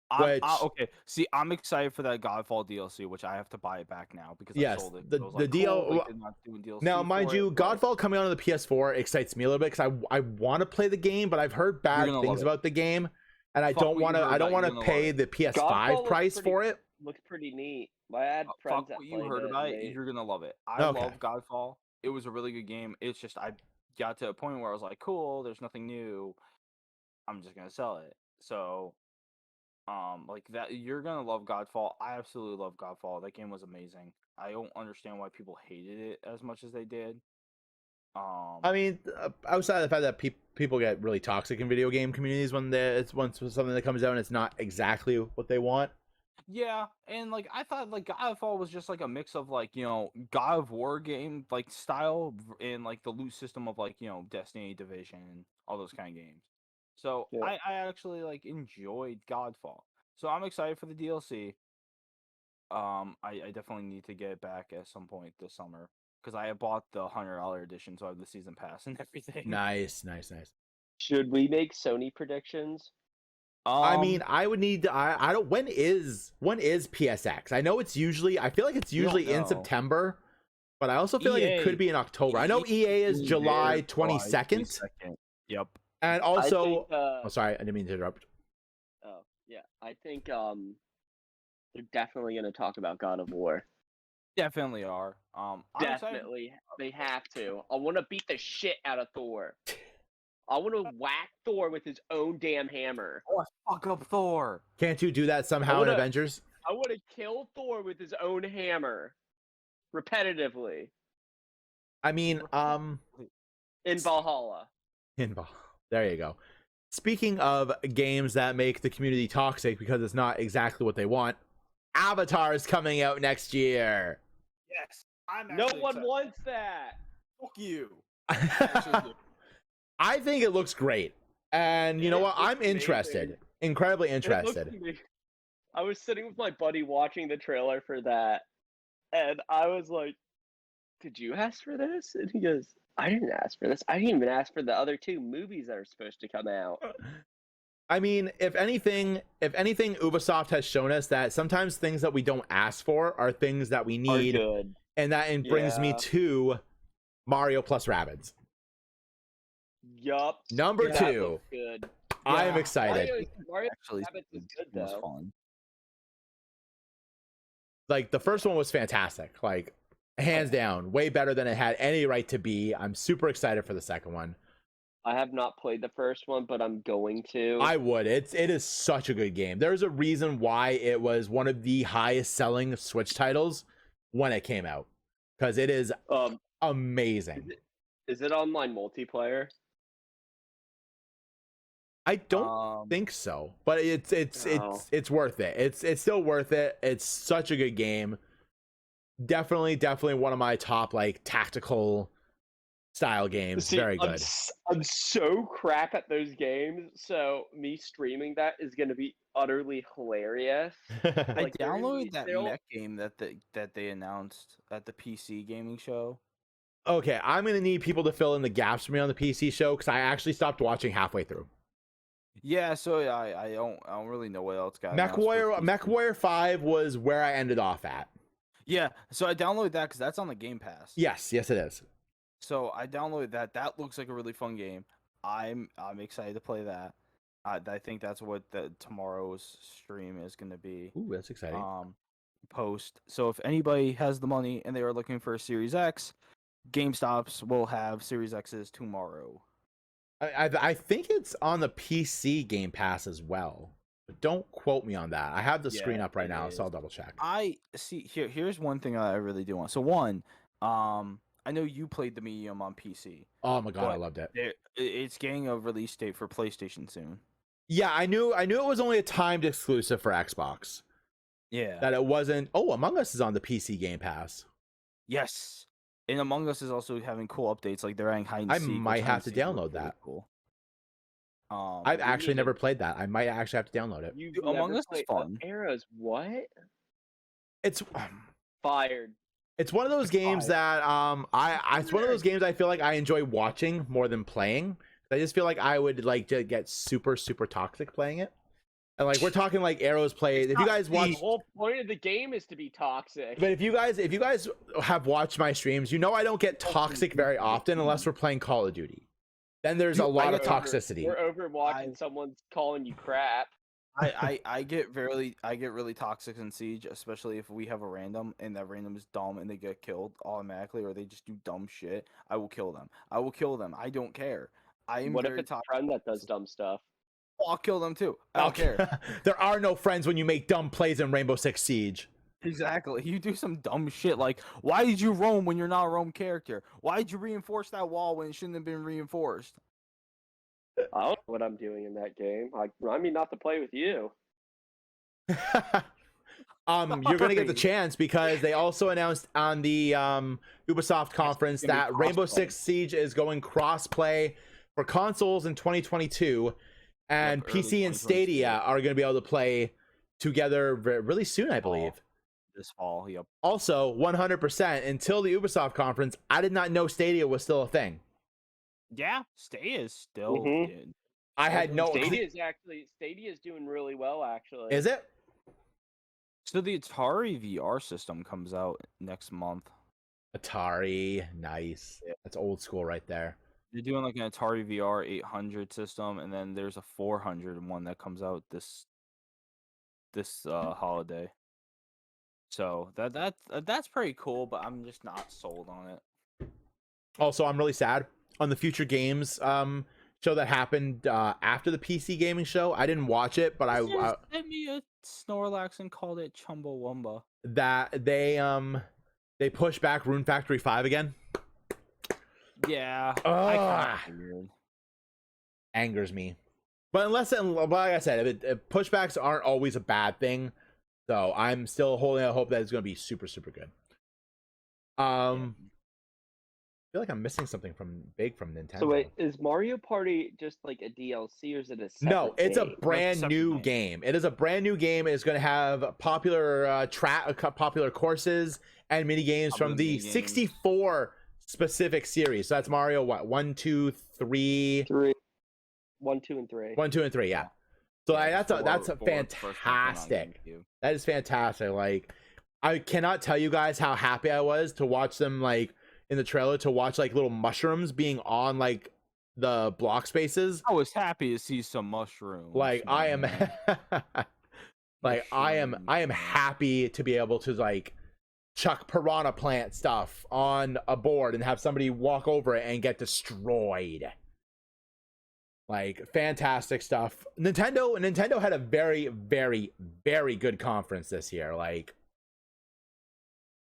Speaker 2: Okay. See, I'm excited for that Godfall DLC, which I have to buy it back now because
Speaker 1: Yes,
Speaker 2: I sold it.
Speaker 1: the-
Speaker 2: I was
Speaker 1: the
Speaker 2: like,
Speaker 1: deal-
Speaker 2: cool, like, they're not doing DLC
Speaker 1: Now, mind
Speaker 2: for
Speaker 1: you,
Speaker 2: it, but
Speaker 1: Godfall coming out on the PS4 excites me a little bit because I want to play the game, but I've heard bad
Speaker 2: gonna
Speaker 1: things
Speaker 2: love it.
Speaker 1: about the game, and I
Speaker 2: Fuck
Speaker 1: don't
Speaker 2: what you
Speaker 1: want to.
Speaker 2: heard
Speaker 1: I don't
Speaker 2: about it,
Speaker 1: want
Speaker 2: you're
Speaker 1: to
Speaker 2: gonna
Speaker 1: pay
Speaker 2: love
Speaker 1: the PS5
Speaker 5: Godfall looks
Speaker 1: price
Speaker 5: pretty-
Speaker 1: for it.
Speaker 5: Looks pretty neat. I had friends
Speaker 2: fuck
Speaker 5: that
Speaker 2: what you
Speaker 5: played
Speaker 2: heard
Speaker 5: it,
Speaker 2: about
Speaker 5: and
Speaker 2: it.
Speaker 5: they-
Speaker 2: You're gonna love it. I
Speaker 1: Okay.
Speaker 2: love Godfall. It was a really good game. It's just I got to a point where I was like, cool, there's nothing new. I'm just gonna sell it. So, like that, you're gonna love Godfall. I absolutely love Godfall. That game was amazing. I don't understand why people hated it as much as they did.
Speaker 1: I mean, outside of the fact that people get really toxic in video game communities when it's once something that comes out and it's not exactly what they want.
Speaker 2: Yeah, and like I thought like Godfall was just like a mix of like, God of War game like style and like the loot system of like, Destiny, Division, all those kind of games. So
Speaker 5: Yeah.
Speaker 2: I actually like enjoyed Godfall. So I'm excited for the DLC. I definitely need to get it back at some point this summer because I have bought the $100 edition, so I have the season pass and everything.
Speaker 1: Nice.
Speaker 5: Should we make Sony predictions?
Speaker 1: I mean, I would need to. I don't. When is PSX? I know it's usually. I feel like it's
Speaker 2: We don't
Speaker 1: usually in
Speaker 2: know.
Speaker 1: September, but I also feel like it
Speaker 2: EA
Speaker 1: could be in October. I know EA is July 22nd,
Speaker 2: Yep.
Speaker 1: and
Speaker 5: I
Speaker 1: also.
Speaker 5: think,
Speaker 1: Oh, sorry, I didn't mean to interrupt.
Speaker 5: oh yeah, I think they're definitely gonna talk about God of War.
Speaker 2: Definitely are. I'm excited.
Speaker 5: Definitely, they have to. I want to beat the shit out of Thor. I want to whack Thor with his own damn hammer.
Speaker 2: Oh, fuck up Thor.
Speaker 1: Can't you do that somehow in
Speaker 5: wanna-
Speaker 1: Avengers?
Speaker 5: I want to kill Thor with his own hammer, repetitively
Speaker 1: I mean,
Speaker 5: in Valhalla.
Speaker 1: there you go. Speaking of games that make the community toxic because it's not exactly what they want, Avatar is coming out next year.
Speaker 2: Yes. I'm
Speaker 5: No one wants that.
Speaker 2: Fuck you.
Speaker 1: I think it looks great, and you know
Speaker 5: It
Speaker 1: what? I'm
Speaker 5: looks amazing.
Speaker 1: interested, incredibly
Speaker 5: It looks
Speaker 1: interested.
Speaker 5: amazing. I was sitting with my buddy watching the trailer for that, and I was like, "Did you ask for this?" And he goes, "I didn't ask for this. I didn't even ask for the other 2 movies that are supposed to come out."
Speaker 1: I mean, if anything, Ubisoft has shown us that sometimes things that we don't ask for are things that we
Speaker 5: Are
Speaker 1: need,
Speaker 5: good.
Speaker 1: and that brings me
Speaker 5: Yeah.
Speaker 1: to Mario plus Rabbids.
Speaker 5: Yup.
Speaker 1: Number
Speaker 5: That
Speaker 1: 2.
Speaker 5: looks good.
Speaker 1: I am
Speaker 2: Yeah.
Speaker 1: excited.
Speaker 5: Mario
Speaker 2: Actually,
Speaker 5: Rabbids is good
Speaker 2: was
Speaker 5: though.
Speaker 2: fun.
Speaker 1: Like the first one was fantastic, like hands down, way better than it had any right to be. I'm super excited for the second one.
Speaker 5: I have not played the first one, but I'm going to.
Speaker 1: I would. It is such a good game. There's a reason why it was one of the highest selling Switch titles when it came out, because it is amazing.
Speaker 5: Is it online multiplayer?
Speaker 1: I don't think so, but it's
Speaker 5: No.
Speaker 1: it's worth it. It's still worth it. It's such a good game. Definitely one of my top like tactical style games.
Speaker 5: See,
Speaker 1: Very good.
Speaker 5: I'm so crap at those games, so me streaming that is going to be utterly hilarious.
Speaker 2: I
Speaker 5: Like, they're gonna be
Speaker 2: downloaded that
Speaker 5: still-
Speaker 2: mech game that they announced at the PC gaming show.
Speaker 1: Okay, I'm gonna need people to fill in the gaps for me on the PC show because I actually stopped watching halfway through.
Speaker 2: Yeah, so I don't really know what else got announced for
Speaker 1: Mech
Speaker 2: PC.
Speaker 1: Warrior 5 was where I ended off at.
Speaker 2: Yeah, so I downloaded that because that's on the Game Pass.
Speaker 1: Yes, it is.
Speaker 2: So I downloaded that. That looks like a really fun game. I'm excited to play that. I think that's what tomorrow's stream is going to be.
Speaker 1: Ooh, that's exciting.
Speaker 2: Post. So if anybody has the money and they are looking for a Series X, GameStops will have Series X's tomorrow.
Speaker 1: I think it's on the PC Game Pass as well. But don't quote me on that. I have the screen
Speaker 2: Yeah,
Speaker 1: up right
Speaker 2: it
Speaker 1: now,
Speaker 2: is.
Speaker 1: so I'll double check.
Speaker 2: I see here's one thing I really do want. So one, I know you played the Medium on PC.
Speaker 1: Oh my god, I
Speaker 2: but
Speaker 1: loved it.
Speaker 2: It's getting a release date for PlayStation soon.
Speaker 1: Yeah, I knew it was only a timed exclusive for Xbox.
Speaker 2: Yeah.
Speaker 1: That it wasn't. Oh, Among Us is on the PC Game Pass.
Speaker 2: Yes. And Among Us is also having cool updates, like they're adding hide and
Speaker 1: I
Speaker 2: seek.
Speaker 1: might
Speaker 2: which hide
Speaker 1: have
Speaker 2: and
Speaker 1: to
Speaker 2: seek looks
Speaker 1: download
Speaker 2: really
Speaker 1: that.
Speaker 2: Cool.
Speaker 1: I've actually never played that. I might actually have to download it.
Speaker 5: You've
Speaker 2: Dude,
Speaker 5: never
Speaker 2: Among Us is
Speaker 5: played
Speaker 2: fun.
Speaker 5: Arrows, what?
Speaker 1: It's
Speaker 5: Fired.
Speaker 1: it's one of those games that it's one of those games I feel like I enjoy watching more than playing. I just feel like I would like to get super toxic playing it. And like we're talking like Arrows played. If you guys watch,
Speaker 5: The whole point of the game is to be toxic.
Speaker 1: but if you guys have watched my streams, you know I don't get toxic very often unless we're playing Call of Duty. Then there's a lot of toxicity.
Speaker 5: We're over watching someone's calling you crap.
Speaker 2: I get really toxic in Siege, especially if we have a random and that random is dumb and they get killed automatically or they just do dumb shit. I will kill them. I don't care. I am
Speaker 5: What if
Speaker 2: very
Speaker 5: it's a
Speaker 2: toxic.
Speaker 5: friend that does dumb stuff?
Speaker 2: I'll kill them too. I don't care.
Speaker 1: There are no friends when you make dumb plays in Rainbow Six Siege.
Speaker 2: Exactly. You do some dumb shit like, why did you roam when you're not a roam character? Why did you reinforce that wall when it shouldn't have been reinforced?
Speaker 5: I don't know what I'm doing in that game. Like, remind me not to play with you.
Speaker 1: You're gonna get the
Speaker 2: Sorry.
Speaker 1: chance because they also announced on the Ubisoft conference
Speaker 2: gonna be
Speaker 1: that Rainbow
Speaker 2: crossplay.
Speaker 1: Six Siege is going cross-play for consoles in 2022, and
Speaker 2: Yep, early
Speaker 1: PC and
Speaker 2: 2022.
Speaker 1: Stadia are going to be able to play together really soon, I believe.
Speaker 2: This fall, yep.
Speaker 1: Also, 100% until the Ubisoft conference, I did not know Stadia was still a thing.
Speaker 2: Yeah, Stadia is still
Speaker 5: Mhm.
Speaker 2: in.
Speaker 1: I had no.
Speaker 5: Stadia is doing really well actually.
Speaker 1: Is it?
Speaker 2: So the Atari VR system comes out next month.
Speaker 1: Atari, nice.
Speaker 2: Yeah.
Speaker 1: That's old school right there.
Speaker 2: They're doing like an Atari VR 800 system, and then there's a 400 one that comes out this holiday. So that's pretty cool, but I'm just not sold on it.
Speaker 1: Also, I'm really sad on the Future Games show that happened after the PC gaming show. I didn't watch it, but I
Speaker 2: Just sent me a Snorlax and called it Chumbawamba.
Speaker 1: that they pushed back Rune Factory 5 again.
Speaker 2: Yeah,
Speaker 1: Ugh.
Speaker 2: figured.
Speaker 1: Angers me. But like I said, if pushbacks aren't always a bad thing. So I'm still holding out hope that it's going to be super good. I feel like I'm missing something big from Nintendo.
Speaker 5: So wait, is Mario Party just like a DLC or is it a separate
Speaker 1: No, it's a
Speaker 5: game?
Speaker 1: brand
Speaker 2: separate
Speaker 1: new
Speaker 2: game.
Speaker 1: game. It is a brand new game. It's going to have popular popular courses and mini games from
Speaker 2: Popular
Speaker 1: the
Speaker 2: mini games.
Speaker 1: 64 specific series. So that's Mario. What 1, 2, 3,
Speaker 5: 3, 1, 2, and 3.
Speaker 1: 1, 2, and 3. Yeah. So
Speaker 2: Yeah,
Speaker 1: that's a
Speaker 2: four first ones came out on
Speaker 1: fantastic.
Speaker 2: GameCube.
Speaker 1: That is fantastic. Like, I cannot tell you guys how happy I was to watch them, like, in the trailer, to watch like little mushrooms being on like the block spaces.
Speaker 2: I was happy to see some mushrooms.
Speaker 1: Like, I am
Speaker 2: man.
Speaker 1: like I am
Speaker 2: Mushrooms.
Speaker 1: happy to be able to like chuck piranha plant stuff on a board and have somebody walk over it and get destroyed. Like, fantastic stuff. Nintendo had a very, very, very good conference this year. Like,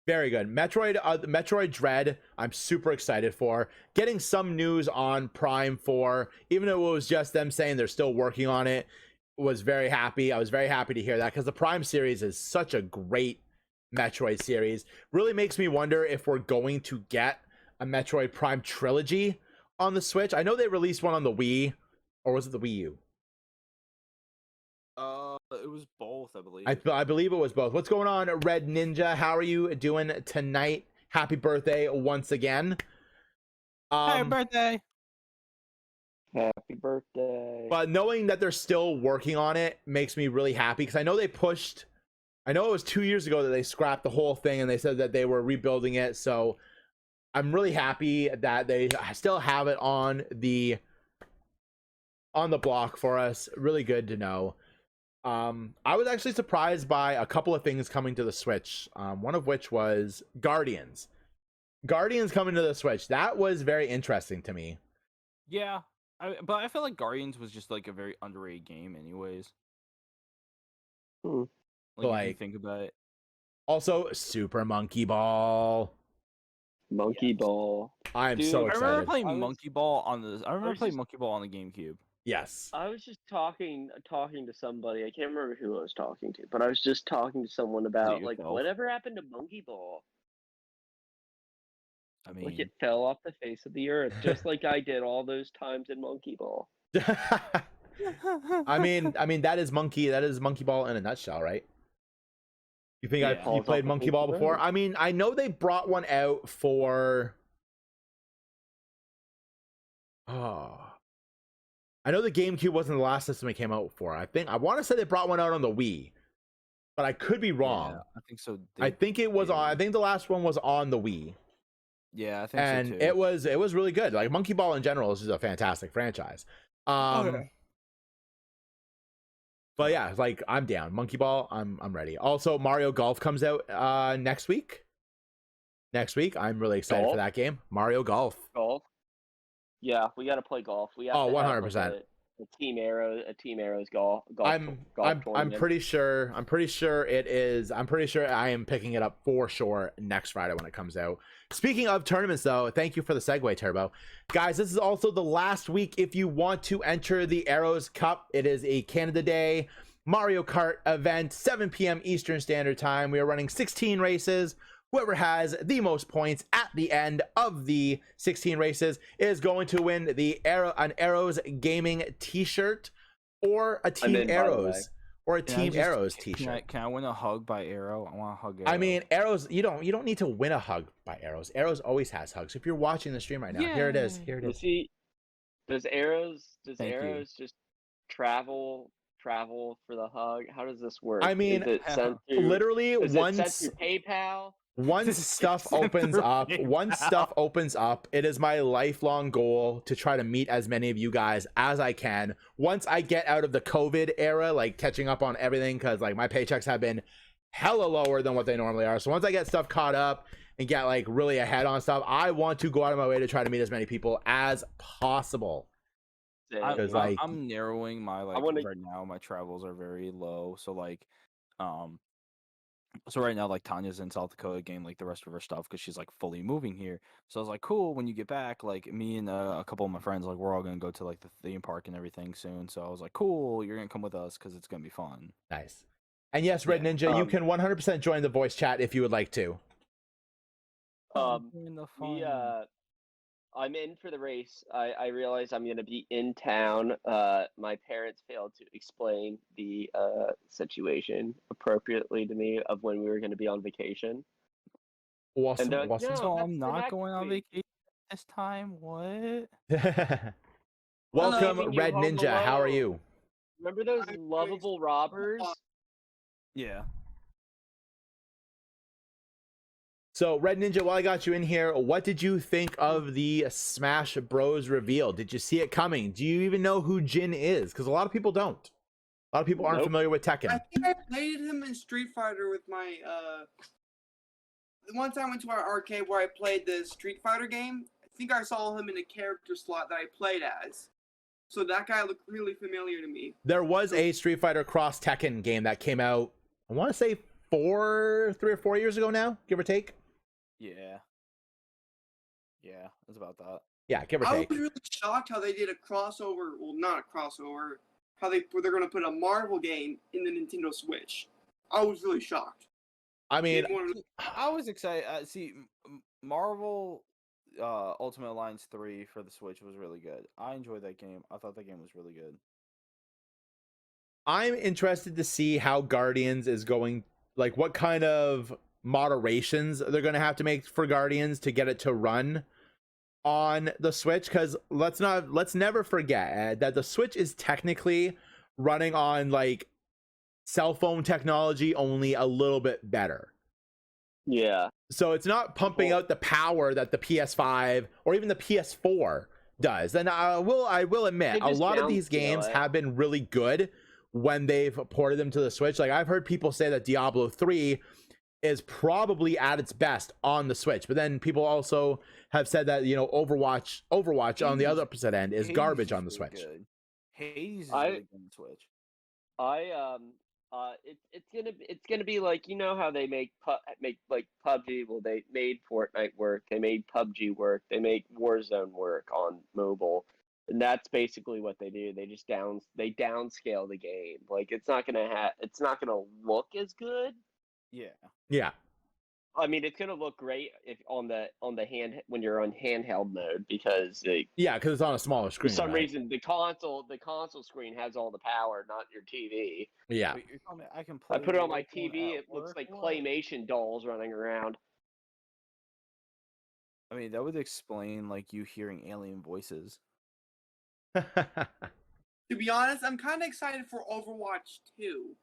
Speaker 1: very good. Metroid Dread, I'm super excited for. Getting some news on Prime 4, even though it was just them saying they're still working on it, was very happy. I was very happy to hear that, because the Prime series is such a great Metroid series. Really makes me wonder if we're going to get a Metroid Prime trilogy on the Switch. I know they released one on the Wii, or was it the Wii U?
Speaker 2: It was both, I believe.
Speaker 1: I believe it was both. What's going on, Redninja? How are you doing tonight? Happy birthday once again.
Speaker 2: Happy birthday!
Speaker 5: Happy birthday.
Speaker 1: But knowing that they're still working on it makes me really happy, because I know it was 2 years ago that they scrapped the whole thing and they said that they were rebuilding it. So I'm really happy that they still have it on the block for us. Really good to know. I was actually surprised by a couple of things coming to the Switch. One of which was Guardians coming to the Switch. That was very interesting to me.
Speaker 2: Yeah, but I feel like Guardians was just like a very underrated game, anyways.
Speaker 5: Hmm.
Speaker 2: Like, if
Speaker 1: Like-
Speaker 2: you think about it.
Speaker 1: Also, Super Monkey Ball.
Speaker 5: Monkey Ball.
Speaker 1: I'm
Speaker 5: Dude,
Speaker 1: so
Speaker 2: I
Speaker 1: excited.
Speaker 2: remember playing
Speaker 5: I was-
Speaker 2: Monkey Ball on the. I remember
Speaker 5: was
Speaker 2: playing
Speaker 5: just-
Speaker 2: Monkey Ball on the GameCube.
Speaker 1: Yes.
Speaker 5: I was just talking to somebody. I can't remember who I was talking to, but I was just talking to someone about like
Speaker 2: yourself?
Speaker 5: whatever happened to Monkey Ball.
Speaker 2: I mean,
Speaker 5: Like it fell off the face of the earth, just like I did all those times in Monkey Ball.
Speaker 1: I mean that is Monkey Ball in a nutshell, right? You think
Speaker 2: Yeah.
Speaker 1: you
Speaker 5: Falls
Speaker 1: played
Speaker 5: off the
Speaker 1: Monkey
Speaker 5: face
Speaker 1: Ball
Speaker 5: of the
Speaker 1: before?
Speaker 5: earth.
Speaker 1: I mean, I know they brought one out for I know the GameCube wasn't the last system it came out for. I want to say they brought one out on the Wii, but I could be wrong.
Speaker 2: Yeah, I think so.
Speaker 1: I think it was
Speaker 2: did.
Speaker 1: on. I think the last one was on the Wii,
Speaker 2: Yeah, I think
Speaker 1: and
Speaker 2: so too.
Speaker 1: it was really good. Like, Monkey Ball in general is just a fantastic franchise.
Speaker 2: yeah.
Speaker 1: But yeah, like, I'm down. Monkey Ball, I'm ready. Also, Mario Golf comes out next week. I'm really excited for
Speaker 5: Golf?
Speaker 1: that game. Mario Golf.
Speaker 5: Golf. Yeah, we got to play golf. We have
Speaker 1: Oh,
Speaker 5: to have,
Speaker 1: 100%.
Speaker 5: like, a Team Arrows golf.
Speaker 1: I'm
Speaker 5: tournament.
Speaker 1: pretty sure it is. I'm pretty sure I am picking it up for sure next Friday when it comes out. Speaking of tournaments, though, thank you for the segue, Turbo. Guys, this is also the last week if you want to enter the Arrows Cup. It is a Canada Day Mario Kart event, 7 p.m. Eastern Standard Time. We are running 16 races. Whoever has the most points at the end of the 16 races is going to win an Arrows Gaming T-shirt, or a
Speaker 5: I'm
Speaker 1: Team
Speaker 5: in, by the way.
Speaker 1: Arrows Arrows
Speaker 2: Can
Speaker 1: T-shirt.
Speaker 2: I win a hug by Arrow? I want a hug. Arrow.
Speaker 1: I mean, Arrows. You don't need to win a hug by Arrows. Arrows always has hugs. If you're watching the stream right now, here it is. Here it
Speaker 5: You
Speaker 1: is.
Speaker 5: see, does Arrows
Speaker 2: Thank you.
Speaker 5: just travel for the hug? How does this work?
Speaker 1: I mean,
Speaker 5: is it sent through,
Speaker 1: Literally,
Speaker 5: is it sent
Speaker 1: once
Speaker 5: through PayPal?
Speaker 1: once stuff opens up, it is my lifelong goal to try to meet as many of you guys as I can. Once I get out of the COVID era, like catching up on everything, because like my paychecks have been hella lower than what they normally are. So once I get stuff caught up and get like really ahead on stuff, I want to go out of my way to try to meet as many people as possible. Because, like-
Speaker 2: I'm narrowing my
Speaker 5: wanna-
Speaker 2: right now. My travels are very low, so like, so right now, like, Tanya's in South Dakota getting like the rest of her stuff because she's like fully moving here. So I was like, cool. When you get back, like me and a couple of my friends, like we're all gonna go to like the theme park and everything soon. So I was like, cool. You're gonna come with us because it's gonna be fun.
Speaker 1: Nice. And yes, Red Ninja, you can 100% join the voice chat if you would like to.
Speaker 5: Um,
Speaker 2: Join the
Speaker 5: we
Speaker 2: fun.
Speaker 5: I'm in for the race. I realize I'm going to be in town. My parents failed to explain the situation appropriately to me of when we were going to be on vacation.
Speaker 1: Awesome,
Speaker 5: And they're like,
Speaker 1: awesome.
Speaker 5: no,
Speaker 2: So
Speaker 5: that's
Speaker 2: I'm
Speaker 5: for
Speaker 2: not
Speaker 5: next
Speaker 2: going on
Speaker 5: week.
Speaker 2: vacation this time. What?
Speaker 1: Welcome,
Speaker 5: leaving you
Speaker 1: Red
Speaker 5: home
Speaker 1: Ninja. How are
Speaker 5: alone.
Speaker 1: you?
Speaker 5: Remember those lovable robbers?
Speaker 2: Yeah.
Speaker 1: So, Red Ninja, while I got you in here, what did you think of the Smash Bros. Reveal? Did you see it coming? Do you even know who Jin is? Because a lot of people don't. A lot of people aren't
Speaker 5: Nope.
Speaker 1: familiar with Tekken.
Speaker 6: I think I played him in Street Fighter with my one time I went to our arcade where I played the Street Fighter game. I think I saw him in a character slot that I played as. So that guy looked really familiar to me.
Speaker 1: There was a Street Fighter Cross Tekken game that came out, I want to say 3 or 4 years ago now, give or take.
Speaker 2: Yeah. Yeah, it's about that.
Speaker 1: Yeah, give or
Speaker 6: I
Speaker 1: take.
Speaker 6: was really shocked how they did a crossover. Well, not a crossover. How they're going to put a Marvel game in the Nintendo Switch. I was really shocked.
Speaker 1: I mean,
Speaker 2: I was excited. See, Marvel Ultimate Alliance 3 for the Switch was really good. I enjoyed that game. I thought that game was really good.
Speaker 1: I'm interested to see how Guardians is going, like what kind of moderations they're going to have to make for Guardians to get it to run on the Switch, because let's never forget that the Switch is technically running on like cell phone technology, only a little bit better.
Speaker 5: Yeah.
Speaker 1: So it's not pumping out the power that the PS5 or even the PS4 does. And I will admit, a lot of these games have been really good when they've ported them to the Switch. Like I've heard people say that Diablo 3 is probably at its best on the Switch, but then people also have said that, you know, Overwatch on the other opposite end is garbage on the Switch.
Speaker 2: Good. Hades is really good on the Switch.
Speaker 5: It's gonna be like, you know how they make like PUBG. Well, they made Fortnite work. They made PUBG work. They make Warzone work on mobile, and that's basically what they do. They just downscale the game. Like it's not gonna look as good.
Speaker 1: Yeah.
Speaker 5: I mean, it's gonna look great if on the hand when you're on handheld mode because
Speaker 1: because it's on a smaller screen.
Speaker 5: for some
Speaker 1: right?
Speaker 5: reason the console screen has all the power, not your TV.
Speaker 1: Yeah.
Speaker 2: Wait, you're telling me I can play
Speaker 5: I put it on my
Speaker 2: Warzone
Speaker 5: TV.
Speaker 2: at
Speaker 5: It looks
Speaker 2: work?
Speaker 5: like
Speaker 2: What?
Speaker 5: claymation dolls running around.
Speaker 2: I mean, that would explain like you hearing alien voices.
Speaker 6: To be honest, I'm kind of excited for Overwatch 2.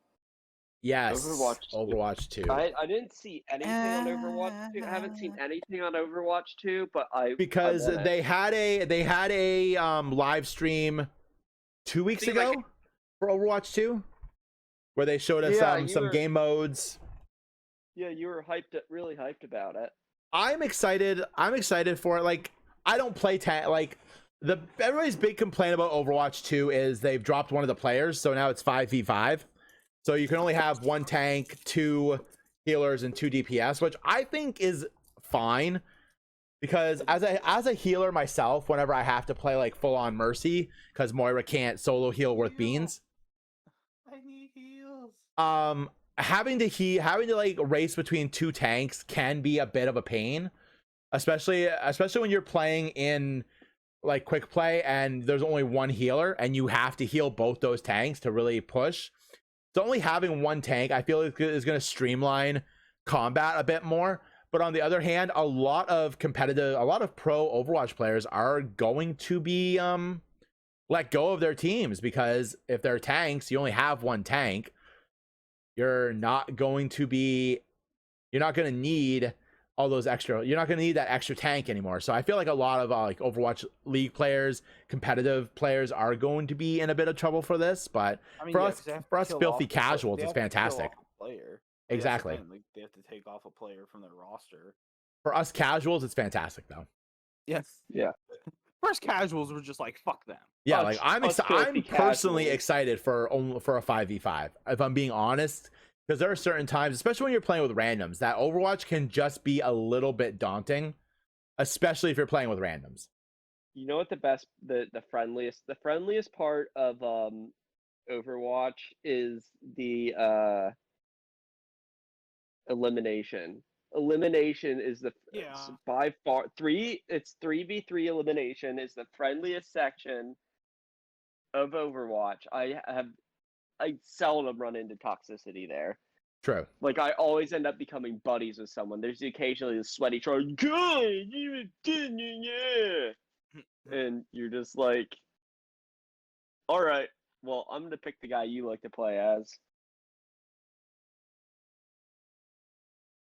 Speaker 1: Yes.
Speaker 5: Overwatch 2.
Speaker 1: Overwatch 2.
Speaker 5: I didn't see anything on Overwatch 2. I haven't seen anything on Overwatch 2, but
Speaker 1: Because
Speaker 5: I want
Speaker 1: they had a live stream 2 weeks
Speaker 6: See,
Speaker 1: ago
Speaker 6: like-
Speaker 1: for Overwatch 2 where they showed us
Speaker 5: Yeah, you
Speaker 1: some
Speaker 5: were-
Speaker 1: game modes.
Speaker 5: Yeah, you were really hyped about it.
Speaker 1: I'm excited for it. Like I don't play everybody's big complaint about Overwatch 2 is they've dropped one of the players, so now it's 5v5. So you can only have 1 tank, 2 healers, and 2 DPS, which I think is fine. Because as a healer myself, whenever I have to play like full on Mercy, because Moira can't solo heal worth beans.
Speaker 2: I need heals.
Speaker 1: Having to like race between 2 tanks can be a bit of a pain, especially when you're playing in like quick play and there's only 1 healer and you have to heal both those tanks to really push. So only having 1 tank, I feel like is going to streamline combat a bit more. But on the other hand, a lot of pro Overwatch players are going to be let go of their teams, because if they're tanks, you only have 1 tank. You're not going to need all those extra. You're not going to need that extra tank anymore. So I feel like a lot of like Overwatch League players, competitive players, are going to be in a bit of trouble for this. But
Speaker 2: I mean,
Speaker 1: for
Speaker 2: yeah,
Speaker 1: us
Speaker 2: 'cause they have to
Speaker 1: filthy
Speaker 2: kill off
Speaker 1: casuals,
Speaker 2: they
Speaker 1: it's
Speaker 2: have to kill
Speaker 1: fantastic.
Speaker 2: off a player.
Speaker 1: Exactly.
Speaker 2: That's the thing, like, they have to take off a player from their roster.
Speaker 1: For us casuals, it's fantastic though.
Speaker 2: Yes.
Speaker 5: Yeah.
Speaker 2: First casuals were just like, fuck them.
Speaker 1: Yeah,
Speaker 5: Us-
Speaker 1: like I'm
Speaker 5: us filthy
Speaker 1: personally
Speaker 5: casuals.
Speaker 1: excited for a 5v5. If I'm being honest, because there are certain times, especially when you're playing with randoms, that Overwatch can just be a little bit daunting, especially if you're playing with randoms.
Speaker 5: You know what the friendliest part of Overwatch is the elimination. elimination is the
Speaker 2: Yeah.
Speaker 5: by far it's 3v3 elimination is the friendliest section of Overwatch. I seldom run into toxicity there.
Speaker 1: True.
Speaker 5: Like I always end up becoming buddies with someone. There's occasionally the sweaty troll, good, yeah, and you're just like, all right, well, I'm gonna pick the guy you like to play as.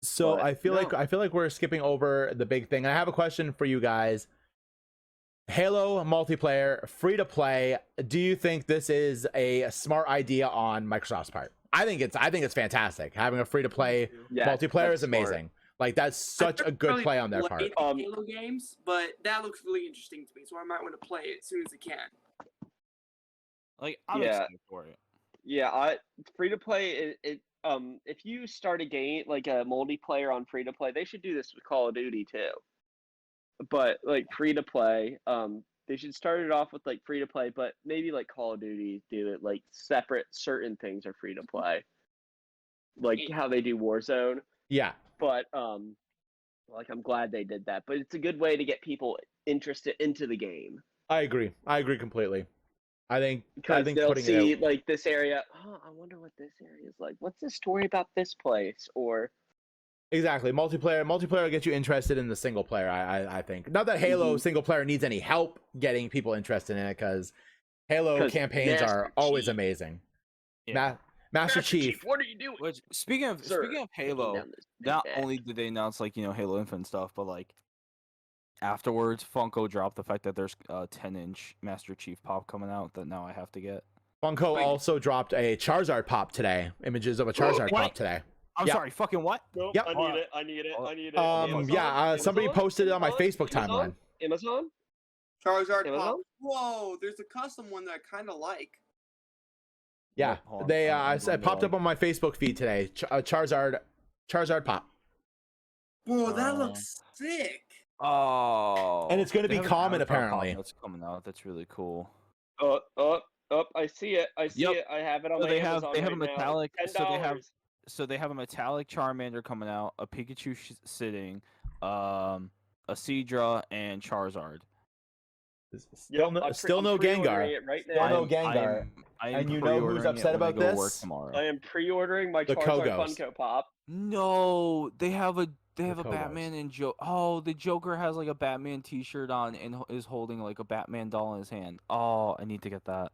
Speaker 1: So
Speaker 5: But
Speaker 1: I feel
Speaker 5: no.
Speaker 1: like we're skipping over the big thing. I have a question for you guys. Halo multiplayer, free to play. Do you think this is a smart idea on Microsoft's part? I think it's fantastic. Having a free to play
Speaker 5: Yeah,
Speaker 1: multiplayer
Speaker 5: that's
Speaker 1: is amazing.
Speaker 5: smart.
Speaker 1: Like that's such a good play on their part.
Speaker 6: Played Halo games, but that looks really interesting to me, so I might want to play it as soon as I can.
Speaker 2: Like I'm
Speaker 5: Yeah.
Speaker 2: excited for it.
Speaker 5: Yeah, free to play. If you start a game like a multiplayer on free to play, they should do this with Call of Duty too. But like free to play, they should start it off with like free to play, but maybe like Call of Duty do it like separate. Certain things are free to play, like how they do Warzone.
Speaker 1: Yeah.
Speaker 5: But like I'm glad they did that. But it's a good way to get people interested into the game.
Speaker 1: I agree completely. I think
Speaker 5: Because they'll
Speaker 1: putting
Speaker 5: see
Speaker 1: it out,
Speaker 5: like this area. Oh, I wonder what this area is like. What's the story about this place? Or
Speaker 1: exactly multiplayer gets you interested in the single player. I think not that Halo single player needs any help getting people interested in it, because Halo
Speaker 5: 'Cause
Speaker 1: campaigns are
Speaker 5: Master
Speaker 1: always
Speaker 5: Chief.
Speaker 1: amazing.
Speaker 2: Yeah.
Speaker 1: Master Chief.
Speaker 5: what are you doing?
Speaker 2: Which speaking of
Speaker 5: Sir,
Speaker 2: Halo,
Speaker 5: down this big
Speaker 2: not
Speaker 5: bag.
Speaker 2: only did they announce like Halo Infinite stuff, but like afterwards, Funko dropped the fact that there's a 10-inch Master Chief pop coming out that now I have to get.
Speaker 1: Funko
Speaker 6: Wait.
Speaker 1: also dropped a Charizard pop today. Images of a Charizard
Speaker 2: What?
Speaker 1: pop today.
Speaker 2: I'm
Speaker 1: Yeah.
Speaker 2: sorry, fucking what?
Speaker 5: Nope,
Speaker 1: Yep.
Speaker 5: I need it. I need it. I need it.
Speaker 1: Somebody posted it on my Facebook timeline.
Speaker 5: Amazon?
Speaker 6: Charizard
Speaker 5: Amazon?
Speaker 6: pop. Whoa, there's a custom one that I kind of like.
Speaker 1: Yeah,
Speaker 2: Hold on,
Speaker 1: they
Speaker 2: I'm
Speaker 1: it
Speaker 2: going
Speaker 1: popped
Speaker 2: to,
Speaker 1: up on my Facebook feed today. Charizard pop,
Speaker 6: Whoa, that looks sick.
Speaker 2: Oh.
Speaker 1: and it's going to
Speaker 2: they
Speaker 1: be
Speaker 2: have an
Speaker 1: common
Speaker 2: Avatar pop
Speaker 1: apparently.
Speaker 2: That's coming out. That's really cool.
Speaker 5: I see it. I see
Speaker 2: Yep.
Speaker 5: it. I have it on
Speaker 2: So
Speaker 5: my
Speaker 2: they have
Speaker 5: Amazon
Speaker 2: they have a
Speaker 5: right now.
Speaker 2: metallic.
Speaker 5: $10.
Speaker 2: So they have a metallic Charmander coming out, a Pikachu sitting, a Seadra, and Charizard.
Speaker 1: Still
Speaker 5: Yep,
Speaker 1: still
Speaker 5: I'm
Speaker 1: no
Speaker 5: pre-ordering
Speaker 1: Gengar.
Speaker 5: it right
Speaker 1: Still
Speaker 5: now.
Speaker 1: no Gengar.
Speaker 2: I am
Speaker 1: And you know who's
Speaker 2: pre-ordering it
Speaker 1: upset
Speaker 2: when I
Speaker 1: about
Speaker 2: go to work
Speaker 1: this?
Speaker 2: tomorrow.
Speaker 5: I am pre-ordering my
Speaker 1: The
Speaker 5: Charizard
Speaker 1: Kogos.
Speaker 5: Funko Pop.
Speaker 2: No, they have a
Speaker 1: Kogos.
Speaker 2: Batman and Oh, the Joker has like a Batman T-shirt on and is holding like a Batman doll in his hand. Oh, I need to get that.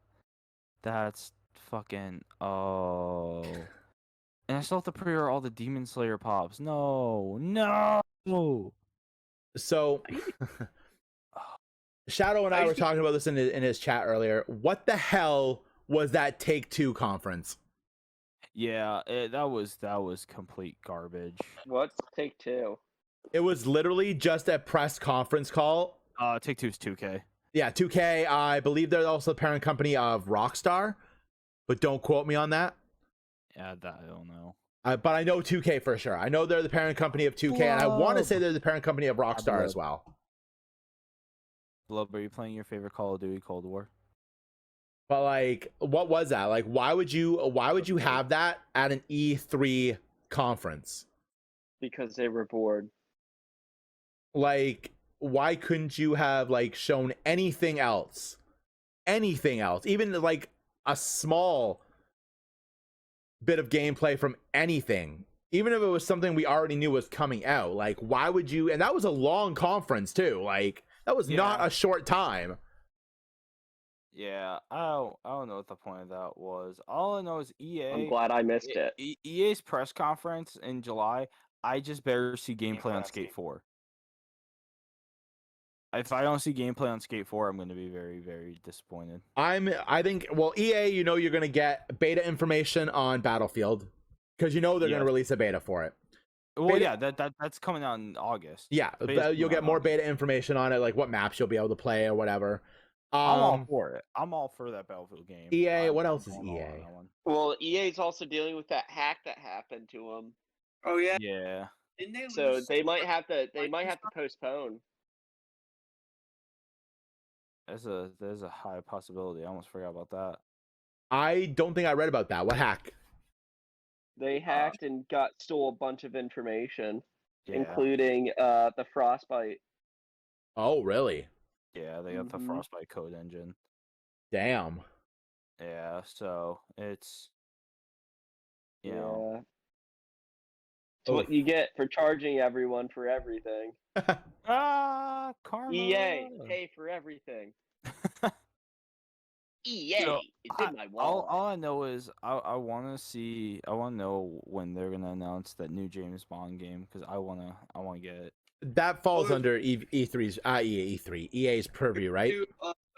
Speaker 2: That's fucking And I still have to pre-order all the Demon Slayer pops. No.
Speaker 1: So Shadow and I were talking about this in his chat earlier. What the hell was that Take-Two conference?
Speaker 2: Yeah, that was complete garbage.
Speaker 5: What's Take-Two?
Speaker 1: It was literally just a press conference call.
Speaker 2: Take-Two's 2K.
Speaker 1: Yeah, 2K. I believe they're also the parent company of Rockstar, but don't quote me on that.
Speaker 2: Yeah, that I don't know.
Speaker 1: But I know 2K for sure. I know they're the parent company of 2K, and I want to say they're the parent company of Rockstar as well.
Speaker 2: Blub, are you playing your favorite Call of Duty Cold War?
Speaker 1: But like, what was that? Like, why would you have that at an E3 conference?
Speaker 5: Because they were bored.
Speaker 1: Like, why couldn't you have like shown anything else? Anything else? Even like a small bit of gameplay from anything. Even if it was something we already knew was coming out. Like, why would you? And that was a long conference too. Like, that was not a short time.
Speaker 2: Yeah, I don't know what the point of that was. All I know is EA.
Speaker 5: I'm glad I missed it.
Speaker 2: EA's press conference in July. I just better see gameplay on Skate 4. If I don't see gameplay on Skate 4, I'm going to be very, very disappointed.
Speaker 1: I think, well, EA, you know, you're going to get beta information on Battlefield because you know they're going to release a beta for it.
Speaker 2: Well,
Speaker 1: Beta-
Speaker 2: yeah, that's coming out in August.
Speaker 1: Yeah,
Speaker 2: Beta's
Speaker 1: you'll
Speaker 2: coming
Speaker 1: get
Speaker 2: out
Speaker 1: more
Speaker 2: in August.
Speaker 1: beta information on it, like what maps you'll be able to play or whatever.
Speaker 2: I'm all for it. I'm all for that Battlefield game.
Speaker 1: EA, what
Speaker 2: I'm
Speaker 1: else is
Speaker 2: going all
Speaker 1: EA?
Speaker 2: on that one.
Speaker 5: Well, EA's also dealing with that hack that happened to them.
Speaker 6: Oh yeah.
Speaker 2: Yeah.
Speaker 6: Didn't they
Speaker 5: So
Speaker 6: lose
Speaker 5: they might have to
Speaker 6: Microsoft?
Speaker 5: postpone.
Speaker 2: There's a high possibility. I almost forgot about that.
Speaker 1: I don't think I read about that. What hack?
Speaker 5: They hacked and stole a bunch of information.
Speaker 2: Yeah.
Speaker 5: including the Frostbite.
Speaker 1: Oh, really?
Speaker 2: Yeah, they got the
Speaker 5: Mhm.
Speaker 2: Frostbite code engine.
Speaker 1: Damn.
Speaker 2: Yeah, so it's you know.
Speaker 5: Yeah. It's what
Speaker 1: Oof.
Speaker 5: you get for charging everyone for everything.
Speaker 2: Karma.
Speaker 5: EA, pay for everything. EA, it's in my wallet.
Speaker 2: All I know is I want to know when they're gonna announce that new James Bond game because I wanna get it.
Speaker 1: That falls
Speaker 6: there's-
Speaker 1: under E3's EA's purview, right?
Speaker 6: Dude,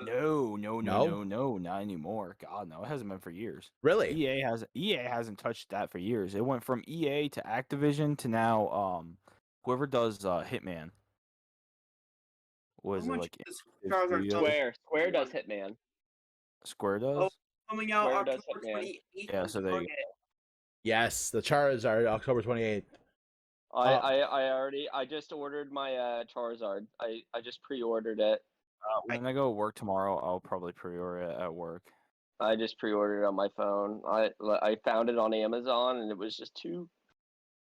Speaker 2: No,
Speaker 1: No?
Speaker 2: not anymore. God, no, it hasn't been for years.
Speaker 1: Really?
Speaker 2: EA hasn't touched that for years. It went from EA to Activision to now whoever does Hitman. Was
Speaker 6: how
Speaker 2: it
Speaker 6: much
Speaker 2: like
Speaker 6: is
Speaker 2: Infinite
Speaker 6: Charizard
Speaker 2: Studios?
Speaker 6: Square?
Speaker 5: Square does Hitman.
Speaker 2: Square does?
Speaker 6: Oh, coming out
Speaker 5: Square does
Speaker 6: October
Speaker 5: Hitman.
Speaker 6: 28th.
Speaker 2: Yeah, so there you go.
Speaker 1: Yes, the Charizard October 28th.
Speaker 5: I just ordered my Charizard. I just pre-ordered it.
Speaker 2: When I go to work tomorrow, I'll probably pre-order it at work.
Speaker 5: I just pre-ordered it on my phone. I found it on Amazon and it was just too.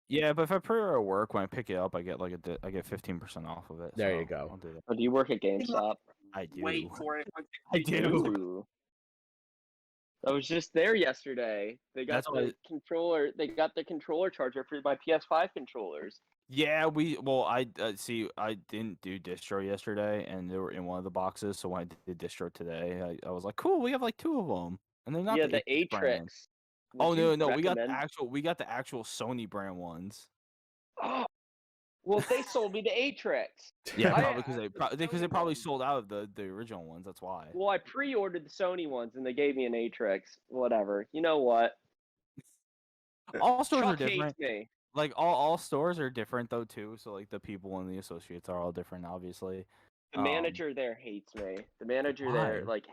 Speaker 2: Yeah, but if I pre-order at work, when I pick it up, I get like I get 15% off of it.
Speaker 1: There
Speaker 2: so
Speaker 1: you go.
Speaker 2: I'll do that.
Speaker 5: Oh, do you work at GameStop?
Speaker 2: I do.
Speaker 6: Wait for it.
Speaker 2: I do.
Speaker 5: Ooh. I was just there yesterday. They got
Speaker 2: That's why-
Speaker 5: the controller. They got the controller charger for my PS5 controllers.
Speaker 2: Yeah, I see. I didn't do distro yesterday, and they were in one of the boxes. So when I did distro today, I was like, "Cool, we have like 2 of them," and they're not
Speaker 5: Yeah, the
Speaker 2: Atrix brand.
Speaker 5: Atrix.
Speaker 2: Oh
Speaker 5: Would you
Speaker 2: no, we got the
Speaker 5: recommend-
Speaker 2: actual Sony brand ones.
Speaker 5: Oh, well, they sold me the Atrix.
Speaker 2: Yeah,
Speaker 5: I-
Speaker 2: probably because they probably sold out of the original ones. That's why.
Speaker 5: Well, I pre-ordered the Sony ones and they gave me an Atrix. Whatever. You know what?
Speaker 2: All stores are
Speaker 5: Chuck hates
Speaker 2: different.
Speaker 5: me.
Speaker 2: Like all stores are different though too. So like the people and the associates are all different, obviously.
Speaker 5: The manager there hates me. The manager
Speaker 2: Why?
Speaker 5: there, like,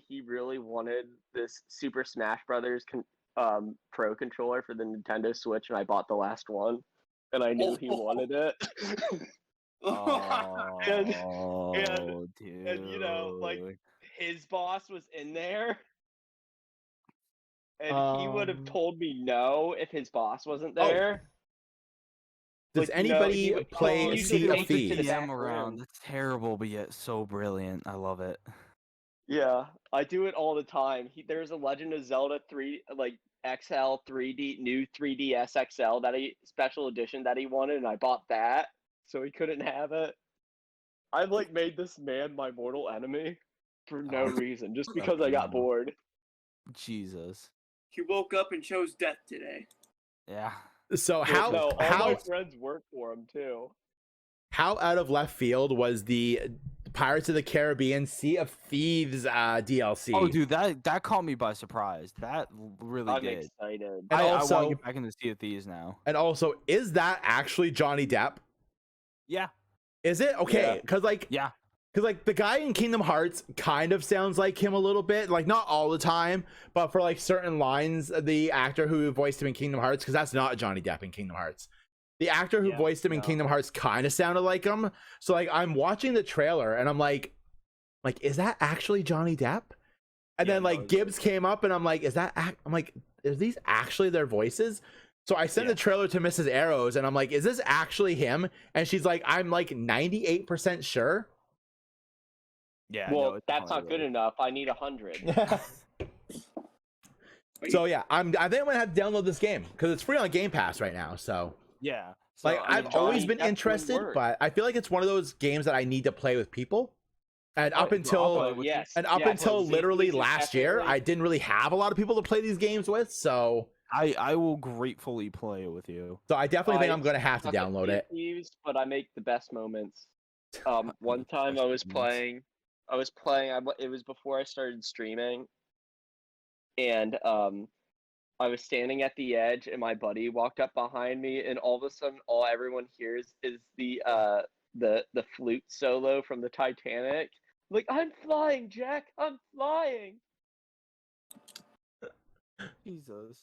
Speaker 5: he really wanted this Super Smash Brothers Pro controller for the Nintendo Switch, and I bought the last one, and I knew he wanted it.
Speaker 2: Oh, dude.
Speaker 5: and you know, like, his boss was in there, and he would have told me no if his boss wasn't there.
Speaker 1: Does
Speaker 5: Like, you know,
Speaker 1: anybody
Speaker 5: he would-
Speaker 1: play
Speaker 5: he
Speaker 1: Sea
Speaker 5: usually
Speaker 1: of
Speaker 5: takes it to the
Speaker 1: Thieves?
Speaker 5: back
Speaker 2: DM around.
Speaker 5: room.
Speaker 2: That's terrible, but yet so brilliant. I love it.
Speaker 5: Yeah, I do it all the time. There's a Legend of Zelda XL 3D new 3DS XL special edition that he wanted, and I bought that, so he couldn't have it. I've like made this man my mortal enemy for no
Speaker 2: Oh,
Speaker 5: reason, just because I got
Speaker 2: no.
Speaker 5: bored.
Speaker 2: Jesus.
Speaker 6: He woke up and chose death today.
Speaker 2: Yeah.
Speaker 1: So
Speaker 5: No, all my
Speaker 1: how
Speaker 5: friends work for him too.
Speaker 1: how out of left field was the Pirates of the Caribbean Sea of Thieves DLC?
Speaker 2: Oh, dude, that caught me by surprise. That really
Speaker 5: I'm
Speaker 2: did.
Speaker 5: excited.
Speaker 1: And
Speaker 2: I want
Speaker 1: also-
Speaker 2: to get back into Sea of Thieves now.
Speaker 1: And also, is that actually Johnny Depp?
Speaker 2: Yeah.
Speaker 1: Is it? Okay,
Speaker 5: Yeah.
Speaker 1: because
Speaker 2: Yeah.
Speaker 1: the guy in Kingdom Hearts kind of sounds like him a little bit, like not all the time, but for like certain lines, the actor who voiced him in Kingdom Hearts, because that's not Johnny Depp in Kingdom Hearts. The actor who
Speaker 5: Yeah,
Speaker 1: voiced him in
Speaker 5: no.
Speaker 1: Kingdom Hearts kind of sounded like him. So like I'm watching the trailer and I'm like, is that actually Johnny Depp? And
Speaker 5: Yeah,
Speaker 1: then
Speaker 5: no,
Speaker 1: like
Speaker 5: it's-
Speaker 1: Gibbs came up and I'm like, I'm like, are these actually their voices? So I sent
Speaker 5: Yeah.
Speaker 1: the trailer to Mrs. Arrows and I'm like, is this actually him? And she's like, I'm like 98% sure.
Speaker 2: Yeah.
Speaker 5: Well,
Speaker 2: no, it's
Speaker 5: that's not
Speaker 2: definitely
Speaker 5: good enough. I need 100.
Speaker 1: So yeah, I think I'm gonna have to download this game because it's free on Game Pass right now. So
Speaker 2: Yeah.
Speaker 5: So,
Speaker 1: like
Speaker 5: I mean,
Speaker 1: I've always
Speaker 5: Johnny
Speaker 1: been
Speaker 5: Depp would
Speaker 1: interested,
Speaker 5: work.
Speaker 1: but I feel like it's one of those games that I need to play with people. And up
Speaker 2: Oh,
Speaker 1: until
Speaker 2: I'll play with you.
Speaker 5: yes.
Speaker 1: and up
Speaker 5: yeah,
Speaker 1: until
Speaker 5: so
Speaker 1: literally
Speaker 5: this is
Speaker 1: last year,
Speaker 5: definitely-
Speaker 1: I didn't really have a lot of people to play these games with. So
Speaker 2: I will gratefully play it with you.
Speaker 1: I definitely think
Speaker 5: I
Speaker 1: I'm gonna have to
Speaker 5: suck at
Speaker 1: download
Speaker 5: Sea of
Speaker 1: it.
Speaker 5: Thieves, but I make the best moments. One time
Speaker 2: Best
Speaker 5: I was
Speaker 2: moments.
Speaker 5: playing. It was before I started streaming, and I was standing at the edge, and my buddy walked up behind me, and all of a sudden, all everyone hears is the flute solo from the Titanic. Like, I'm flying, Jack. I'm flying.
Speaker 2: Jesus.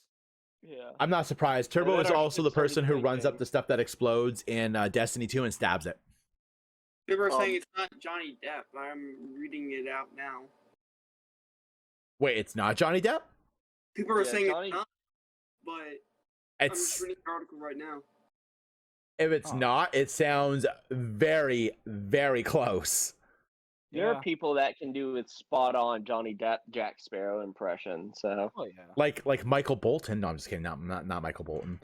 Speaker 5: Yeah.
Speaker 1: I'm not surprised. Turbo
Speaker 5: then
Speaker 1: is
Speaker 5: our
Speaker 1: also
Speaker 5: ship
Speaker 1: the
Speaker 5: started
Speaker 1: person who runs up
Speaker 5: sinking.
Speaker 1: the stuff that explodes in Destiny 2 and stabs it.
Speaker 6: People are saying it's not Johnny Depp. I'm reading it out now.
Speaker 1: Wait, it's not Johnny Depp?
Speaker 6: People are
Speaker 5: Yeah,
Speaker 6: saying
Speaker 5: Johnny-
Speaker 6: it's not, but I'm just
Speaker 1: It's
Speaker 6: reading the article right now.
Speaker 1: if it's
Speaker 2: Oh.
Speaker 1: not, it sounds very, very close.
Speaker 5: There are
Speaker 2: Yeah.
Speaker 5: people that can do it spot on Johnny Depp Jack Sparrow impression. So
Speaker 2: Oh yeah.
Speaker 1: Like Michael Bolton. No, I'm just kidding. Not Michael Bolton.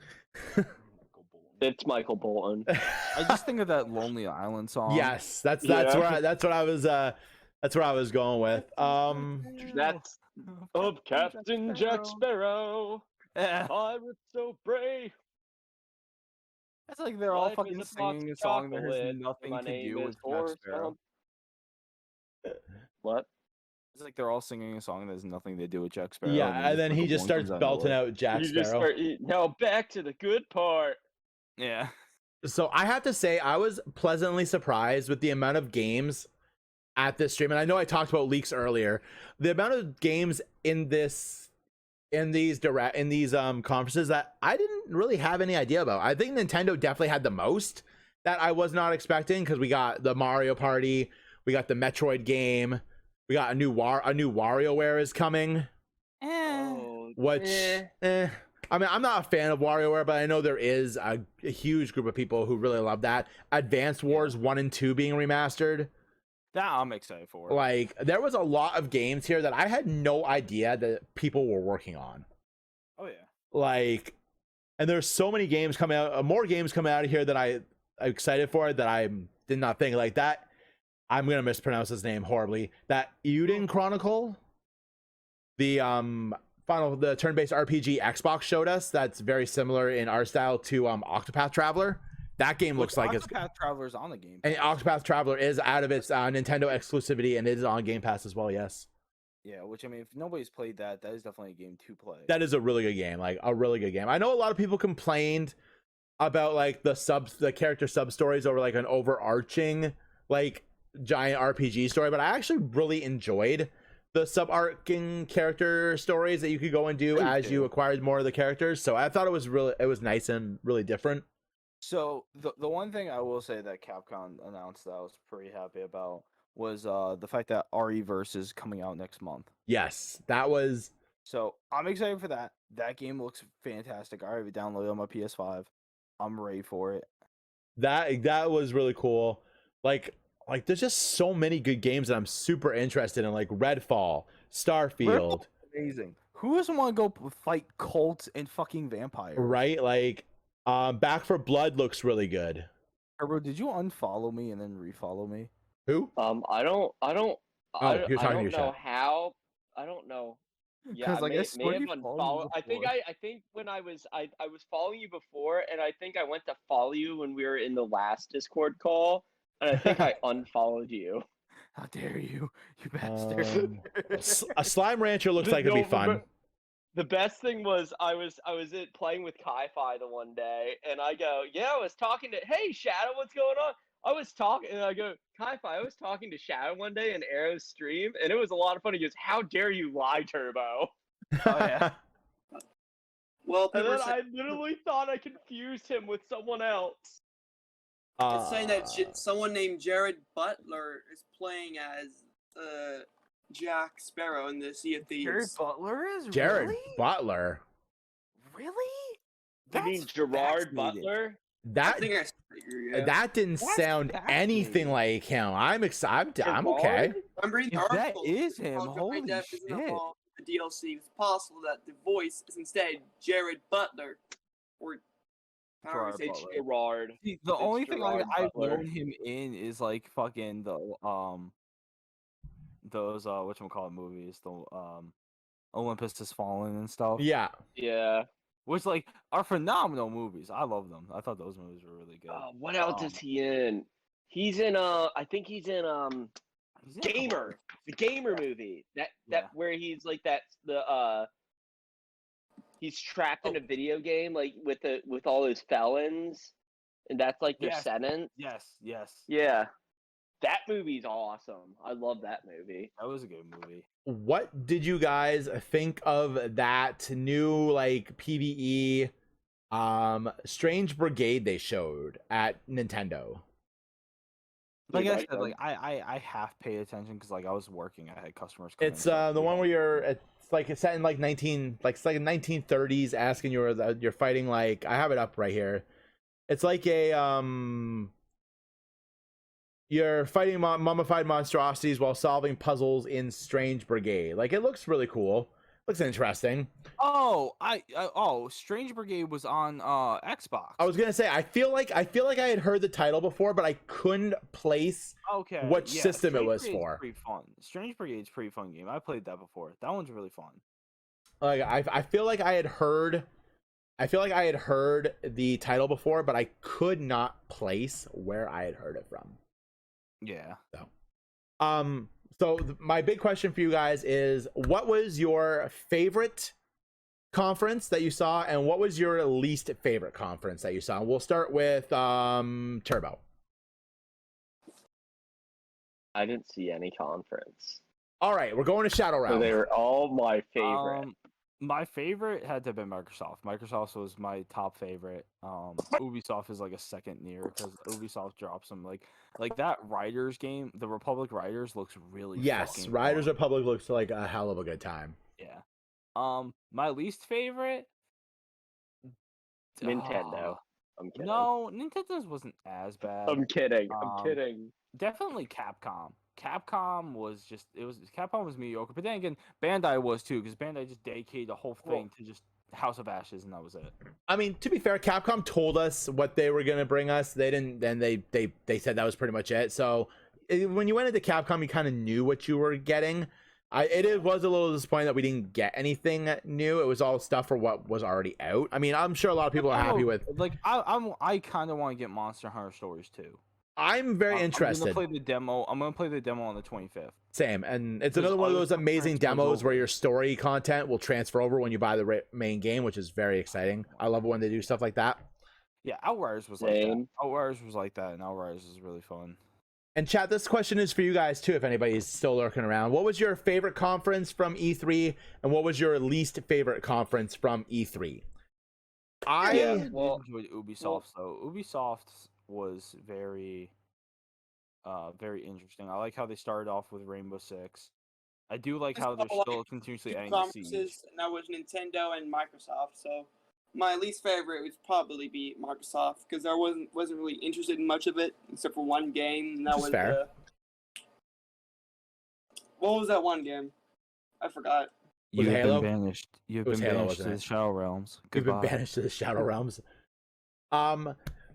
Speaker 5: it's Michael Bolton.
Speaker 2: I just think of that Lonely Island song.
Speaker 1: Yes, that's
Speaker 5: Yeah.
Speaker 1: that's what I was going with.
Speaker 5: That's of Captain Jack Sparrow.
Speaker 2: Yeah.
Speaker 5: Pirates so brave.
Speaker 2: It's like they're all
Speaker 5: Life is
Speaker 2: fucking
Speaker 5: a box
Speaker 2: singing a
Speaker 5: of
Speaker 2: song that has
Speaker 5: chocolate,
Speaker 2: nothing
Speaker 5: my
Speaker 2: to
Speaker 5: name
Speaker 2: do
Speaker 5: is
Speaker 2: with Jack
Speaker 5: Forrest
Speaker 2: Sparrow.
Speaker 5: Gump. What?
Speaker 2: It's like they're all singing a song that has nothing to do with Jack Sparrow.
Speaker 1: Yeah, and then he
Speaker 2: fucking
Speaker 1: just
Speaker 2: one
Speaker 1: starts
Speaker 2: comes out of
Speaker 1: belting
Speaker 2: nowhere.
Speaker 1: out Jack
Speaker 5: You just
Speaker 1: Sparrow.
Speaker 5: start, now back to the good part.
Speaker 2: Yeah.
Speaker 1: So I have to say, I was pleasantly surprised with the amount of games at this stream, and I know I talked about leaks earlier. The amount of games in these conferences that I didn't really have any idea about. I think Nintendo definitely had the most that I was not expecting, because we got the Mario Party, we got the Metroid game, we got a new WarioWare is coming,
Speaker 5: Oh,
Speaker 1: which I mean, I'm not a fan of WarioWare, but I know there is a huge group of people who really love that. Advanced Wars 1 and 2 being remastered.
Speaker 2: That I'm excited for.
Speaker 1: Like, there was a lot of games here that I had no idea that people were working on.
Speaker 2: Oh yeah.
Speaker 1: Like, and there's so many games coming out, more games coming out of here that I'm excited for, that I did not think like that. I'm gonna mispronounce his name horribly. That Uden Chronicle, the turn-based RPG Xbox showed us, that's very similar in art style to Octopath Traveler. That game looks like it's
Speaker 2: Octopath Traveler's on the game.
Speaker 1: and Octopath Traveler is out of its Nintendo exclusivity, and it is on Game Pass as well. Yes,
Speaker 2: Yeah, which I mean, if nobody's played that, that is definitely a game to play.
Speaker 1: that is a really good game, like a really good game. I know a lot of people complained about like the character sub stories over like an overarching like giant RPG story, but I actually really enjoyed the sub-arcing character stories that you could go and do as you acquired more of the characters. So I thought it was nice and really different.
Speaker 2: So the one thing I will say that Capcom announced that I was pretty happy about was the fact that Re:Verse is coming out next month.
Speaker 1: Yes, that was.
Speaker 2: So I'm excited for that. That game looks fantastic. I already downloaded on my PS5. I'm ready for it.
Speaker 1: That was really cool. Like there's just so many good games that I'm super interested in, like Redfall, Starfield.
Speaker 2: Amazing. Who doesn't want to go fight cults and fucking vampires?
Speaker 1: Right? Like Back for Blood looks really good.
Speaker 2: Turbo, did you unfollow me and then refollow me?
Speaker 1: Who?
Speaker 5: I don't
Speaker 1: you're talking to your
Speaker 5: know
Speaker 1: chat.
Speaker 5: how. I don't know. Yeah,
Speaker 2: 'Cause,
Speaker 5: I
Speaker 2: like, I
Speaker 5: may
Speaker 2: swear
Speaker 5: have
Speaker 2: he followed you
Speaker 5: unfollowed. I think when I was following you before, and I think I went to follow you when we were in the last Discord call, and I think I unfollowed you.
Speaker 2: How dare you, you bastard!
Speaker 1: A Slime Rancher looks like it'd be fun.
Speaker 5: The best thing was I was playing with Kai-Fi the one day, and I go, yeah, I was talking to, hey Shadow, what's going on? I was talking, and I go, Kai-Fi, I was talking to Shadow one day in Arrow's stream, and it was a lot of fun. He goes, how dare you lie, Turbo?
Speaker 2: Oh yeah.
Speaker 6: Well,
Speaker 5: And
Speaker 6: people
Speaker 5: then
Speaker 6: are saying,
Speaker 5: I literally thought I confused him with someone else.
Speaker 6: it's saying that someone named Jared Butler is playing as Jack Sparrow in the Sea of Thieves.
Speaker 2: Jared Butler is
Speaker 1: Jared
Speaker 2: really?
Speaker 1: Butler.
Speaker 2: Really?
Speaker 5: You mean Gerard Butler?
Speaker 6: I
Speaker 1: That
Speaker 6: think I figured, yeah.
Speaker 1: that didn't
Speaker 2: That's
Speaker 1: sound anything
Speaker 2: fascinating.
Speaker 1: like him. I'm excited. I'm okay.
Speaker 5: Gerard?
Speaker 6: I'm reading the
Speaker 2: If that
Speaker 6: article.
Speaker 2: is him,
Speaker 6: While Johnny
Speaker 2: holy
Speaker 6: Depp isn't
Speaker 2: shit.
Speaker 6: involved with the DLC, it's possible that the voice is instead Jared Butler, or how do
Speaker 2: Gerard
Speaker 6: we say
Speaker 2: Butler.
Speaker 5: Gerard.
Speaker 2: See, the
Speaker 5: It's
Speaker 2: only thing
Speaker 5: Gerard
Speaker 2: I've
Speaker 5: Butler.
Speaker 2: known him in is like fucking the those whatchamacallit movies, the Olympus Has Fallen and stuff.
Speaker 1: Yeah.
Speaker 5: Yeah.
Speaker 2: Which like are phenomenal movies. I love them. I thought those movies were really good.
Speaker 5: What else is he in? He's in I think he's in
Speaker 2: He's in a couple
Speaker 5: Gamer. The Gamer movie. That
Speaker 2: Yeah.
Speaker 5: where he's like he's trapped in a video game like with all those felons, and that's like their
Speaker 2: Yes.
Speaker 5: sentence.
Speaker 2: Yes, yes.
Speaker 5: Yeah. That movie's awesome. I love that movie.
Speaker 2: That was a good movie.
Speaker 1: What did you guys think of that new like PvE Strange Brigade they showed at Nintendo?
Speaker 2: Like I
Speaker 5: Pretty
Speaker 2: said, like
Speaker 5: much.
Speaker 2: I half paid attention because like I was working. I had customers. Come
Speaker 1: It's
Speaker 2: in, so
Speaker 1: the one where it's set in like 1930s, asking you're fighting like I have it up right here. It's like a you're fighting mummified monstrosities while solving puzzles in Strange Brigade. Like it looks really cool. Looks interesting.
Speaker 2: Oh, Strange Brigade was on Xbox.
Speaker 1: I was gonna say I feel like I had heard the title before, but I couldn't place
Speaker 2: Okay.
Speaker 1: what
Speaker 2: yeah,
Speaker 1: system it
Speaker 2: Strange
Speaker 1: was
Speaker 2: Brigade's
Speaker 1: for.
Speaker 2: Pretty fun. Strange Brigade's pretty fun game. I played that before. That one's really fun.
Speaker 1: Like I feel like I had heard the title before, but I could not place where I had heard it from.
Speaker 2: Yeah.
Speaker 1: So my big question for you guys is, what was your favorite conference that you saw, and what was your least favorite conference that you saw? We'll start with Turbo.
Speaker 5: I didn't see any conference.
Speaker 1: All right, we're going to Shadow
Speaker 5: So
Speaker 1: Realm.
Speaker 5: they were all my favorite.
Speaker 2: My favorite had to have been Microsoft. Microsoft was my top favorite. Ubisoft is like a second near because Ubisoft drops some like that Riders game. The Republic Riders looks really
Speaker 1: Yes,
Speaker 2: fucking
Speaker 1: Riders
Speaker 2: fun.
Speaker 1: Republic looks like a hell of a good time.
Speaker 2: Yeah. My least favorite.
Speaker 5: Nintendo. I'm kidding.
Speaker 2: No, Nintendo's wasn't as bad.
Speaker 5: I'm kidding. I'm kidding.
Speaker 2: Definitely Capcom. Capcom was mediocre, but then again, Bandai was too, because Bandai just dedicated the whole thing to just House of Ashes, and that was it.
Speaker 1: I mean, to be fair, Capcom told us what they were gonna bring us. They didn't. Then they said that was pretty much it. So when you went into Capcom, you kind of knew what you were getting. It was a little disappointing that we didn't get anything new. It was all stuff for what was already out. I mean, I'm sure a lot of people are happy with.
Speaker 2: Like I kind of want to get Monster Hunter Stories too.
Speaker 1: I'm very interested.
Speaker 2: I'm gonna play the demo. I'm gonna play the demo on the 25th.
Speaker 1: Same, and it's
Speaker 2: There's
Speaker 1: another one of
Speaker 2: other
Speaker 1: those
Speaker 2: stuff
Speaker 1: amazing
Speaker 2: transfers
Speaker 1: demos where
Speaker 2: over.
Speaker 1: your story content will transfer over when you buy the main game, which is very exciting. I love when they do stuff like that.
Speaker 2: Yeah, Outriders was like that.
Speaker 5: Same.
Speaker 2: Outriders was like that, and Outriders is really fun.
Speaker 1: And chat, this question is for you guys too, if anybody's still lurking around. What was your favorite conference from E3, and what was your least favorite conference from E3? I
Speaker 2: enjoyed Ubisoft, though. Ubisoft was very interesting. I like how they started off with Rainbow Six. I do like how they're still continuously adding the Siege.
Speaker 6: Conferences, and that was Nintendo and Microsoft. So my least favorite would probably be Microsoft, because I wasn't really interested in much of it except for one game, and that
Speaker 1: Which is
Speaker 6: was
Speaker 1: fair.
Speaker 6: what was that one game? I forgot.
Speaker 1: Was
Speaker 2: You've
Speaker 1: it Halo?
Speaker 2: been banished. You've
Speaker 1: It was
Speaker 2: been
Speaker 1: Halo,
Speaker 2: banished to
Speaker 1: wasn't
Speaker 2: the
Speaker 1: it?
Speaker 2: Shadow Realms.
Speaker 1: We've been
Speaker 2: Goodbye.
Speaker 1: banished to the Shadow Realms.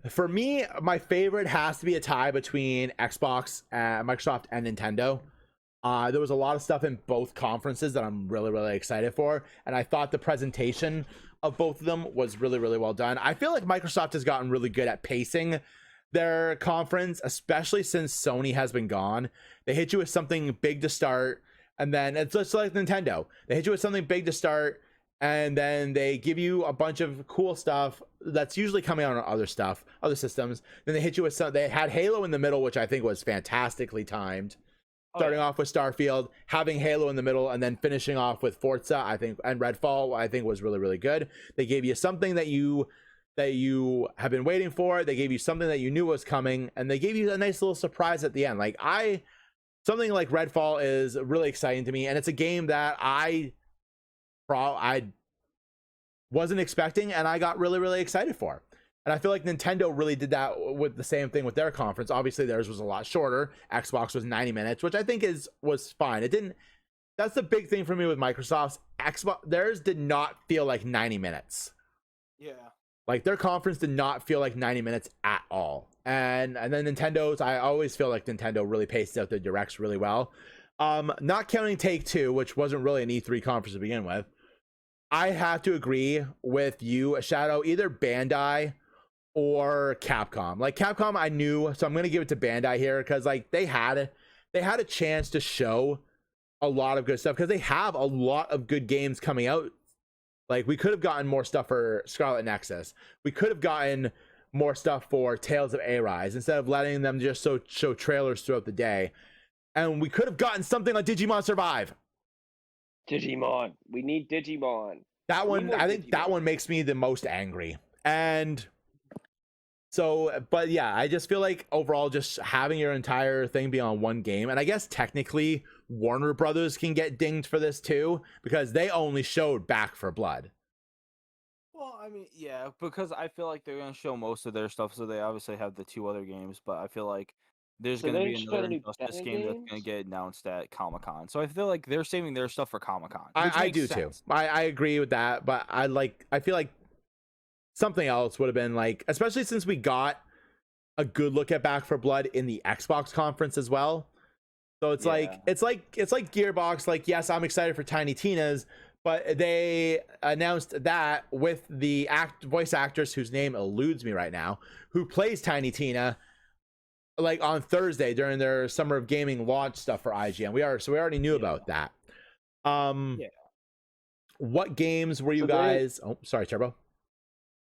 Speaker 1: For me, my favorite has to be a tie between Xbox, Microsoft, and Nintendo. There was a lot of stuff in both conferences that I'm really, really excited for, and I thought the presentation of both of them was really, really well done. I feel like Microsoft has gotten really good at pacing their conference, especially since Sony has been gone. They hit you with something big to start, and then it's just like Nintendo. They hit you with something big to start, and then they give you a bunch of cool stuff that's usually coming out on other systems. Then they hit you with some. They had Halo in the middle, which I think was fantastically timed. Starting off with Starfield, having Halo in the middle, and then finishing off with Forza, I think, and Redfall, I think was really, really good. They gave you something that you have been waiting for. They gave you something that you knew was coming, and they gave you a nice little surprise at the end. Like something like Redfall is really exciting to me, and it's a game that I wasn't expecting, and I got really, really excited for. And I feel like Nintendo really did that with the same thing with their conference. Obviously, theirs was a lot shorter. Xbox was 90 minutes, which I think was fine. It didn't. That's the big thing for me with Microsoft's Xbox. Theirs did not feel like 90 minutes.
Speaker 2: Yeah.
Speaker 1: Like their conference did not feel like 90 minutes at all. And then Nintendo's, I always feel like Nintendo really paced out the directs really well. Not counting Take-Two, which wasn't really an E3 conference to begin with. I have to agree with you, Shadow, either Bandai or Capcom. Like Capcom I knew, so I'm going to give it to Bandai here, because like they had a chance to show a lot of good stuff, because they have a lot of good games coming out. Like we could have gotten more stuff for Scarlet Nexus. We could have gotten more stuff for Tales of Arise instead of letting them just show trailers throughout the day. And we could have gotten something like Digimon Survive.
Speaker 5: Digimon. We need Digimon.
Speaker 1: That one,
Speaker 5: more
Speaker 1: I think that
Speaker 5: Digimon.
Speaker 1: one makes me the most angry. And So, but yeah, I just feel like overall, just having your entire thing be on one game, and I guess technically Warner Brothers can get dinged for this too because they only showed Back for Blood.
Speaker 2: Well, I mean, yeah, because I feel like they're gonna show most of their stuff, so they obviously have the 2 other games. But I feel like there's
Speaker 5: So
Speaker 2: gonna
Speaker 5: they
Speaker 2: be
Speaker 5: didn't show
Speaker 2: another
Speaker 5: any
Speaker 2: Injustice
Speaker 5: Batman
Speaker 2: game that's gonna
Speaker 5: games?
Speaker 2: get announced at Comic-Con. So I feel like they're saving their stuff for Comic-Con, which
Speaker 1: I
Speaker 2: makes
Speaker 1: do
Speaker 2: sense.
Speaker 1: too. I agree with that, but I feel like something else would have been like, especially since we got a good look at Back for Blood in the Xbox conference as well. So it's like
Speaker 2: Yeah.
Speaker 1: it's like Gearbox. Like, yes, I'm excited for Tiny Tina's, but they announced that with the voice actress whose name eludes me right now, who plays Tiny Tina, like on Thursday during their Summer of Gaming launch stuff for IGN. We already knew about that.
Speaker 2: Yeah.
Speaker 1: What games were you
Speaker 5: So they-
Speaker 1: guys? Oh, sorry, Turbo.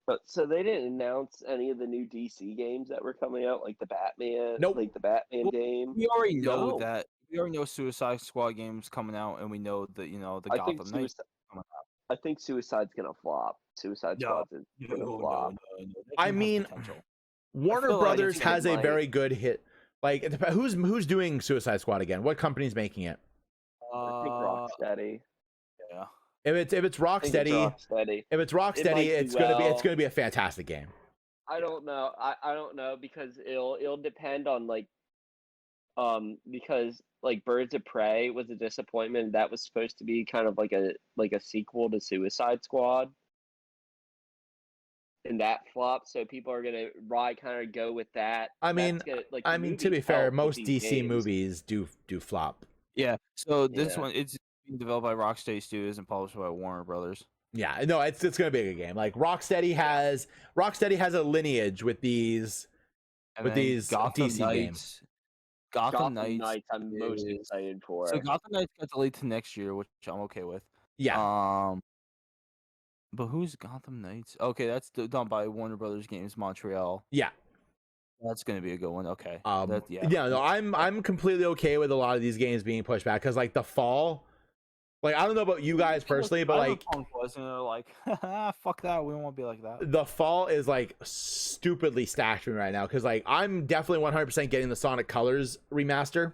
Speaker 5: But so they didn't announce any of the new DC games that were coming out, like the Batman,
Speaker 1: Nope.
Speaker 5: like the Batman
Speaker 2: Well,
Speaker 5: game.
Speaker 2: We already know
Speaker 5: No.
Speaker 2: that. We already know Suicide Squad games coming out, and we know that the
Speaker 5: I think
Speaker 2: Gotham Knights.
Speaker 5: I think Suicide's gonna flop. Suicide
Speaker 2: No.
Speaker 5: Squad's gonna flop.
Speaker 2: That
Speaker 1: I
Speaker 2: game has
Speaker 1: mean,
Speaker 2: potential.
Speaker 1: Warner
Speaker 2: feel like
Speaker 1: Brothers
Speaker 2: it's
Speaker 1: has a
Speaker 5: might.
Speaker 1: very good hit. Like, who's doing Suicide Squad again? What company's making it?
Speaker 5: I think Rocksteady.
Speaker 2: Yeah.
Speaker 1: If it's
Speaker 5: I think it's
Speaker 1: Rocksteady,
Speaker 5: Rocksteady.
Speaker 1: if it's
Speaker 5: might
Speaker 1: Rocksteady,
Speaker 5: do
Speaker 1: it's
Speaker 5: well.
Speaker 1: gonna be a fantastic game.
Speaker 5: I don't know. I don't know because it'll depend on like because like Birds of Prey was a disappointment. That was supposed to be kind of like a sequel to Suicide Squad. And that flopped, so people are gonna kind of go with that.
Speaker 1: I mean,
Speaker 5: That's gonna, like,
Speaker 1: I
Speaker 5: the
Speaker 1: mean, to
Speaker 5: movies
Speaker 1: be fair,
Speaker 5: help with
Speaker 1: most
Speaker 5: these
Speaker 1: DC
Speaker 5: games.
Speaker 1: movies do flop.
Speaker 2: Yeah. So this
Speaker 5: Yeah.
Speaker 2: one, it's being developed by Rocksteady Studios and published by Warner Brothers.
Speaker 1: Yeah, no, it's gonna be a good game. Like Rocksteady has a lineage with these
Speaker 2: And
Speaker 1: with
Speaker 2: then
Speaker 1: these DC games.
Speaker 2: Gotham
Speaker 5: Gotham
Speaker 2: Knights.
Speaker 5: I'm most
Speaker 2: is-
Speaker 5: excited for.
Speaker 2: So Gotham Knights got delayed to next year, which I'm okay with.
Speaker 1: Yeah,
Speaker 2: But who's Gotham Knights? Okay, that's done by Warner Brothers Games Montreal.
Speaker 1: yeah.
Speaker 2: That's gonna be a good one. Okay.
Speaker 1: Yeah, no, I'm completely okay with a lot of these games being pushed back because like the fall, like I don't know about you guys personally, but like
Speaker 2: Cyberpunk was, and they're like, fuck that, we don't want to be like that.
Speaker 1: the fall is like stupidly stacked for me right now because like I'm definitely 100% getting the Sonic Colors remaster.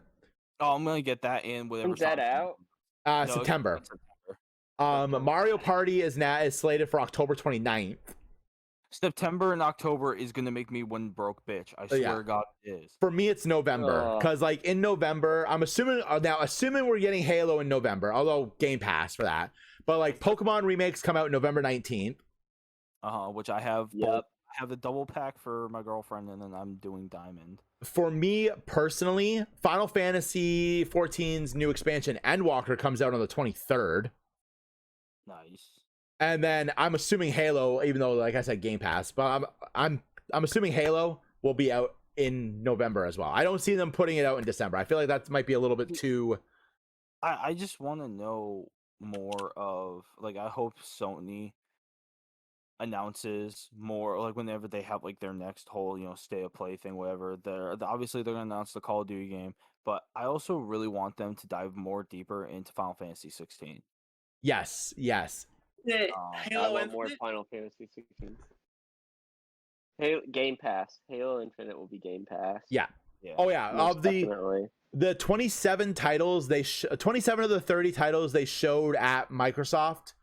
Speaker 2: Oh, I'm gonna get that in whatever.
Speaker 5: When's that
Speaker 2: Sonic
Speaker 5: out?
Speaker 2: No, it's
Speaker 1: September.
Speaker 2: in September.
Speaker 1: Mario Party is slated for October 29th.
Speaker 2: September and October is gonna make me one broke bitch. I swear
Speaker 1: yeah.
Speaker 2: to God, it is.
Speaker 1: For me, it's November
Speaker 5: Ugh.
Speaker 1: because like in November, I'm assuming assuming we're getting Halo in November, although Game Pass for that. But like Pokemon remakes come out November 19th.
Speaker 2: Which I have.
Speaker 5: Yep.
Speaker 2: I have the double pack for my girlfriend, and then I'm doing Diamond.
Speaker 1: For me personally, Final Fantasy 14's new expansion Endwalker comes out on the 23rd.
Speaker 2: Nice.
Speaker 1: And then I'm assuming Halo, even though like I said Game Pass, but I'm assuming Halo will be out in November as well. I don't see them putting it out in December. I feel like that might be a little bit too.
Speaker 2: I just want to know more of, like, I hope Sony announces more, like whenever they have like their next whole stay of play thing, whatever. Obviously they're gonna announce the Call of Duty game, but I also really want them to dive more deeper into Final Fantasy 16.
Speaker 1: Yes.
Speaker 6: Yeah,
Speaker 5: I
Speaker 6: Halo
Speaker 5: want more
Speaker 6: Infinite?
Speaker 5: Final Fantasy 16. Game Pass. Halo Infinite will be Game Pass.
Speaker 1: Yeah.
Speaker 2: Yeah.
Speaker 1: Oh yeah.
Speaker 5: Most
Speaker 1: Of the
Speaker 5: definitely.
Speaker 1: 27 titles 27 of the 30 titles they showed at Microsoft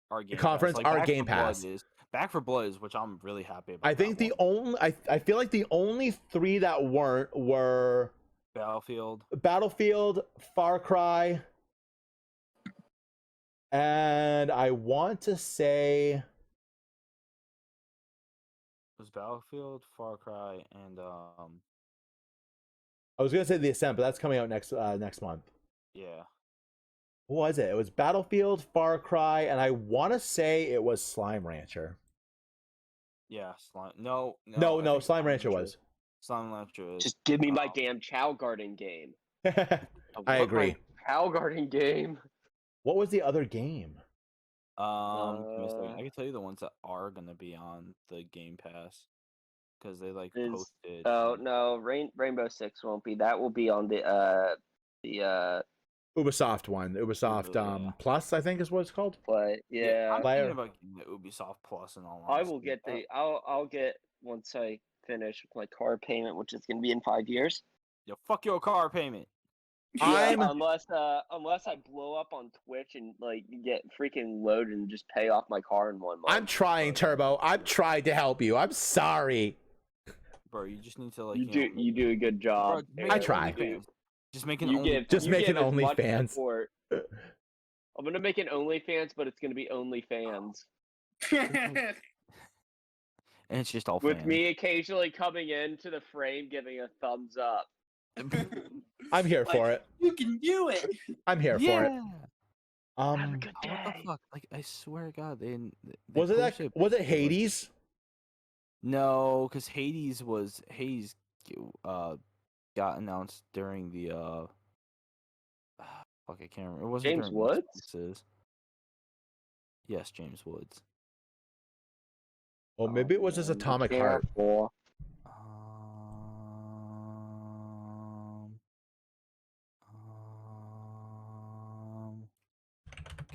Speaker 2: Our Game
Speaker 1: conference
Speaker 2: Pass.
Speaker 1: are
Speaker 2: Back
Speaker 1: Game
Speaker 2: 4 Blood
Speaker 1: Pass.
Speaker 2: Back 4 Blood is, which I'm really happy about.
Speaker 1: I think
Speaker 2: that
Speaker 1: the
Speaker 2: one.
Speaker 1: only I feel like the only 3 that weren't were
Speaker 2: Battlefield.
Speaker 1: Battlefield, Far Cry, and I want to say
Speaker 2: It was Battlefield, Far Cry, and
Speaker 1: I was gonna say The Ascent, but that's coming out next month.
Speaker 2: yeah.
Speaker 1: What was it? It was Battlefield, Far Cry, and I want to say it was Slime Rancher.
Speaker 2: Yeah, Slime. No,
Speaker 1: No,
Speaker 2: I think
Speaker 1: Slime Rancher was.
Speaker 2: Slime Rancher is.
Speaker 5: Just give me my damn Chow Garden game.
Speaker 1: I
Speaker 5: want my
Speaker 1: agree.
Speaker 5: Chow Garden game.
Speaker 1: What was the other game?
Speaker 2: Give me a second.
Speaker 5: Uh,
Speaker 2: I can tell you the ones that are gonna be on the Game Pass because they like
Speaker 5: Is-
Speaker 2: posted.
Speaker 5: Oh no, Rainbow Six won't be. That will be on the
Speaker 1: Ubisoft one. Ubisoft
Speaker 2: yeah.
Speaker 1: Plus, I think is what it's called.
Speaker 5: play. Yeah,
Speaker 2: I'm
Speaker 1: Player.
Speaker 2: thinking about getting the Ubisoft Plus and all.
Speaker 5: I will get the. I'll get once I finish with my car payment, which is gonna be in 5 years.
Speaker 2: Yo, fuck your car payment.
Speaker 5: Yeah,
Speaker 1: I'm
Speaker 5: unless I blow up on Twitch and like get freaking loaded and just pay off my car in 1 month.
Speaker 1: I'm trying, Turbo. I'm trying to help you. I'm sorry.
Speaker 2: Bro, you just need to like.
Speaker 5: You do a good job.
Speaker 2: Bro,
Speaker 1: I try.
Speaker 2: Just make an
Speaker 5: You
Speaker 2: only.
Speaker 5: give
Speaker 1: Just
Speaker 5: you
Speaker 1: make
Speaker 5: give
Speaker 1: an
Speaker 5: as much
Speaker 1: OnlyFans.
Speaker 5: support. I'm gonna make an OnlyFans, but it's gonna be OnlyFans.
Speaker 2: And it's just all
Speaker 5: With
Speaker 2: fans.
Speaker 5: me occasionally coming into the frame giving a thumbs up.
Speaker 1: I'm here
Speaker 6: Like,
Speaker 1: for it.
Speaker 6: You can do it.
Speaker 1: I'm here for it.
Speaker 5: Have a good
Speaker 2: What the
Speaker 5: day.
Speaker 2: fuck? Like, I swear to God, they
Speaker 1: Was it that?
Speaker 2: posted a
Speaker 1: Was it
Speaker 2: picture, like-
Speaker 1: Hades?
Speaker 2: No, because Hades got announced during the fuck, I can't remember. It wasn't
Speaker 5: James
Speaker 2: during
Speaker 5: Woods?
Speaker 2: Xboxes. Yes, James Woods.
Speaker 1: Well, maybe it was his
Speaker 5: man, be
Speaker 1: Atomic Heart.
Speaker 5: careful.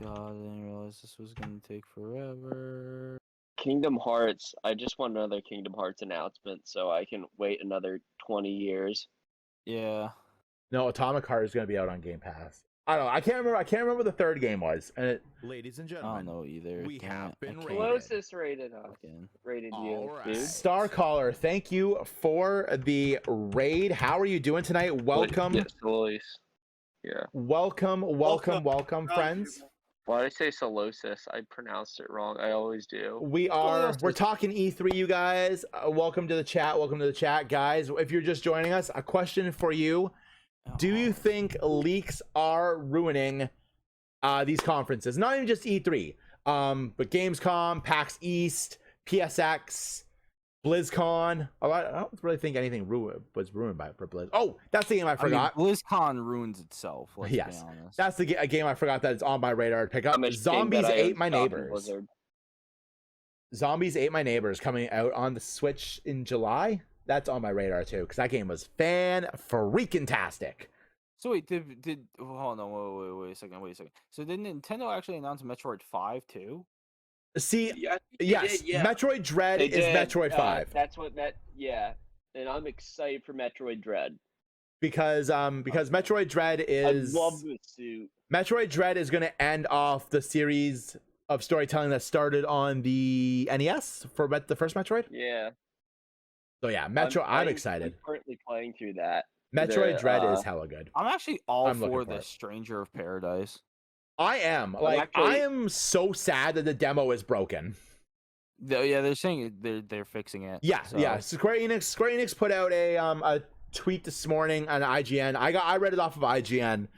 Speaker 2: God, I didn't realize this was gonna take forever.
Speaker 5: Kingdom Hearts. I just want another Kingdom Hearts announcement so I can wait another 20 years.
Speaker 2: Yeah.
Speaker 1: No, Atomic Heart is going to be out on Game Pass. I don't know. I can't remember. I can't remember what the third game was. And it, ladies and
Speaker 2: I don't
Speaker 1: gentlemen,
Speaker 2: know either.
Speaker 1: we
Speaker 2: Damn
Speaker 1: have
Speaker 2: it, I
Speaker 1: been
Speaker 2: can't
Speaker 1: rated.
Speaker 5: Closest rated us.
Speaker 2: fucking-
Speaker 5: Rated you,
Speaker 1: All right.
Speaker 5: dude.
Speaker 1: Star Caller, thank you for the raid. How are you doing tonight? Welcome,
Speaker 5: Yeah, Solosis. Yeah.
Speaker 1: welcome, friends.
Speaker 5: Why did I say Solosis? I pronounced it wrong. I always do.
Speaker 1: We're talking E3, you guys. Welcome to the chat, guys. If you're just joining us, a question for you: do you think leaks are ruining these conferences? Not even just E3, but Gamescom, PAX East, PSX, BlizzCon. I don't really think anything was ruined by it for Blizz. Oh, that's the game I forgot.
Speaker 2: I mean, BlizzCon ruins itself. Let's
Speaker 1: Yes.
Speaker 2: be honest.
Speaker 1: That's the a game I forgot that it's on my radar to pick up.
Speaker 5: I'm ashamed
Speaker 1: Zombies
Speaker 5: that I
Speaker 1: Ate
Speaker 5: own
Speaker 1: My
Speaker 5: stock in
Speaker 1: Neighbors.
Speaker 5: Blizzard.
Speaker 1: Zombies Ate My Neighbors coming out on the Switch in July. That's on my radar too, because that game was fan-freaking-tastic.
Speaker 2: So wait, hold on, wait a second. So did Nintendo actually announce Metroid 5 too?
Speaker 1: See,
Speaker 6: Yeah, I think they
Speaker 1: yes,
Speaker 6: did, yeah.
Speaker 1: Metroid Dread
Speaker 5: They
Speaker 1: is
Speaker 5: did,
Speaker 1: Metroid 5
Speaker 5: That's what yeah. And I'm excited for Metroid Dread.
Speaker 1: because Metroid Dread is
Speaker 5: I love the suit.
Speaker 1: Metroid Dread is going to end off the series of storytelling that started on the NES for the first Metroid.
Speaker 5: Yeah.
Speaker 1: So yeah, I'm excited.
Speaker 5: I'm currently playing through that.
Speaker 1: Metroid Dread is hella good.
Speaker 2: I'm actually all
Speaker 1: I'm looking
Speaker 2: for
Speaker 1: for
Speaker 2: the
Speaker 1: it.
Speaker 2: Stranger of Paradise.
Speaker 1: I am I am so sad that the demo is broken.
Speaker 2: Yeah, they're saying they're fixing it.
Speaker 1: Yeah,
Speaker 2: so.
Speaker 1: yeah. Square Enix put out a tweet this morning on IGN. I read it off of IGN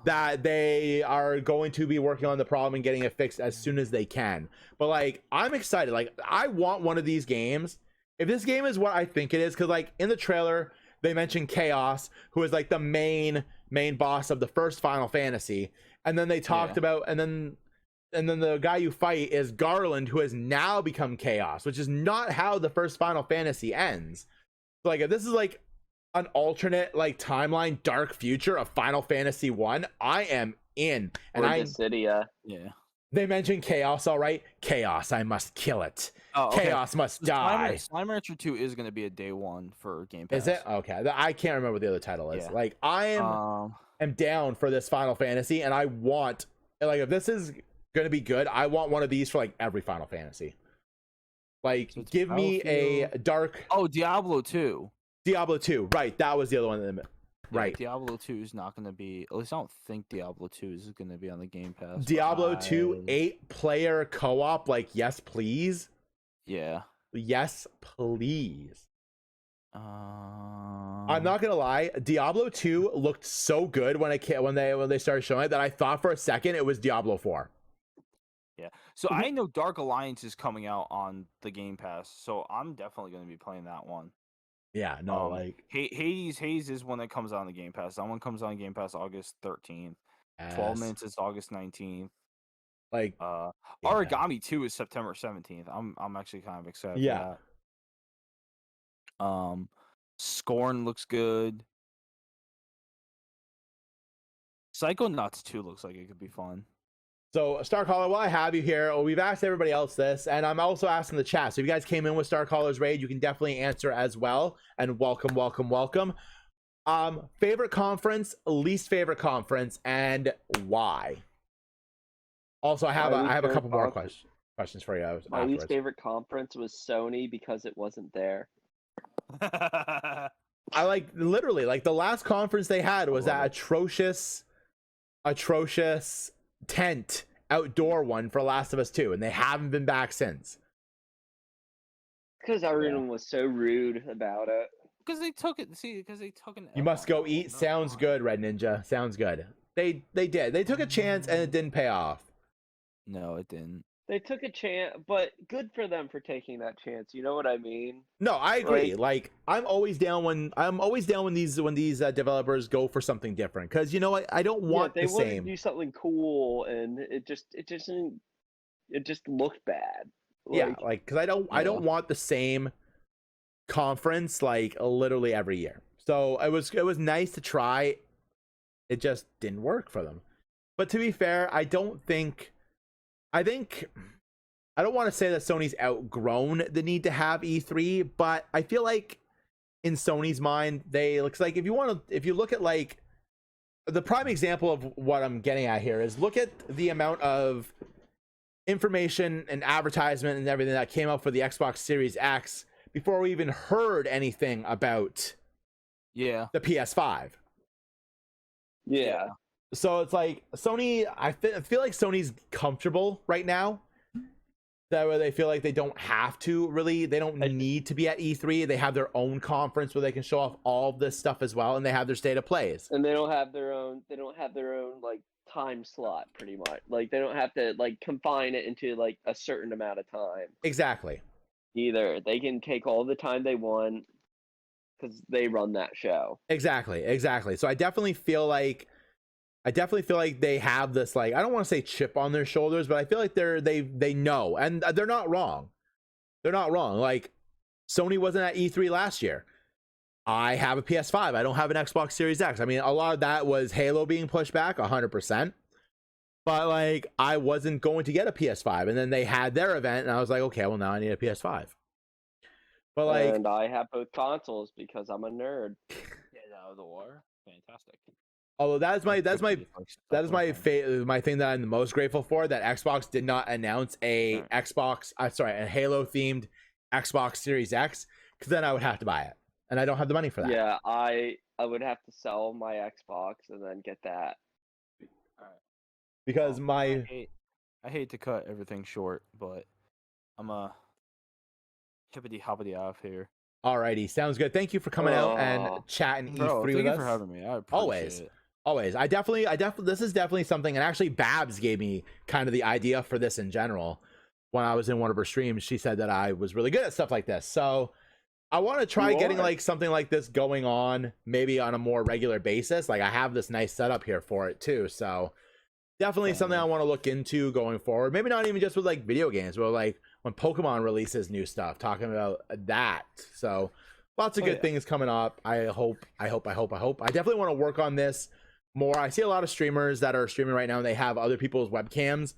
Speaker 1: that they are going to be working on the problem and getting it fixed as soon as they can. But like, I'm excited. Like, I want one of these games. If this game is what I think it is, because like in the trailer they mentioned Chaos, who is like the main boss of the first Final Fantasy, and then they talked about and then the guy you fight is Garland, who has now become Chaos, which is not how the first Final Fantasy ends. So like, if this is like an alternate like timeline, dark future of Final Fantasy 1, I am in. And
Speaker 5: Dissidia.
Speaker 2: Yeah.
Speaker 1: They mentioned Chaos, all right. Chaos, I must kill it.
Speaker 2: Oh, okay.
Speaker 1: Chaos must die.
Speaker 2: Slime Rancher 2 is going to be a day one for Game Pass.
Speaker 1: Is it? Okay. I can't remember what the other title is.
Speaker 2: Yeah.
Speaker 1: Like, I am down for this Final Fantasy, and I want, like, if this is going to be good, I want one of these for, like, every Final Fantasy. Like,
Speaker 2: So it's
Speaker 1: give me a dark...
Speaker 2: Oh, Diablo 2.
Speaker 1: Diablo 2. Right, that was the other one. Right.
Speaker 2: Diablo 2 is not going to be... At least I don't think Diablo 2 is going to be on the Game Pass.
Speaker 1: Diablo 2, 8-player co-op. Like, yes, please.
Speaker 2: Yeah.
Speaker 1: Yes, please. I'm
Speaker 2: I'm
Speaker 1: not gonna lie. Diablo 2 looked so good when they started showing it that I thought for a second it was Diablo 4.
Speaker 2: Yeah. So I know Dark Alliance is coming out on the Game Pass, so I'm definitely going to be playing that one.
Speaker 1: Yeah, no, like
Speaker 2: Hades is one that comes out on the Game Pass. That one comes out on Game Pass August 13th. 12
Speaker 1: ass.
Speaker 2: minutes is August 19th.
Speaker 1: Like,
Speaker 2: Yeah.
Speaker 1: yeah.
Speaker 2: 2 is September 17th. I'm actually kind of excited
Speaker 1: Yeah.
Speaker 2: for that. Scorn looks good. Psychonauts 2 looks like it could be fun.
Speaker 1: So, Star Caller, while I have you here, we've asked everybody else this, and I'm also asking the chat. So, if you guys came in with Star Caller's raid, you can definitely answer as well. And welcome, welcome, welcome. Favorite conference, least favorite conference, and why? Also, I have a couple more questions for you.
Speaker 5: My least
Speaker 1: Afterwards.
Speaker 5: favorite conference was Sony because it wasn't there.
Speaker 1: I like literally like the last conference they had was that atrocious tent outdoor one for Last of Us 2, and they haven't been back since.
Speaker 5: Because everyone was so rude about it.
Speaker 2: Because they took it. See, because they took an.
Speaker 1: You must go eat. Sounds good, Red Ninja. Sounds good. They did. They took a chance and it didn't pay off.
Speaker 2: No, it didn't.
Speaker 5: They took a chance, but good for them for taking that chance. You know what I mean?
Speaker 1: No, I agree. Like I'm always down when these developers go for something different, because you know what, I don't want
Speaker 5: they
Speaker 1: the
Speaker 5: wanted
Speaker 1: same.
Speaker 5: to do something cool, and it just looked bad.
Speaker 1: Yeah, like because I don't want the same conference like literally every year. So it was nice to try. It just didn't work for them. But to be fair, I don't want to say that Sony's outgrown the need to have E3, but I feel like in Sony's mind, looks like if you look at like the prime example of what I'm getting at here is look at the amount of information and advertisement and everything that came out for the Xbox Series X before we even heard anything about the PS5.
Speaker 5: Yeah.
Speaker 1: So it's like Sony, I feel like Sony's comfortable right now. That way they feel like they don't have to really, they don't need to be at E3. They have their own conference where they can show off all of this stuff as well, and they have their state of plays.
Speaker 5: And they don't have their own like time slot pretty much. Like they don't have to like confine it into like a certain amount of time.
Speaker 1: Exactly.
Speaker 5: Either they can take all the time they want because they run that show.
Speaker 1: Exactly. So I definitely feel like they have this, like, I don't want to say chip on their shoulders, but I feel like they know, and they're not wrong. They're not wrong. Like Sony wasn't at E3 last year. I have a PS5. I don't have an Xbox Series X. I mean, a lot of that was Halo being pushed back 100%. But like I wasn't going to get a PS5, and then they had their event and I was like, okay, well now I need a PS5. But like,
Speaker 5: and I have both consoles because I'm a nerd.
Speaker 2: Yeah, the war, fantastic.
Speaker 1: Although that is my thing that I'm the most grateful for, that Xbox did not announce a Halo themed Xbox Series X, because then I would have to buy it, and I don't have the money for that.
Speaker 5: Yeah, I would have to sell my Xbox and then get that.
Speaker 1: Because
Speaker 2: I hate to cut everything short, but I'm a hippity hoppity off here.
Speaker 1: Alrighty, sounds good. Thank you for coming out and chatting E3 with us.
Speaker 2: Thank you for having me. I appreciate it.
Speaker 1: Always. I definitely this is definitely something, and actually Babs gave me kind of the idea for this in general when I was in one of her streams. She said that I was really good at stuff like this. So I want to try getting like something like this going on, maybe on a more regular basis. Like I have this nice setup here for it too. So definitely something I want to look into going forward. Maybe not even just with like video games, but like when Pokemon releases new stuff, talking about that. So lots of good things coming up. I hope. I definitely want to work on this more. I see a lot of streamers that are streaming right now, and they have other people's webcams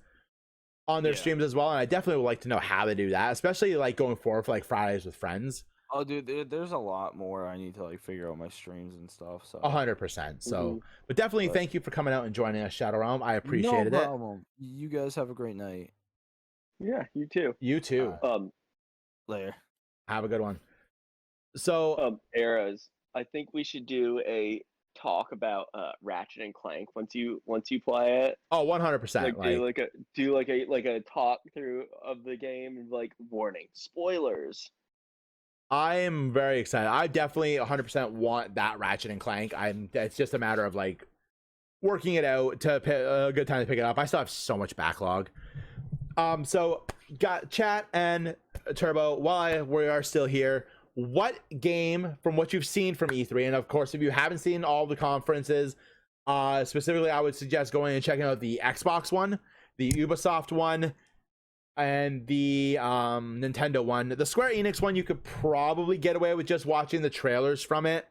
Speaker 1: on their streams as well, and I definitely would like to know how to do that, especially like going forward for like Fridays with friends.
Speaker 2: Oh, dude, there's a lot more I need to like figure out my streams and stuff. So
Speaker 1: 100%. So, but definitely thank you for coming out and joining us, Shadow Realm. I appreciated it.
Speaker 2: You guys have a great night.
Speaker 5: Yeah, you too.
Speaker 1: You too.
Speaker 2: Later.
Speaker 1: Have a good one. So,
Speaker 5: Eras, I think we should do a talk about Ratchet and Clank once you play it.
Speaker 1: Oh, 100%.
Speaker 5: Do like a talk through of the game, and like warning, spoilers.
Speaker 1: I am very excited. I definitely 100% want that Ratchet and Clank. It's just a matter of like working it out to a good time to pick it up. I still have so much backlog. So got Chat and Turbo, while we are still here, what game from what you've seen from E3, and of course if you haven't seen all the conferences, specifically I would suggest going and checking out the Xbox one, the Ubisoft one, and the Nintendo one. The Square Enix one you could probably get away with just watching the trailers from it.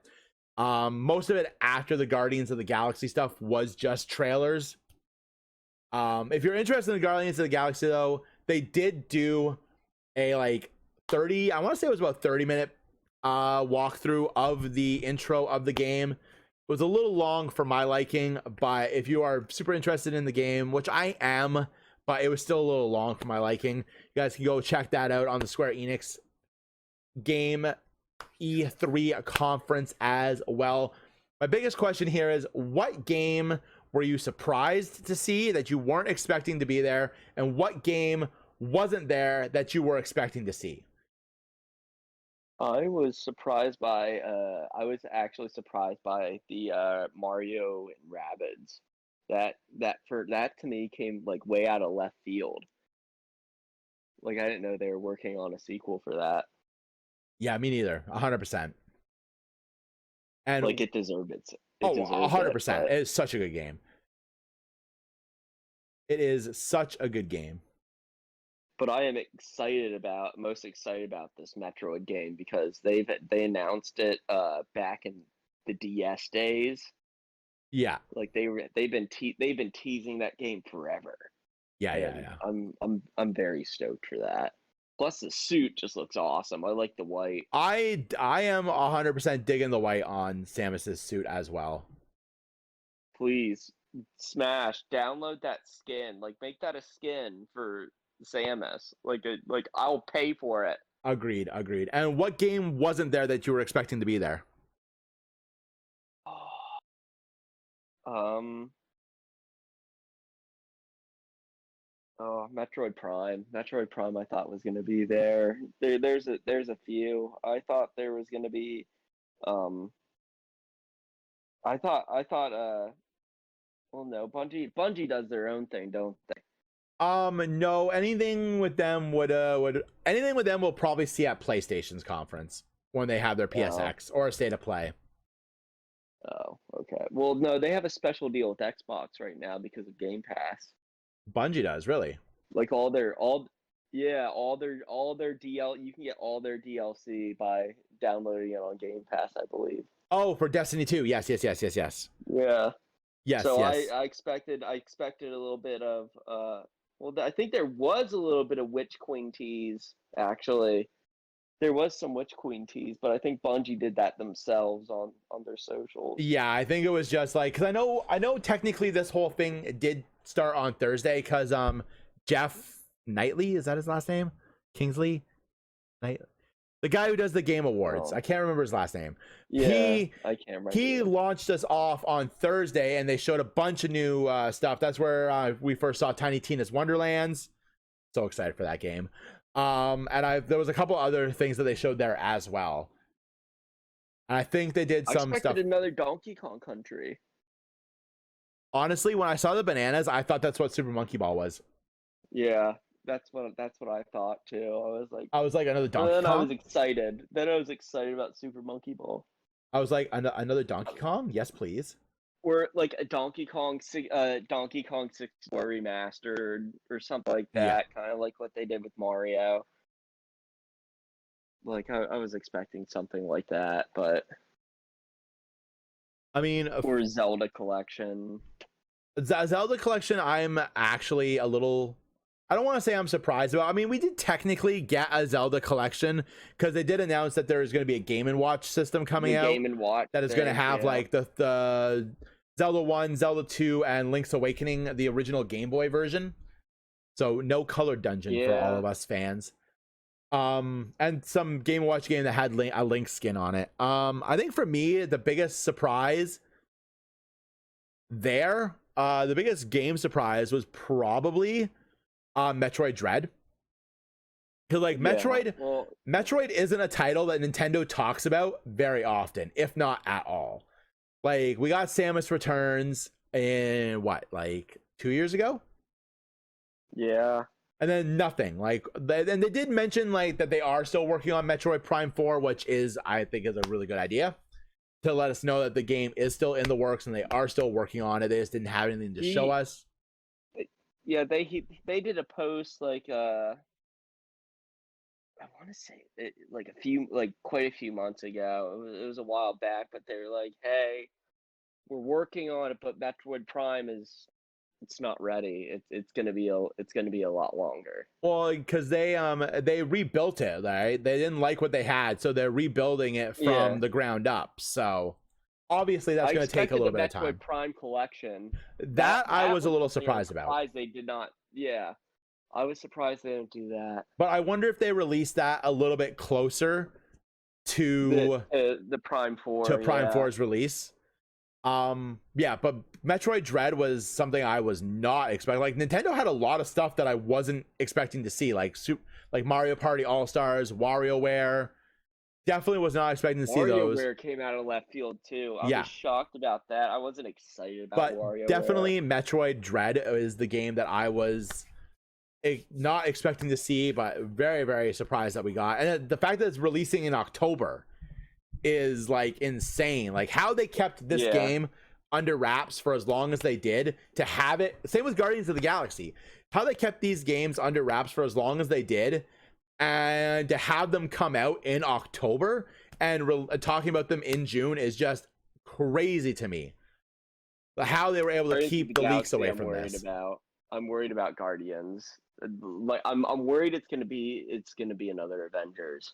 Speaker 1: Most of it after the Guardians of the Galaxy stuff was just trailers. If you're interested in the Guardians of the Galaxy, though, they did do a like 30. I want to say it was about 30-minute walkthrough of the intro of the game. It was a little long for my liking, but if you are super interested in the game, which I am, but it was still a little long for my liking, you guys can go check that out on the Square Enix Game E3 conference as well. My biggest question here is, what game were you surprised to see that you weren't expecting to be there, and what game wasn't there that you were expecting to see?
Speaker 5: I was surprised by. I was actually surprised by the Mario and Rabbids. That to me came like way out of left field. Like I didn't know they were working on a sequel for that.
Speaker 1: Yeah, me neither. 100%. And
Speaker 5: Like it deserved it.
Speaker 1: oh,
Speaker 5: Deserved
Speaker 1: 100%.
Speaker 5: It,
Speaker 1: It is such a good game. It is such a good game.
Speaker 5: but I am most excited about this Metroid game because they announced it back in the DS days.
Speaker 1: Yeah.
Speaker 5: Like they've been teasing that game forever.
Speaker 1: Yeah.
Speaker 5: I'm very stoked for that. Plus the suit just looks awesome. I like the white.
Speaker 1: I am 100% digging the white on Samus's suit as well.
Speaker 5: Please Smash, download that skin. Like make that a skin for Samus. Like I'll pay for it.
Speaker 1: Agreed. And what game wasn't there that you were expecting to be there?
Speaker 5: Oh, Metroid Prime. Metroid Prime I thought was gonna be there. There's a few. I thought there was gonna be I thought well no, Bungie does their own thing, don't they?
Speaker 1: No, anything with them we'll probably see at PlayStation's conference when they have their PSX or a State of Play.
Speaker 5: Oh, okay. Well, no, they have a special deal with Xbox right now because of Game Pass.
Speaker 1: Bungie does, really?
Speaker 5: Like all their DL, you can get all their DLC by downloading it on Game Pass, I believe.
Speaker 1: Oh, for Destiny 2. Yes.
Speaker 5: Yeah.
Speaker 1: Yes,
Speaker 5: So
Speaker 1: yes.
Speaker 5: I expected a little bit of well, I think there was a little bit of Witch Queen tease actually. There was some Witch Queen tease, but I think Bungie did that themselves on their socials.
Speaker 1: Yeah, I think it was just like, because I know technically this whole thing did start on Thursday because Jeff Knightley, is that his last name? Kingsley Knight, the guy who does the Game Awards.
Speaker 5: Oh.
Speaker 1: I can't remember his last name.
Speaker 5: Yeah, I can't remember.
Speaker 1: He launched us off on Thursday, and they showed a bunch of new stuff. That's where we first saw Tiny Tina's Wonderlands. So excited for that game. And there was a couple other things that they showed there as well. And I think they did some
Speaker 5: I
Speaker 1: stuff.
Speaker 5: expected another Donkey Kong Country.
Speaker 1: Honestly, when I saw the bananas, I thought that's what Super Monkey Ball was.
Speaker 5: Yeah, that's what I thought too.
Speaker 1: I was like another Donkey
Speaker 5: Kong.
Speaker 1: Kong.
Speaker 5: I was excited. Then I was excited about Super Monkey Ball.
Speaker 1: I was like another Donkey Kong. Yes, please.
Speaker 5: Or like a Donkey Kong 64 remastered or something like that.
Speaker 1: Yeah.
Speaker 5: Kind of like what they did with Mario. Like I was expecting something like that, but
Speaker 1: I mean,
Speaker 5: or Zelda Collection.
Speaker 1: Zelda Collection, I'm actually a little, I don't want to say I'm surprised about. I mean, we did technically get a Zelda Collection because they did announce that there's going to be a Game & Watch system coming out.
Speaker 5: Game & Watch
Speaker 1: that is going to have like the Zelda 1, Zelda 2, and Link's Awakening, the original Game Boy version. So no colored dungeon for all of us fans. And some Game & Watch game that had a Link skin on it. I think for me, the biggest surprise there, the biggest game surprise was probably Metroid Dread. Because like Metroid isn't a title that Nintendo talks about very often, if not at all. Like we got Samus Returns in what, like 2 years ago?
Speaker 5: Yeah.
Speaker 1: And then nothing. Like, and they did mention like that they are still working on Metroid Prime 4, which I think is a really good idea to let us know that the game is still in the works and they are still working on it. They just didn't have anything to show us.
Speaker 5: Yeah, they did a post like I want to say it, quite a few months ago. It was a while back, but they were like, "Hey, we're working on it, but Metroid Prime is it's not ready. It's gonna be a lot longer.
Speaker 1: Well, because they rebuilt it, right? They didn't like what they had, so they're rebuilding it from
Speaker 5: Yeah.
Speaker 1: the ground up. So obviously that's
Speaker 5: I
Speaker 1: going to take a
Speaker 5: expected
Speaker 1: little
Speaker 5: the
Speaker 1: bit of
Speaker 5: Metroid
Speaker 1: time.
Speaker 5: Prime collection.
Speaker 1: That I was a little
Speaker 5: something I was
Speaker 1: surprised about.
Speaker 5: surprised they did not. Yeah, I was surprised they didn't do that.
Speaker 1: But I wonder if they released that a little bit closer to
Speaker 5: The Prime 4.
Speaker 1: to Prime
Speaker 5: yeah.
Speaker 1: 4's release. Yeah, but Metroid Dread was something I was not expecting. Like, Nintendo had a lot of stuff that I wasn't expecting to see, like Mario Party All Stars, WarioWare. Definitely was not expecting to see those.
Speaker 5: WarioWare came out of left field too. I
Speaker 1: Yeah.
Speaker 5: was shocked about that. I wasn't excited about
Speaker 1: But
Speaker 5: WarioWare.
Speaker 1: definitely Metroid Dread is the game that I was not expecting to see, but very, very surprised that we got. And the fact that it's releasing in October is like insane. Like how they kept this
Speaker 5: Yeah.
Speaker 1: game under wraps for as long as they did to have it. Same with Guardians of the Galaxy. How they kept these games under wraps for as long as they did, and to have them come out in October and talking about them in June is just crazy to me. How they were able to
Speaker 5: Guardians of
Speaker 1: keep the leaks
Speaker 5: Galaxy,
Speaker 1: away
Speaker 5: I'm
Speaker 1: from
Speaker 5: worried
Speaker 1: this.
Speaker 5: I'm worried about Guardians. Like I'm worried it's gonna be another Avengers.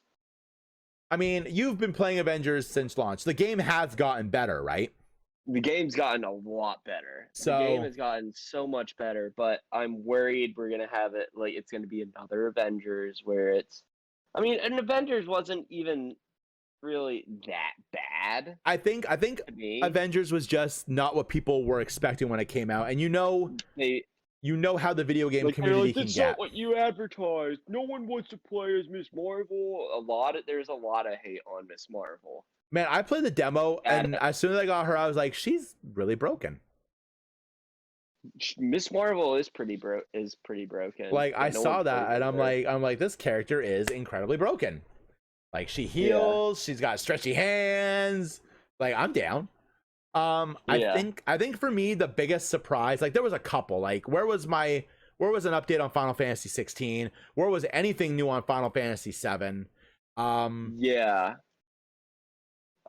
Speaker 1: I mean, you've been playing Avengers since launch. The game has gotten better, right?
Speaker 5: The game's gotten a lot better.
Speaker 1: So-
Speaker 5: The game has gotten so much better, but I'm worried we're gonna have it like it's gonna be another Avengers where it's. I mean, an Avengers wasn't even really that bad
Speaker 1: I think
Speaker 5: to me.
Speaker 1: Avengers was just not what people were expecting when it came out, and you know how the video game
Speaker 5: Like, they're
Speaker 1: community
Speaker 5: like,
Speaker 1: can
Speaker 5: that's
Speaker 1: get.
Speaker 5: not what you advertised. No one wants to play as Miss Marvel. There's a lot of hate on Miss Marvel.
Speaker 1: Man, I played the demo, and
Speaker 5: Yeah.
Speaker 1: as soon as I got her, I was like, she's really broken.
Speaker 5: Miss Marvel is pretty broken.
Speaker 1: Like, I
Speaker 5: No
Speaker 1: saw
Speaker 5: one
Speaker 1: that,
Speaker 5: plays
Speaker 1: and
Speaker 5: with her.
Speaker 1: I'm like, this character is incredibly broken. Like, she heals, she's got stretchy hands. Like, I'm down.
Speaker 5: Yeah.
Speaker 1: I think for me the biggest surprise, like there was a couple, like where was an update on Final Fantasy 16? Where was anything new on Final Fantasy 7?
Speaker 5: Yeah.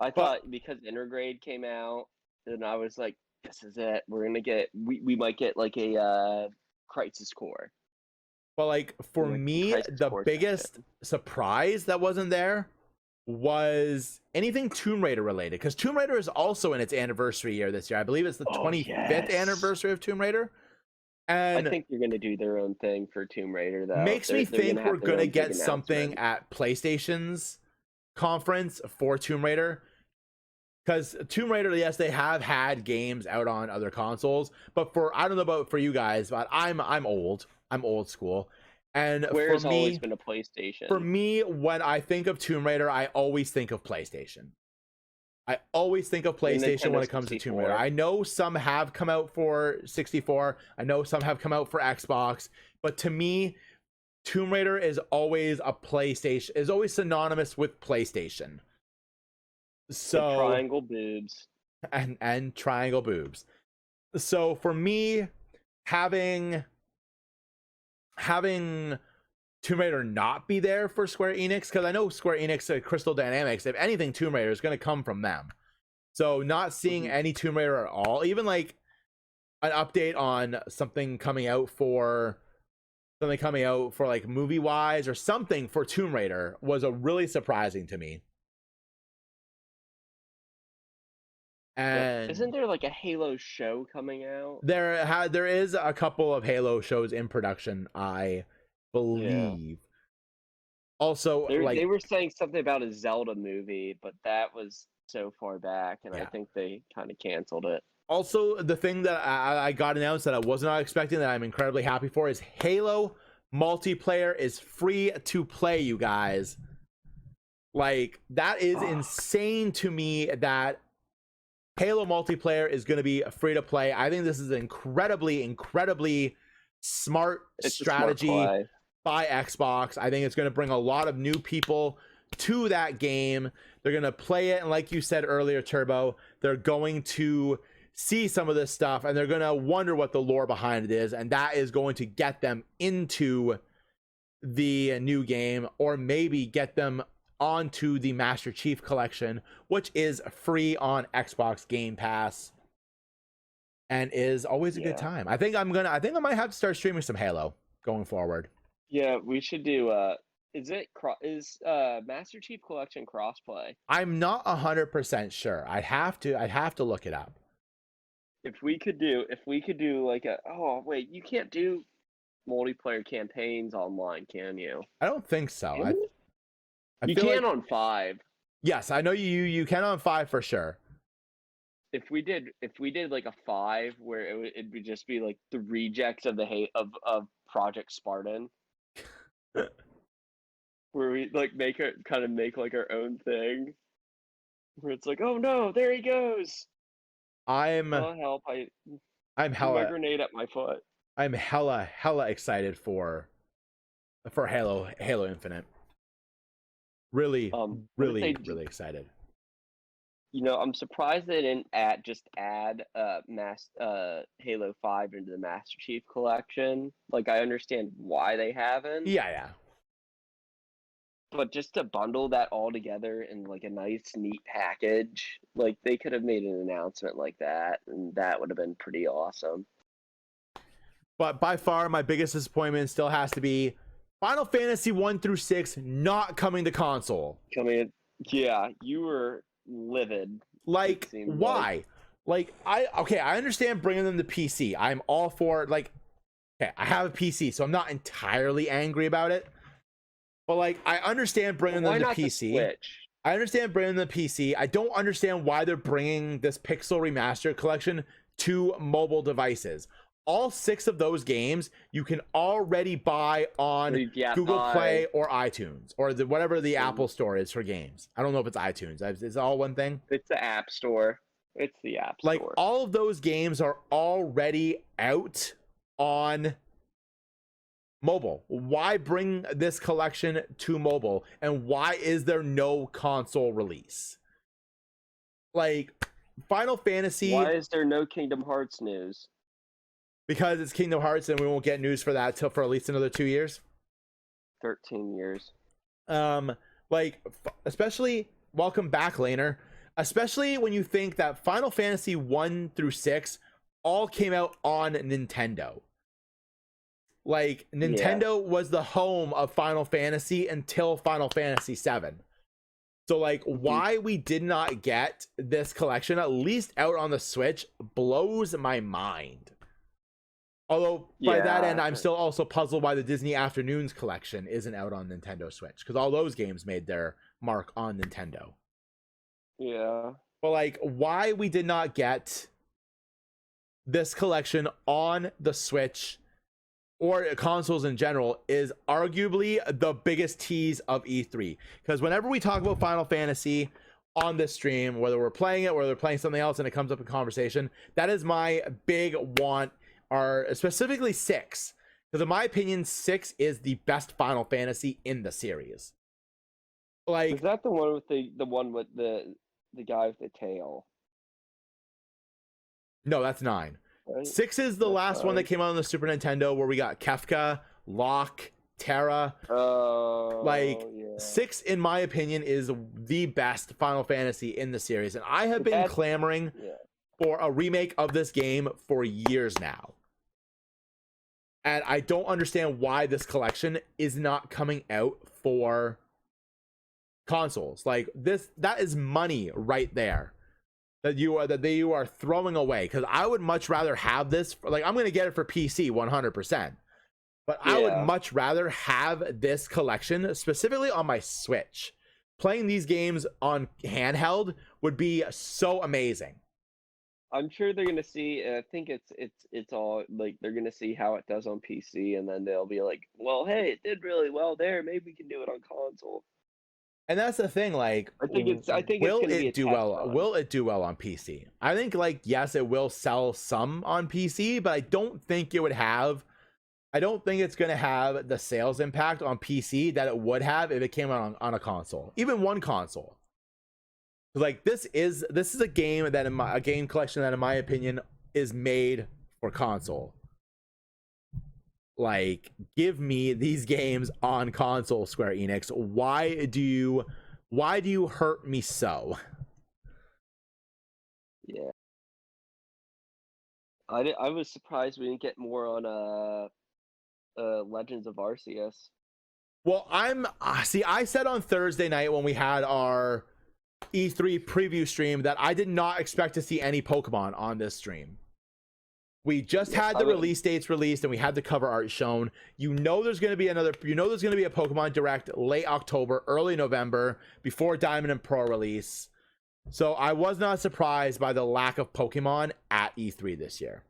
Speaker 5: I thought because Intergrade came out, and I was like, this is it. We might get like a Crisis Core.
Speaker 1: But like for
Speaker 5: Like
Speaker 1: me,
Speaker 5: Crisis
Speaker 1: the
Speaker 5: Core
Speaker 1: biggest
Speaker 5: section.
Speaker 1: surprise that wasn't there was anything Tomb Raider related, because Tomb Raider is also in its anniversary year this year. I believe it's the 25th
Speaker 5: yes.
Speaker 1: anniversary of Tomb Raider. And
Speaker 5: I think they're gonna do their own thing for Tomb Raider, though.
Speaker 1: makes me
Speaker 5: They're
Speaker 1: think
Speaker 5: have
Speaker 1: we're
Speaker 5: their
Speaker 1: gonna
Speaker 5: own big
Speaker 1: get something
Speaker 5: announcement.
Speaker 1: at PlayStation's conference for Tomb Raider. Because Tomb Raider, yes, they have had games out on other consoles, but I don't know about for you guys, but I'm old. I'm old school. And
Speaker 5: Square's
Speaker 1: for me,
Speaker 5: always been a PlayStation.
Speaker 1: for me, when I think of Tomb Raider, I always think of PlayStation. I always think of PlayStation when
Speaker 5: Nintendo
Speaker 1: it comes to Tomb
Speaker 5: 64.
Speaker 1: Raider. I know some have come out for 64. I know some have come out for Xbox. But to me, Tomb Raider is always a PlayStation, is always synonymous with PlayStation. So
Speaker 5: The triangle boobs.
Speaker 1: and triangle boobs. So for me, having Tomb Raider not be there for Square Enix, because I know Square Enix, Crystal Dynamics, if anything, Tomb Raider is going to come from them. So not seeing any Tomb Raider at all, even like an update on something coming out for like movie wise or something for Tomb Raider was a really surprising to me. And
Speaker 5: Isn't there like a Halo show coming out?
Speaker 1: there is a couple of Halo shows in production, I believe. Also,
Speaker 5: They were saying something about a Zelda movie, but that was so far back, and I
Speaker 1: Yeah.
Speaker 5: think they kind of canceled it.
Speaker 1: Also, the thing that I got announced that I was not expecting that I'm incredibly happy for is Halo multiplayer is free to play, you guys. Like, that is insane to me that Halo multiplayer is going to be free to play. I think this is an incredibly smart
Speaker 5: It's
Speaker 1: strategy
Speaker 5: a smart play.
Speaker 1: by Xbox. I think it's going to bring a lot of new people to that game. They're going to play it, and like you said earlier, Turbo, they're going to see some of this stuff, and they're going to wonder what the lore behind it is, and that is going to get them into the new game, or maybe get them onto the Master Chief Collection, which is free on Xbox Game Pass. and is always a
Speaker 5: Yeah.
Speaker 1: good time. I think I might have to start streaming some Halo going forward.
Speaker 5: Yeah, we should do. Is Master Chief Collection crossplay?
Speaker 1: I'm not 100% sure. I'd have to look it up.
Speaker 5: If we could do like a. Oh wait, you can't do multiplayer campaigns online, can you?
Speaker 1: I don't think so.
Speaker 5: Can you?
Speaker 1: I
Speaker 5: You
Speaker 1: feel
Speaker 5: can
Speaker 1: like,
Speaker 5: on 5.
Speaker 1: yes, I know you can on 5 for sure.
Speaker 5: If we did like a 5 where it would just be like the rejects of of Project Spartan, where we like make like our own thing, where it's like, oh no, there he goes.
Speaker 1: I'm
Speaker 5: Oh help! I
Speaker 1: I'm
Speaker 5: threw my
Speaker 1: hella
Speaker 5: grenade at my foot.
Speaker 1: I'm hella excited for Halo Infinite. Really
Speaker 5: What if
Speaker 1: really
Speaker 5: they
Speaker 1: really excited.
Speaker 5: You know, I'm surprised they didn't add Halo 5 into the Master Chief Collection. Like, I understand why they haven't.
Speaker 1: Yeah.
Speaker 5: But just to bundle that all together in like a nice, neat package, like they could have made an announcement like that, and that would have been pretty awesome.
Speaker 1: But by far my biggest disappointment still has to be Final Fantasy 1 through 6 not coming to console.
Speaker 5: Yeah, you were livid.
Speaker 1: Like,
Speaker 5: seemed
Speaker 1: why? Like, I understand bringing them to PC. I'm all for, like, okay, I have a PC, so I'm not entirely angry about it. But like, I understand bringing
Speaker 5: Why
Speaker 1: them to
Speaker 5: not the
Speaker 1: PC.
Speaker 5: Switch?
Speaker 1: I understand bringing them to PC. I don't understand why they're bringing this Pixel Remastered collection to mobile devices. All 6 of those games you can already buy on
Speaker 5: Yeah,
Speaker 1: Google Play or iTunes or whatever the
Speaker 5: Mhm.
Speaker 1: Apple Store is for games. I don't know if it's iTunes. Is it all one thing?
Speaker 5: It's the App Store. It's the App
Speaker 1: Like,
Speaker 5: Store.
Speaker 1: all of those games are already out on mobile. Why bring this collection to mobile, and why is there no console release? Like, Final Fantasy,
Speaker 5: Why is there no Kingdom Hearts news?
Speaker 1: because it's Kingdom Hearts and we won't get news for that till for at least another 2 years.
Speaker 5: 13 years.
Speaker 1: Like, especially, welcome back, Laner, especially when you think that Final Fantasy 1 through 6 all came out on Nintendo. Like, Nintendo was the home of Final Fantasy until Final Fantasy 7. So, like, why we did not get this collection at least out on the Switch blows my mind. Although, by that end, I'm still also puzzled why the Disney Afternoons collection isn't out on Nintendo Switch, because all those games made their mark on Nintendo.
Speaker 5: Yeah.
Speaker 1: But, like, why we did not get this collection on the Switch or consoles in general is arguably the biggest tease of E3. Because whenever we talk about Final Fantasy on this stream, whether we're playing it or they're playing something else and it comes up in conversation, that is my big want, or specifically 6. Because in my opinion, 6 is the best Final Fantasy in the series. Like,
Speaker 5: Is that the one with the guy with the tail?
Speaker 1: no, that's 9.
Speaker 5: Right?
Speaker 1: 6 is the
Speaker 5: That's
Speaker 1: last one that
Speaker 5: 9.
Speaker 1: came out on the Super Nintendo, where we got Kefka, Locke, Terra.
Speaker 5: Oh,
Speaker 1: Like,
Speaker 5: yeah.
Speaker 1: 6, in my opinion, is the best Final Fantasy in the series. And I have been clamoring
Speaker 5: Yeah.
Speaker 1: for a remake of this game for years now. And I don't understand why this collection is not coming out for consoles. Like, that is money right there that you are throwing away. Because I would much rather have this like, I'm gonna get it for PC 100%, but I would much rather have this collection specifically on my Switch. Playing these games on handheld would be so amazing.
Speaker 5: I'm sure they're gonna see. I think it's all like they're gonna see how it does on PC, and then they'll be like, "Well, hey, it did really well there. Maybe we can do it on console."
Speaker 1: And that's the thing, like,
Speaker 5: I think it's
Speaker 1: will
Speaker 5: gonna be a
Speaker 1: it do
Speaker 5: test
Speaker 1: well?
Speaker 5: run.
Speaker 1: Will it do well on PC? I think, like, yes, it will sell some on PC, but I don't think it's gonna have the sales impact on PC that it would have if it came out on a console, even one console. Like, this is a game a game collection that, in my opinion, is made for console. Like, give me these games on console, Square Enix. Why do you hurt me so?
Speaker 5: Yeah. I was surprised we didn't get more on Legends of Arceus.
Speaker 1: Well, I said on Thursday night when we had our E3 preview stream that I did not expect to see any Pokemon on this stream. We just had the release dates released and we had the cover art shown. There's going to be a Pokemon Direct late October, early November, before Diamond and Pearl release. So I was not surprised by the lack of Pokemon at E3 this year.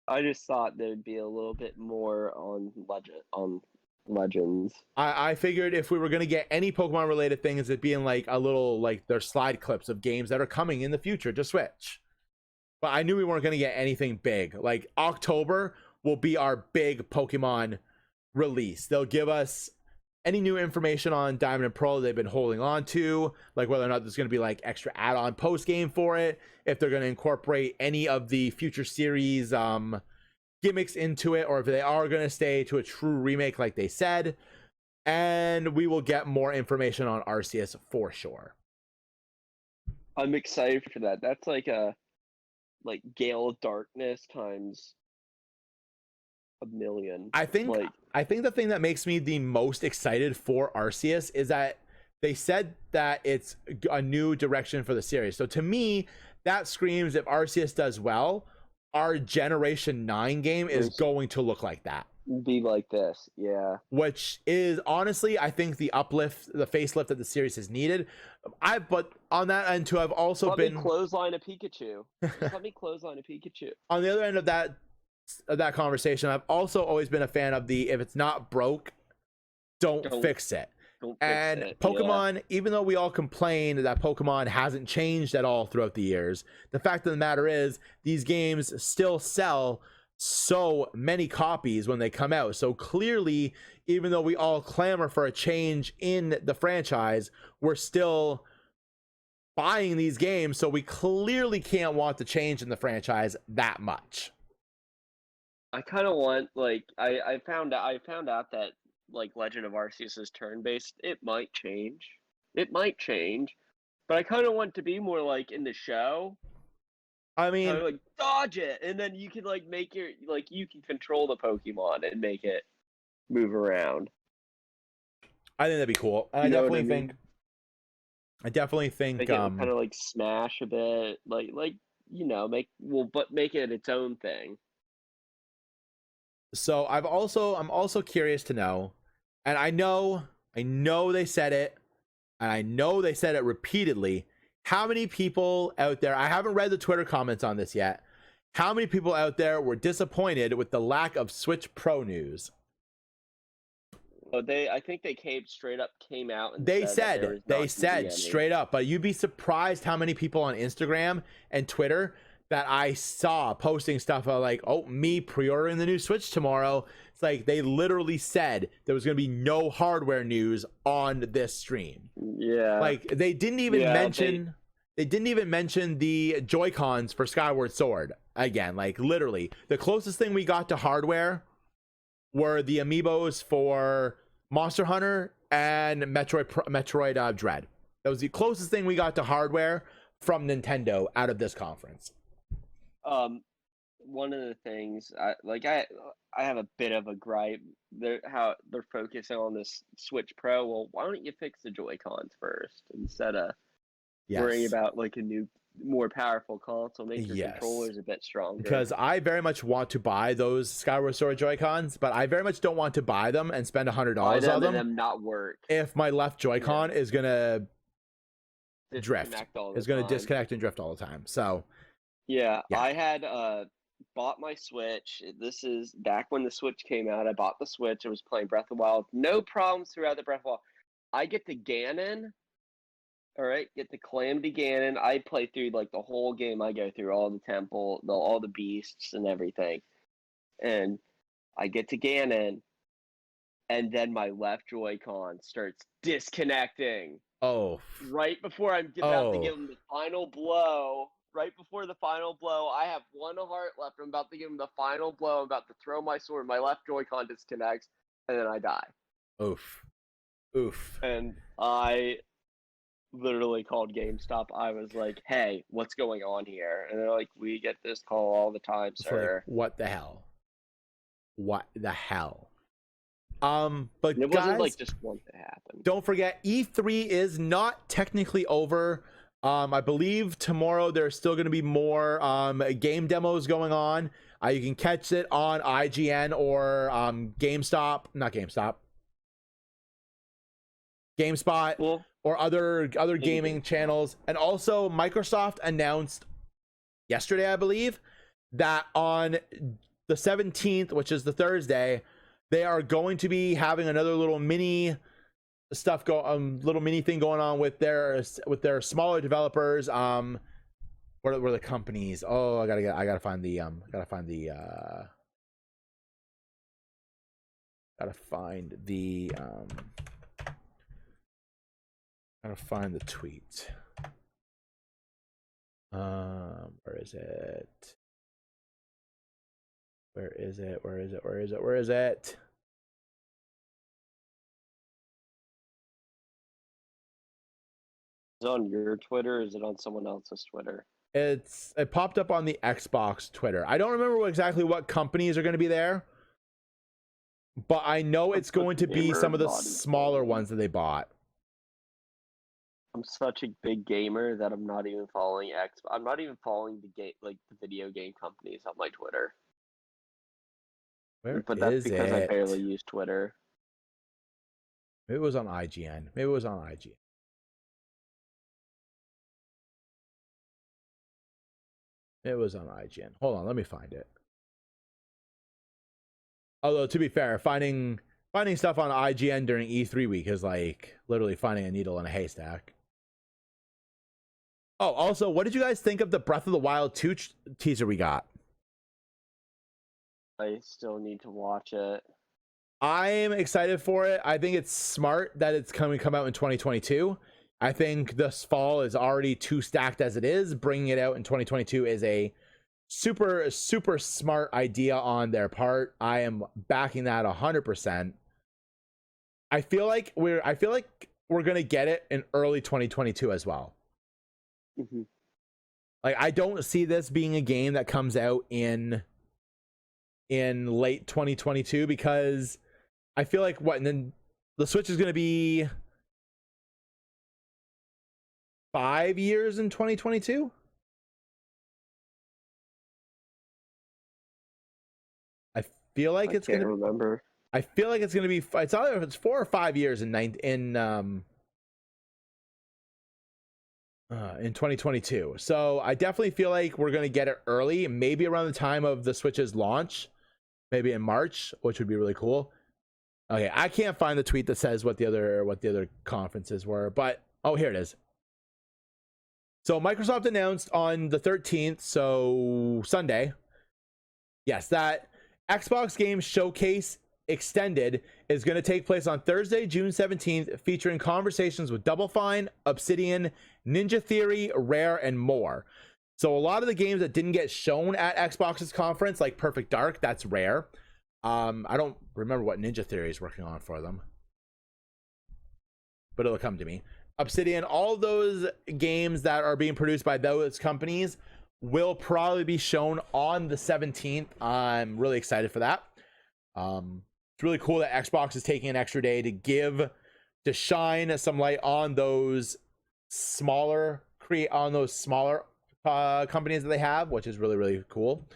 Speaker 5: I just thought there'd be a little bit more on Legends.
Speaker 1: I figured if we were going to get any Pokemon related things, it'd be in like a little, like their slide clips of games that are coming in the future to Switch. But I knew we weren't going to get anything big. Like October will be our big Pokemon release. They'll give us any new information on Diamond and Pearl they've been holding on to, like whether or not there's going to be like extra add-on post game for it, if they're going to incorporate any of the future series gimmicks into it, or if they are going to stay to a true remake like they said. And we will get more information on Arceus for sure.
Speaker 5: I'm excited for that. That's like Gale of Darkness times a million.
Speaker 1: I think the thing that makes me the most excited for Arceus is that they said that it's a new direction for the series. So to me, that screams if Arceus does well, our Generation 9 game is going to look like that.
Speaker 5: Be like this, yeah.
Speaker 1: Which is honestly, I think the uplift, the facelift that the series has needed. But on that end too, I've also
Speaker 5: Let
Speaker 1: been
Speaker 5: me clothesline a Pikachu. Let me clothesline a Pikachu.
Speaker 1: On the other end of that conversation, I've also always been a fan of the if it's not broke, don't fix it. Pokemon, even though we all complain that Pokemon hasn't changed at all throughout the years, the fact of the matter is these games still sell so many copies when they come out. So clearly, even though we all clamor for a change in the franchise, we're still buying these games. So we clearly can't want the change in the franchise that much.
Speaker 5: I kind of want I found out that like Legend of Arceus is turn-based. It might change, but I kind of want to be more like in the show.
Speaker 1: I mean,
Speaker 5: like dodge it, and then you can like make your you can control the Pokemon and make it move around.
Speaker 1: I think that'd be cool. I definitely think
Speaker 5: make it kind of like Smash a bit, like make it its own thing.
Speaker 1: So I'm also curious to know, and I know they said it, and I know they said it repeatedly. How many people out there, I haven't read the Twitter comments on this yet, how many people out there were disappointed with the lack of Switch Pro news?
Speaker 5: Oh, I think they straight up came out and
Speaker 1: they
Speaker 5: said
Speaker 1: straight up, but you'd be surprised how many people on Instagram and Twitter that I saw posting stuff like, oh, me pre-ordering the new Switch tomorrow. It's like they literally said there was going to be no hardware news on this stream.
Speaker 5: Yeah.
Speaker 1: Like they didn't even mention the Joy-Cons for Skyward Sword again. Like literally the closest thing we got to hardware were the amiibos for Monster Hunter and Metroid Dread. That was the closest thing we got to hardware from Nintendo out of this conference.
Speaker 5: One of the things I have a bit of a gripe. How they're focusing on this Switch Pro. Well, why don't you fix the Joy-Cons first instead of worrying about like a new, more powerful console? Make your controllers a bit stronger. Because
Speaker 1: I very much want to buy those Skyward Sword Joy-Cons, but I very much don't want to buy them and spend $100 on them.
Speaker 5: And them not work.
Speaker 1: If my left Joy-Con is gonna drift, disconnect and drift all the time. So.
Speaker 5: Yeah, I had bought my Switch. This is back when the Switch came out. I bought the Switch. I was playing Breath of the Wild. No problems throughout the Breath of the Wild. I get to Ganon. All right, get the Calamity Ganon. I play through like the whole game. I go through all the temple, all the beasts and everything. And I get to Ganon. And then my left Joy-Con starts disconnecting.
Speaker 1: Oh.
Speaker 5: Right before I'm about to give him the final blow. Right before the final blow, I have one heart left. I'm about to give him the final blow. I'm about to throw my sword. My left Joy-Con disconnects, and then I die.
Speaker 1: Oof.
Speaker 5: And I literally called GameStop. I was like, "Hey, what's going on here?" And they're like, "We get this call all the time,
Speaker 1: It's like,
Speaker 5: sir."
Speaker 1: what the hell? What the hell? But
Speaker 5: And it wasn't like
Speaker 1: guys,
Speaker 5: just one that happened.
Speaker 1: don't forget, E3 is not technically over. I believe tomorrow there's still going to be more game demos going on. You can catch it on IGN or GameSpot,
Speaker 5: Well,
Speaker 1: or other gaming channels. And also, Microsoft announced yesterday, I believe, that on the 17th, which is the Thursday, they are going to be having another little mini little mini thing going on with their smaller developers. What were the companies? Oh, I gotta find the tweet. Where is it? Where is it?
Speaker 5: is it on your Twitter or is it on someone else's Twitter?
Speaker 1: It popped up on the Xbox Twitter. I don't remember exactly what companies are going to be there, but I know it's going to be some of the smaller ones that they bought.
Speaker 5: I'm such a big gamer that I'm not even following I'm not even following the video game companies on my Twitter.
Speaker 1: Where
Speaker 5: But that's
Speaker 1: is
Speaker 5: because I
Speaker 1: it?
Speaker 5: barely use Twitter.
Speaker 1: Maybe it was on IGN. Maybe it was on IGN. It was on IGN. Hold on, let me find it. Although, to be fair, finding stuff on IGN during E3 week is like literally finding a needle in a haystack. Oh, also, what did you guys think of the Breath of the Wild 2 teaser we got?
Speaker 5: I still need to watch it.
Speaker 1: I'm excited for it. I think it's smart that it's come out in 2022. I think this fall is already too stacked as it is. Bringing it out in 2022 is a super smart idea on their part. I am backing that 100%. I feel like we're gonna get it in early 2022 as well.
Speaker 5: Mm-hmm.
Speaker 1: Like, I don't see this being a game that comes out in late 2022, because I feel like and then the Switch is gonna be 5 years in 2022. I feel like it's gonna
Speaker 5: remember.
Speaker 1: I feel like it's gonna be. It's either if it's 4 or 5 years in 2022. So I definitely feel like we're gonna get it early, maybe around the time of the Switch's launch, maybe in March, which would be really cool. Okay, I can't find the tweet that says what the other conferences were, but oh, here it is. So Microsoft announced on the 13th, so Sunday, yes, that Xbox Game Showcase Extended is going to take place on Thursday, June 17th, featuring conversations with Double Fine, Obsidian, Ninja Theory, Rare, and more. So a lot of the games that didn't get shown at Xbox's conference, like Perfect Dark, that's Rare. I don't remember what Ninja Theory is working on for them, but it'll come to me. Obsidian, all those games that are being produced by those companies will probably be shown on the 17th. I'm really excited for that. It's really cool that Xbox is taking an extra day to shine some light on those smaller companies that they have, which is really, really cool.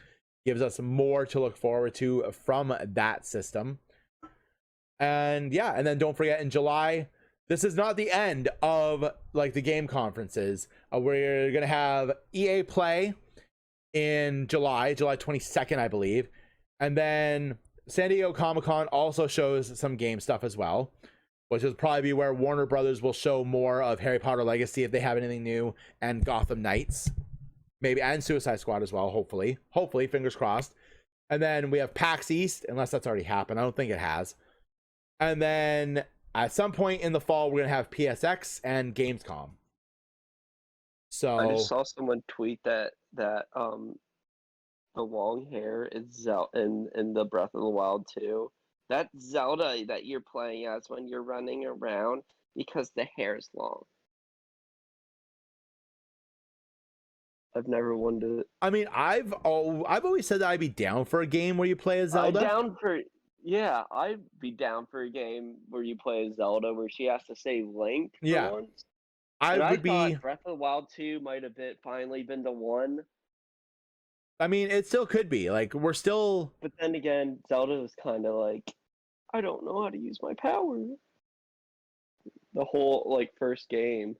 Speaker 1: Gives us more to look forward to from that system. And yeah, and then don't forget, in July, this is not the end of like the game conferences. We're gonna have EA Play in July 22nd, I believe, and then San Diego Comic-Con also shows some game stuff as well, which will probably be where Warner Brothers will show more of Harry Potter Legacy if they have anything new, and Gotham Knights, maybe, and Suicide Squad as well. Hopefully, fingers crossed. And then we have PAX East, unless that's already happened. I don't think it has. And then at some point in the fall, we're gonna have PSX and Gamescom. So
Speaker 5: I just saw someone tweet that the long hair is Zelda in the Breath of the Wild 2. That's Zelda that you're playing as when you're running around, because the hair is long. I've never wanted to.
Speaker 1: I mean, I've always said that I'd be down for a game where you play as Zelda.
Speaker 5: I'd be down for a game where you play as Zelda, where she has to save Link for
Speaker 1: Yeah.
Speaker 5: once.
Speaker 1: I
Speaker 5: And I
Speaker 1: would be.
Speaker 5: thought Breath of the Wild 2 might have finally been the one.
Speaker 1: I mean, it still could be. Like, we're still.
Speaker 5: But then again, Zelda was kind of like, I don't know how to use my power. The whole like first game.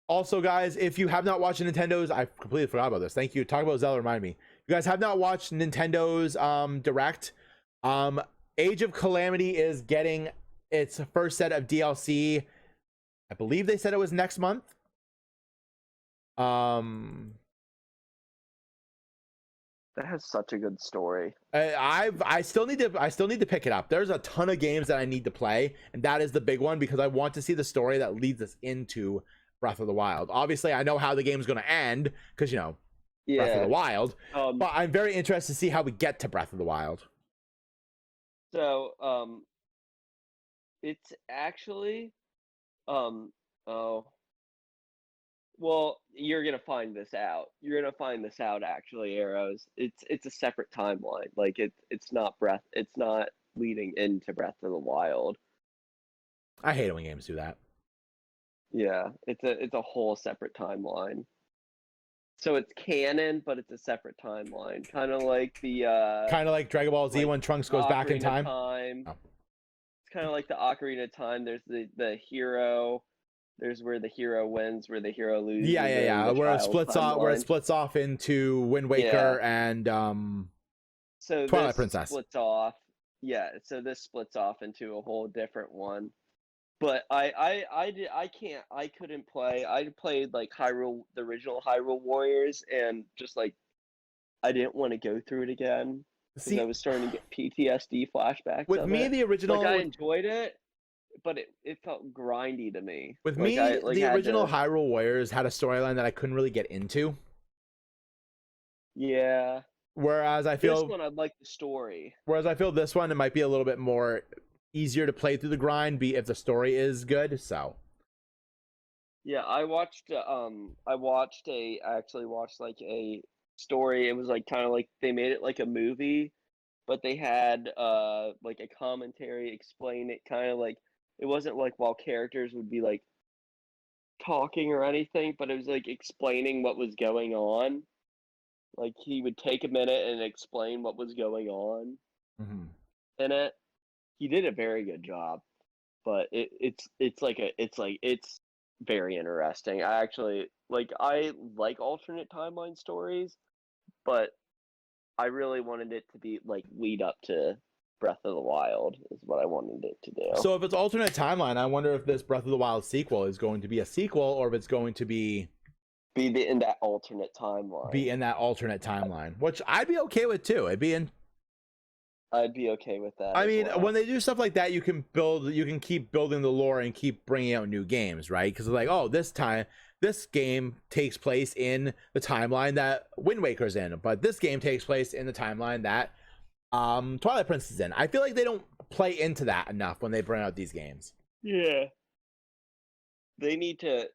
Speaker 1: Also, guys, if you have not watched Nintendo's, I completely forgot about this. Thank you. Talk about Zelda, remind me. You guys have not watched Nintendo's Direct. Age of Calamity is getting its first set of DLC. I believe they said it was next month.
Speaker 5: That has such a good story.
Speaker 1: I still need to pick it up. There's a ton of games that I need to play, and that is the big one because I want to see the story that leads us into Breath of the Wild. Obviously, I know how the game's going to end because Breath of the Wild. But I'm very interested to see how we get to Breath of the Wild.
Speaker 5: So, it's actually, well, you're gonna find this out. You're gonna find this out actually, Arrows. It's a separate timeline. Like it's not leading into Breath of the Wild.
Speaker 1: I hate it when games do that.
Speaker 5: Yeah, it's a whole separate timeline. So it's canon, but it's a separate timeline. Kind of like
Speaker 1: kind of like Dragon Ball Z
Speaker 5: like
Speaker 1: when Trunks goes back in time.
Speaker 5: Oh. It's kind of like the Ocarina of Time. There's the hero. There's where the hero wins, where the hero loses.
Speaker 1: Yeah. Where it splits off into Wind Waker and
Speaker 5: so
Speaker 1: Twilight
Speaker 5: this
Speaker 1: Princess.
Speaker 5: Splits off. Yeah, so this splits off into a whole different one. But I couldn't play. I played like the original Hyrule Warriors, and just like I didn't want to go through it again because I was starting to get PTSD flashbacks.
Speaker 1: With me, the original,
Speaker 5: like I enjoyed it, but it felt grindy to me.
Speaker 1: With me, the original Hyrule Warriors had a storyline that I couldn't really get into.
Speaker 5: Yeah.
Speaker 1: Whereas I feel
Speaker 5: this one, I'd like the story.
Speaker 1: Whereas I feel this one, it might be a little bit more easier to play through the grind, be if the story is good. So.
Speaker 5: Yeah, I actually watched like a story. It was like kind of like they made it like a movie, but they had like a commentary explain it, kind of like it wasn't like while characters would be like talking or anything, but it was like explaining what was going on. Like he would take a minute and explain what was going on in it. He did a very good job, but it's very interesting. I like alternate timeline stories, but I really wanted it to be like lead up to Breath of the Wild is what I wanted it to do.
Speaker 1: So if it's alternate timeline, I wonder if this Breath of the Wild sequel is going to be a sequel or if it's going to be
Speaker 5: in that alternate timeline.
Speaker 1: Be in that alternate timeline, which I'd be okay with too. I'd be
Speaker 5: okay with that.
Speaker 1: I mean, when they do stuff like that, you can keep building the lore and keep bringing out new games, right? Because like, oh, this game takes place in the timeline that Wind Waker's in, but this game takes place in the timeline that Twilight Princess is in. I feel like they don't play into that enough when they bring out these games.
Speaker 5: Yeah. They need to,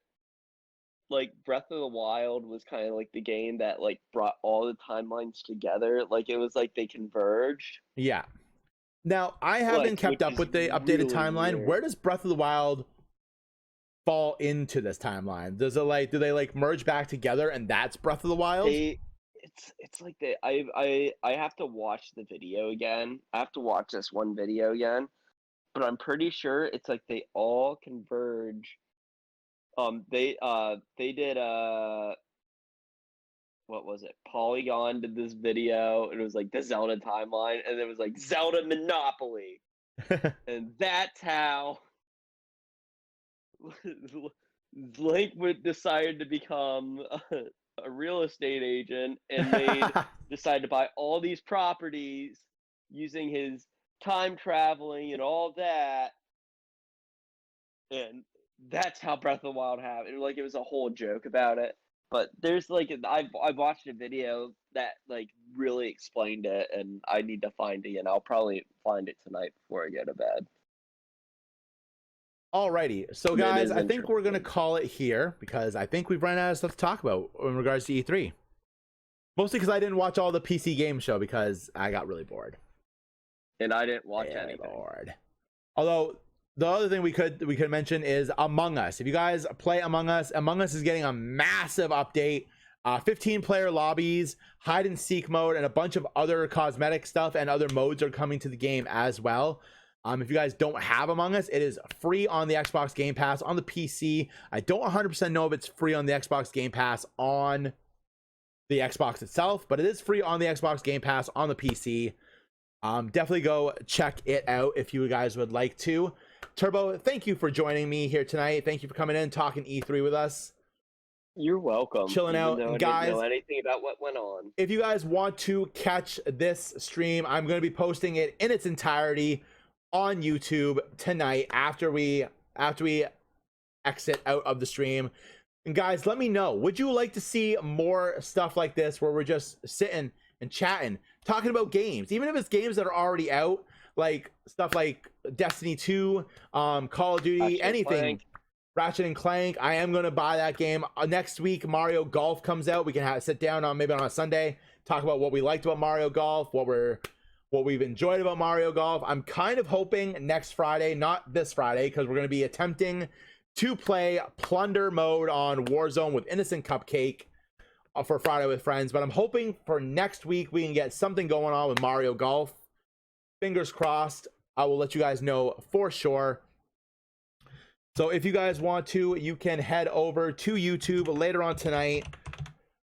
Speaker 5: like, Breath of the Wild was kind of like the game that like brought all the timelines together. Like it was like they converged.
Speaker 1: Yeah. Now I haven't kept up with the updated timeline.
Speaker 5: Weird.
Speaker 1: Where does Breath of the Wild fall into this timeline? Do they like merge back together and that's Breath of the Wild?
Speaker 5: It's like I have to watch the video again. I have to watch this one video again, but I'm pretty sure it's like they all converge. They did what was it? Polygon did this video, and it was like the Zelda timeline, and it was like Zelda Monopoly, and that's how Link decided to become a real estate agent, and decided to buy all these properties using his time traveling and all that, and that's how Breath of the Wild happened. Like it was a whole joke about it. But there's like I've watched a video that like really explained it, and I need to find it, and I'll probably find it tonight before I go to bed.
Speaker 1: Alrighty, so
Speaker 5: It
Speaker 1: guys,
Speaker 5: is
Speaker 1: I think we're gonna
Speaker 5: interesting.
Speaker 1: call it here because I think we've run out of stuff to talk about in regards to E3. Mostly because I didn't watch all the PC game show because I got really bored.
Speaker 5: And I didn't watch
Speaker 1: Really
Speaker 5: anything.
Speaker 1: bored. Although the other thing we could mention is Among Us. If you guys play Among Us is getting a massive update. 15-player lobbies, hide and seek mode, and a bunch of other cosmetic stuff and other modes are coming to the game as well. If you guys don't have Among Us, it is free on the Xbox Game Pass on the PC. I don't 100% know if it's free on the Xbox Game Pass on the Xbox itself, but it is free on the Xbox Game Pass on the PC. Definitely go check it out if you guys would like to. Turbo, thank you for joining me here tonight. Thank you for coming in and talking E3 with us.
Speaker 5: You're welcome.
Speaker 1: Chilling
Speaker 5: even
Speaker 1: out.
Speaker 5: though I
Speaker 1: Guys,
Speaker 5: didn't know anything about what went on.
Speaker 1: if you guys want to catch this stream, I'm going to be posting it in its entirety on YouTube tonight after we exit out of the stream. And guys, let me know, would you like to see more stuff like this where we're just sitting and chatting, talking about games, even if it's games that are already out, like stuff like Destiny 2, Call of Duty,
Speaker 5: Ratchet and
Speaker 1: anything.
Speaker 5: Clank.
Speaker 1: Ratchet and Clank. I am going to buy that game. Next week, Mario Golf comes out. We can sit down on maybe on a Sunday, talk about what we liked about Mario Golf, what we've enjoyed about Mario Golf. I'm kind of hoping next Friday, not this Friday, because we're going to be attempting to play Plunder mode on Warzone with InnocentCupcake for Friday with Friends. But I'm hoping for next week we can get something going on with Mario Golf. Fingers crossed. I will let you guys know for sure. So if you guys want to, you can head over to YouTube later on tonight.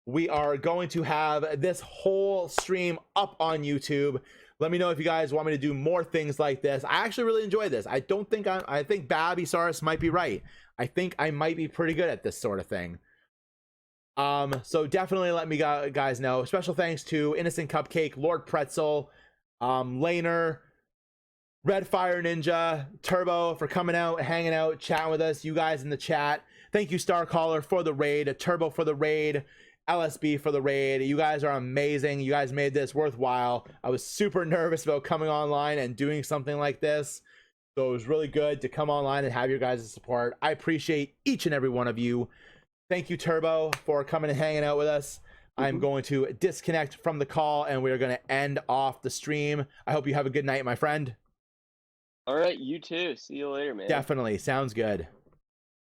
Speaker 1: We are going to have this whole stream up on YouTube. Let me know if you guys want me to do more things like this. I actually really enjoy this. I think Babisaurus might be right. I think I might be pretty good at this sort of thing. So definitely let me guys know. Special thanks to Innocent Cupcake, Lord Pretzel, Laner, Red Fire Ninja, Turbo for coming out, hanging out, chatting with us. You guys in the chat. Thank you, Starcaller, for the raid, Turbo for the raid, LSB for the raid. You guys are amazing. You guys made this worthwhile. I was super nervous about coming online and doing something like this. So it was really good to come online and have your guys' support. I appreciate each and every one of you. Thank you, Turbo, for coming and hanging out with us. I'm going to disconnect from the call and we're going to end off the stream. I hope you have a good night, my friend.
Speaker 5: All right, you too. See you later, man.
Speaker 1: Definitely. Sounds good.